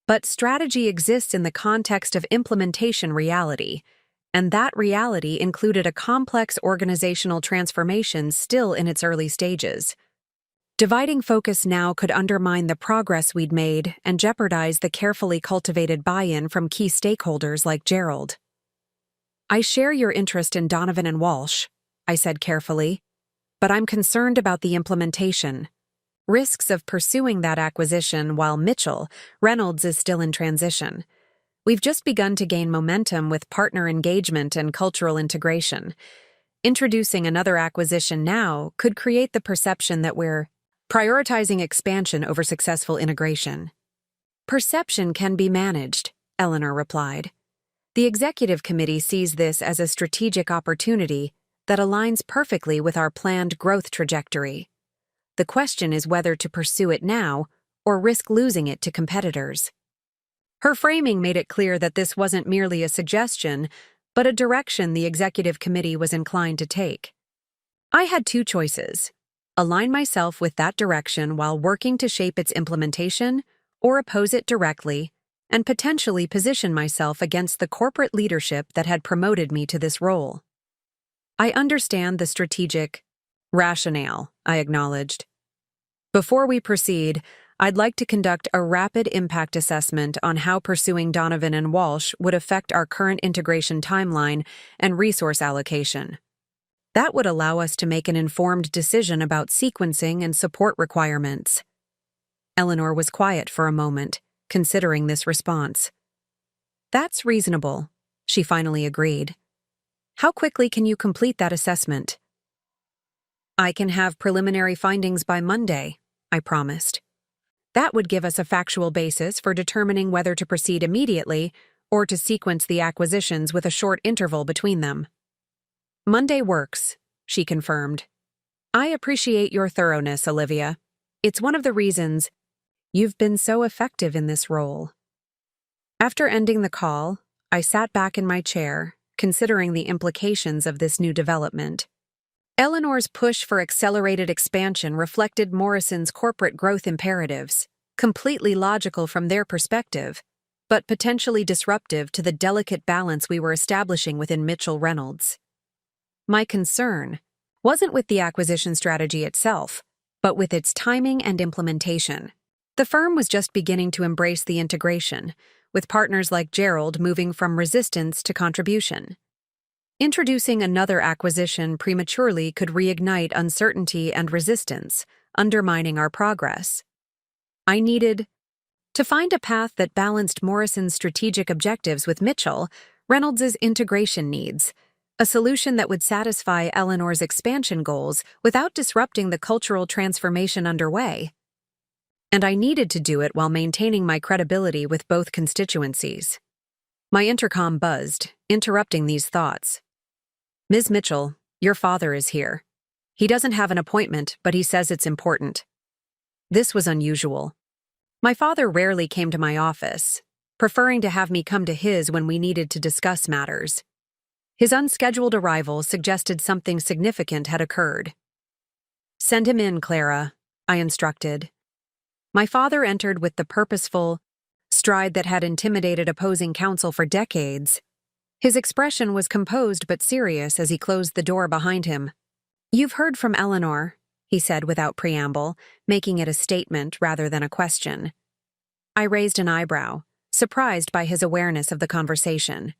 But strategy exists in the context of implementation reality, and that reality included a complex organizational transformation still in its early stages. Dividing focus now could undermine the progress we'd made and jeopardize the carefully cultivated buy-in from key stakeholders like Gerald. "I share your interest in Donovan and Walsh," I said carefully, "but I'm concerned about the implementation. Risks of pursuing that acquisition while Mitchell-Reynolds is still in transition. We've just begun to gain momentum with partner engagement and cultural integration. Introducing another acquisition now could create the perception that we're prioritizing expansion over successful integration." "Perception can be managed," Eleanor replied. "The executive committee sees this as a strategic opportunity that aligns perfectly with our planned growth trajectory. The question is whether to pursue it now or risk losing it to competitors." Her framing made it clear that this wasn't merely a suggestion, but a direction the executive committee was inclined to take. I had 2 choices: align myself with that direction while working to shape its implementation, or oppose it directly and potentially position myself against the corporate leadership that had promoted me to this role. "I understand the strategic rationale," I acknowledged. "Before we proceed, I'd like to conduct a rapid impact assessment on how pursuing Donovan and Walsh would affect our current integration timeline and resource allocation." That would allow us to make an informed decision about sequencing and support requirements. Eleanor was quiet for a moment, considering this response. That's reasonable, she finally agreed. How quickly can you complete that assessment? I can have preliminary findings by Monday, I promised. That would give us a factual basis for determining whether to proceed immediately or to sequence the acquisitions with a short interval between them. Monday works, she confirmed. I appreciate your thoroughness, Olivia. It's one of the reasons you've been so effective in this role. After ending the call, I sat back in my chair, considering the implications of this new development. Eleanor's push for accelerated expansion reflected Morrison's corporate growth imperatives, completely logical from their perspective, but potentially disruptive to the delicate balance we were establishing within Mitchell Reynolds. My concern wasn't with the acquisition strategy itself, but with its timing and implementation. The firm was just beginning to embrace the integration, with partners like Gerald moving from resistance to contribution. Introducing another acquisition prematurely could reignite uncertainty and resistance, undermining our progress. I needed to find a path that balanced Morrison's strategic objectives with Mitchell Reynolds' integration needs, a solution that would satisfy Eleanor's expansion goals without disrupting the cultural transformation underway. And I needed to do it while maintaining my credibility with both constituencies. My intercom buzzed, interrupting these thoughts. Ms. Mitchell, your father is here. He doesn't have an appointment, but he says it's important. This was unusual. My father rarely came to my office, preferring to have me come to his when we needed to discuss matters. His unscheduled arrival suggested something significant had occurred. Send him in, Clara, I instructed. My father entered with the purposeful stride that had intimidated opposing counsel for decades. His expression was composed but serious as he closed the door behind him. You've heard from Eleanor, he said without preamble, making it a statement rather than a question. I raised an eyebrow, surprised by his awareness of the conversation.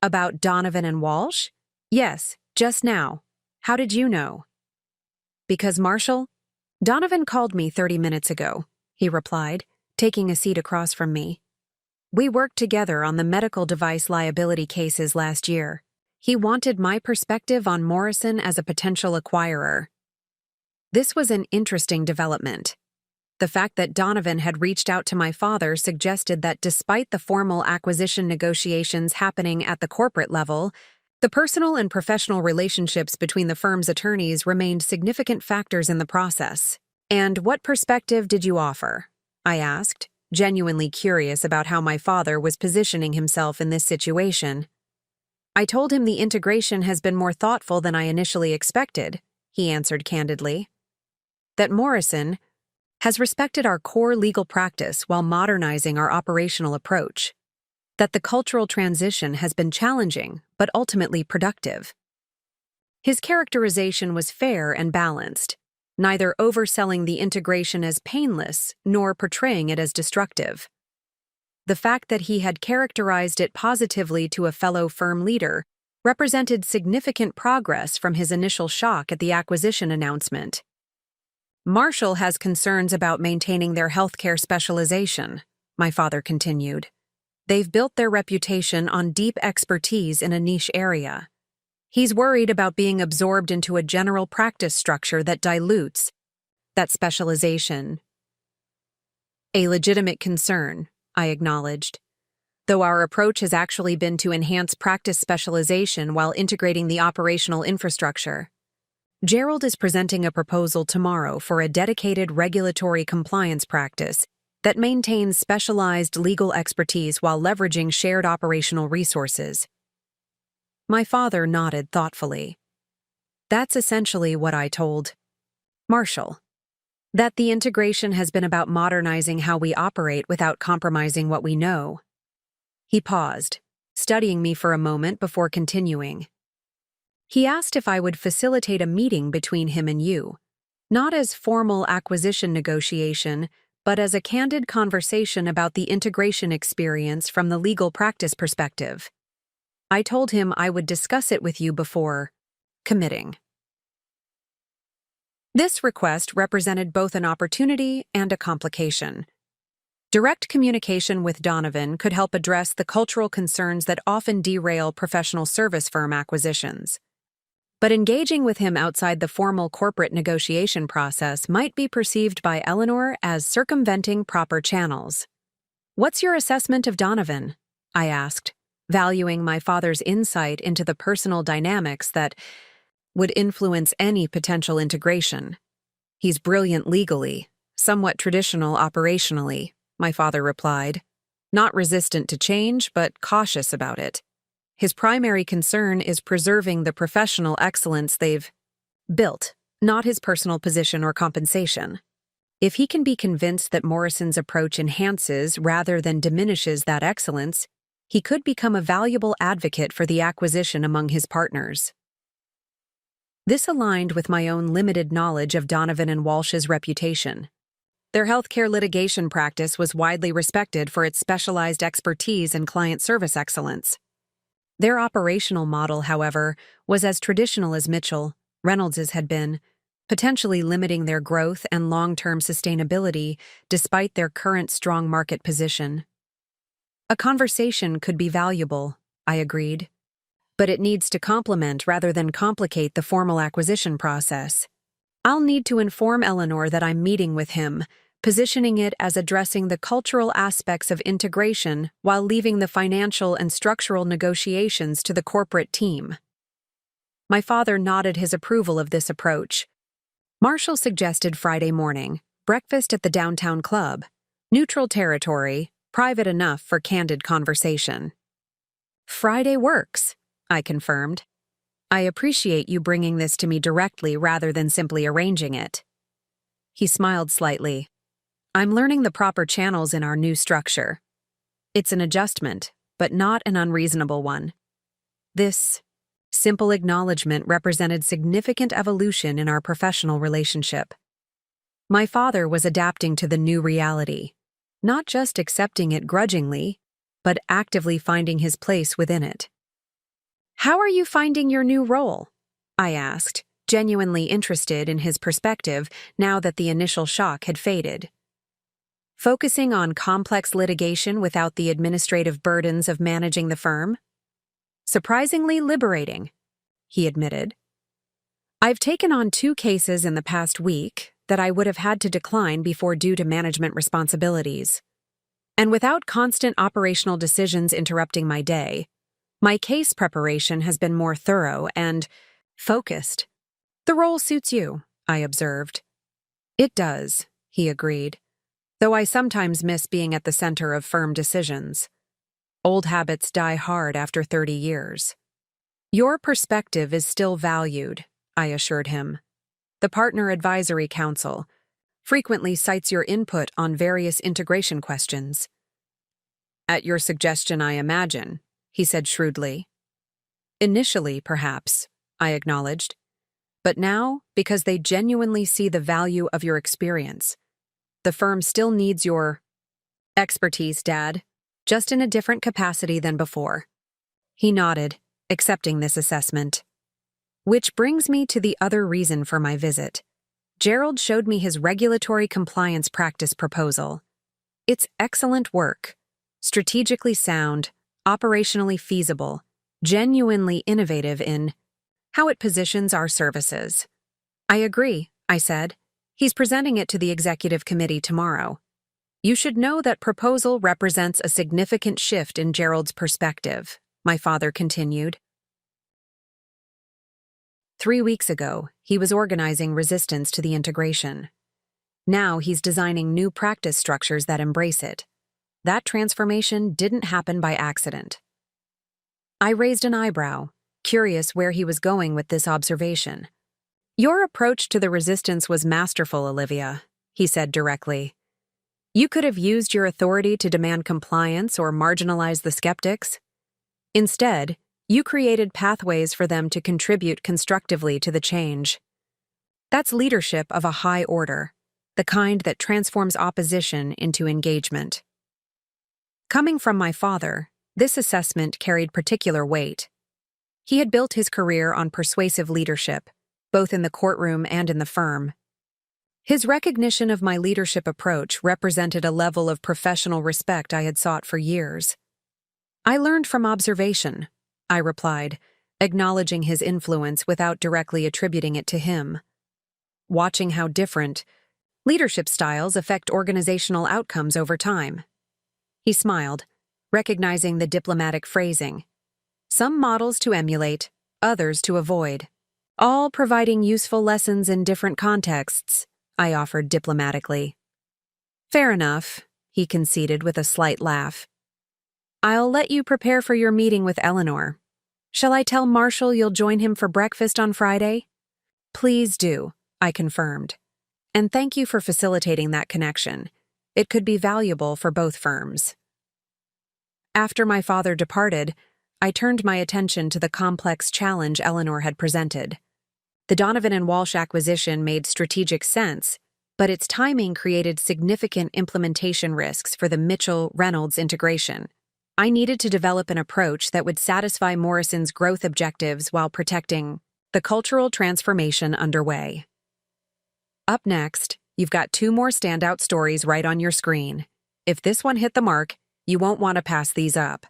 About Donovan and Walsh? Yes, just now. How did you know? Because Marshall? Donovan called me 30 minutes ago, he replied, taking a seat across from me. We worked together on the medical device liability cases last year. He wanted my perspective on Morrison as a potential acquirer. This was an interesting development. The fact that Donovan had reached out to my father suggested that despite the formal acquisition negotiations happening at the corporate level, the personal and professional relationships between the firm's attorneys remained significant factors in the process. And what perspective did you offer? I asked, genuinely curious about how my father was positioning himself in this situation. I told him the integration has been more thoughtful than I initially expected, he answered candidly. That Morrison has respected our core legal practice while modernizing our operational approach. That the cultural transition has been challenging, but ultimately productive. His characterization was fair and balanced, neither overselling the integration as painless nor portraying it as destructive. The fact that he had characterized it positively to a fellow firm leader represented significant progress from his initial shock at the acquisition announcement. Marshall has concerns about maintaining their healthcare specialization, my father continued. They've built their reputation on deep expertise in a niche area. He's worried about being absorbed into a general practice structure that dilutes that specialization. A legitimate concern, I acknowledged, though our approach has actually been to enhance practice specialization while integrating the operational infrastructure. Gerald is presenting a proposal tomorrow for a dedicated regulatory compliance practice that maintains specialized legal expertise while leveraging shared operational resources. My father nodded thoughtfully. That's essentially what I told Marshall. That the integration has been about modernizing how we operate without compromising what we know. He paused, studying me for a moment before continuing. He asked if I would facilitate a meeting between him and you, not as formal acquisition negotiation, but as a candid conversation about the integration experience from the legal practice perspective. I told him I would discuss it with you before committing. This request represented both an opportunity and a complication. Direct communication with Donovan could help address the cultural concerns that often derail professional service firm acquisitions. But engaging with him outside the formal corporate negotiation process might be perceived by Eleanor as circumventing proper channels. "What's your assessment of Donovan?" I asked, valuing my father's insight into the personal dynamics that would influence any potential integration. "He's brilliant legally, somewhat traditional operationally," my father replied. "Not resistant to change, but cautious about it. His primary concern is preserving the professional excellence they've built, not his personal position or compensation. If he can be convinced that Morrison's approach enhances rather than diminishes that excellence, he could become a valuable advocate for the acquisition among his partners." This aligned with my own limited knowledge of Donovan and Walsh's reputation. Their healthcare litigation practice was widely respected for its specialized expertise and client service excellence. Their operational model, however, was as traditional as Mitchell, Reynolds's had been, potentially limiting their growth and long-term sustainability despite their current strong market position. "A conversation could be valuable," I agreed, "but it needs to complement rather than complicate the formal acquisition process. I'll need to inform Eleanor that I'm meeting with him, positioning it as addressing the cultural aspects of integration while leaving the financial and structural negotiations to the corporate team." My father nodded his approval of this approach. Marshall suggested Friday morning, breakfast at the downtown club, neutral territory, private enough for candid conversation. "Friday works," I confirmed. "I appreciate you bringing this to me directly rather than simply arranging it." He smiled slightly. "I'm learning the proper channels in our new structure. It's an adjustment, but not an unreasonable one." This simple acknowledgement represented significant evolution in our professional relationship. My father was adapting to the new reality, not just accepting it grudgingly, but actively finding his place within it. "How are you finding your new role?" I asked, genuinely interested in his perspective now that the initial shock had faded. "Focusing on complex litigation without the administrative burdens of managing the firm?" "Surprisingly liberating," he admitted. "I've taken on 2 cases in the past week that I would have had to decline before due to management responsibilities. And without constant operational decisions interrupting my day, my case preparation has been more thorough and focused." "The role suits you," I observed. "It does," he agreed, "though I sometimes miss being at the center of firm decisions. Old habits die hard after 30 years. "Your perspective is still valued," I assured him. "The Partner Advisory Council frequently cites your input on various integration questions." "At your suggestion, I imagine," he said shrewdly. "Initially, perhaps," I acknowledged. "But now, because they genuinely see the value of your experience. The firm still needs your expertise, Dad, just in a different capacity than before." He nodded, accepting this assessment. Which brings me to the other reason for my visit. Gerald showed me his regulatory compliance practice proposal. It's excellent work, strategically sound, operationally feasible, genuinely innovative in how it positions our services. "I agree," I said. "He's presenting it to the executive committee tomorrow. You should know that proposal represents a significant shift in Gerald's perspective," my father continued. 3 weeks ago, he was organizing resistance to the integration. Now he's designing new practice structures that embrace it. That transformation didn't happen by accident. I raised an eyebrow, curious where he was going with this observation. "Your approach to the resistance was masterful, Olivia," he said directly. "You could have used your authority to demand compliance or marginalize the skeptics. Instead, you created pathways for them to contribute constructively to the change. That's leadership of a high order, the kind that transforms opposition into engagement." Coming from my father, this assessment carried particular weight. He had built his career on persuasive leadership, both in the courtroom and in the firm, His recognition of my leadership approach represented a level of professional respect I had sought for years. "I learned from observation," I replied, acknowledging his influence without directly attributing it to him. "Watching how different leadership styles affect organizational outcomes over time." He smiled, recognizing the diplomatic phrasing. "Some models to emulate, others to avoid. All providing useful lessons in different contexts," I offered diplomatically. "Fair enough," he conceded with a slight laugh. "I'll let you prepare for your meeting with Eleanor. Shall I tell Marshall you'll join him for breakfast on Friday?" "Please do," I confirmed. "And thank you for facilitating that connection. It could be valuable for both firms." After my father departed, I turned my attention to the complex challenge Eleanor had presented. The Donovan and Walsh acquisition made strategic sense, but its timing created significant implementation risks for the Mitchell-Reynolds integration. I needed to develop an approach that would satisfy Morrison's growth objectives while protecting the cultural transformation underway. Up next, you've got 2 more standout stories right on your screen. If this one hit the mark, you won't want to pass these up.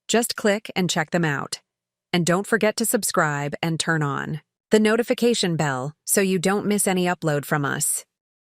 Just click and check them out. And don't forget to subscribe and turn on the notification bell so you don't miss any upload from us.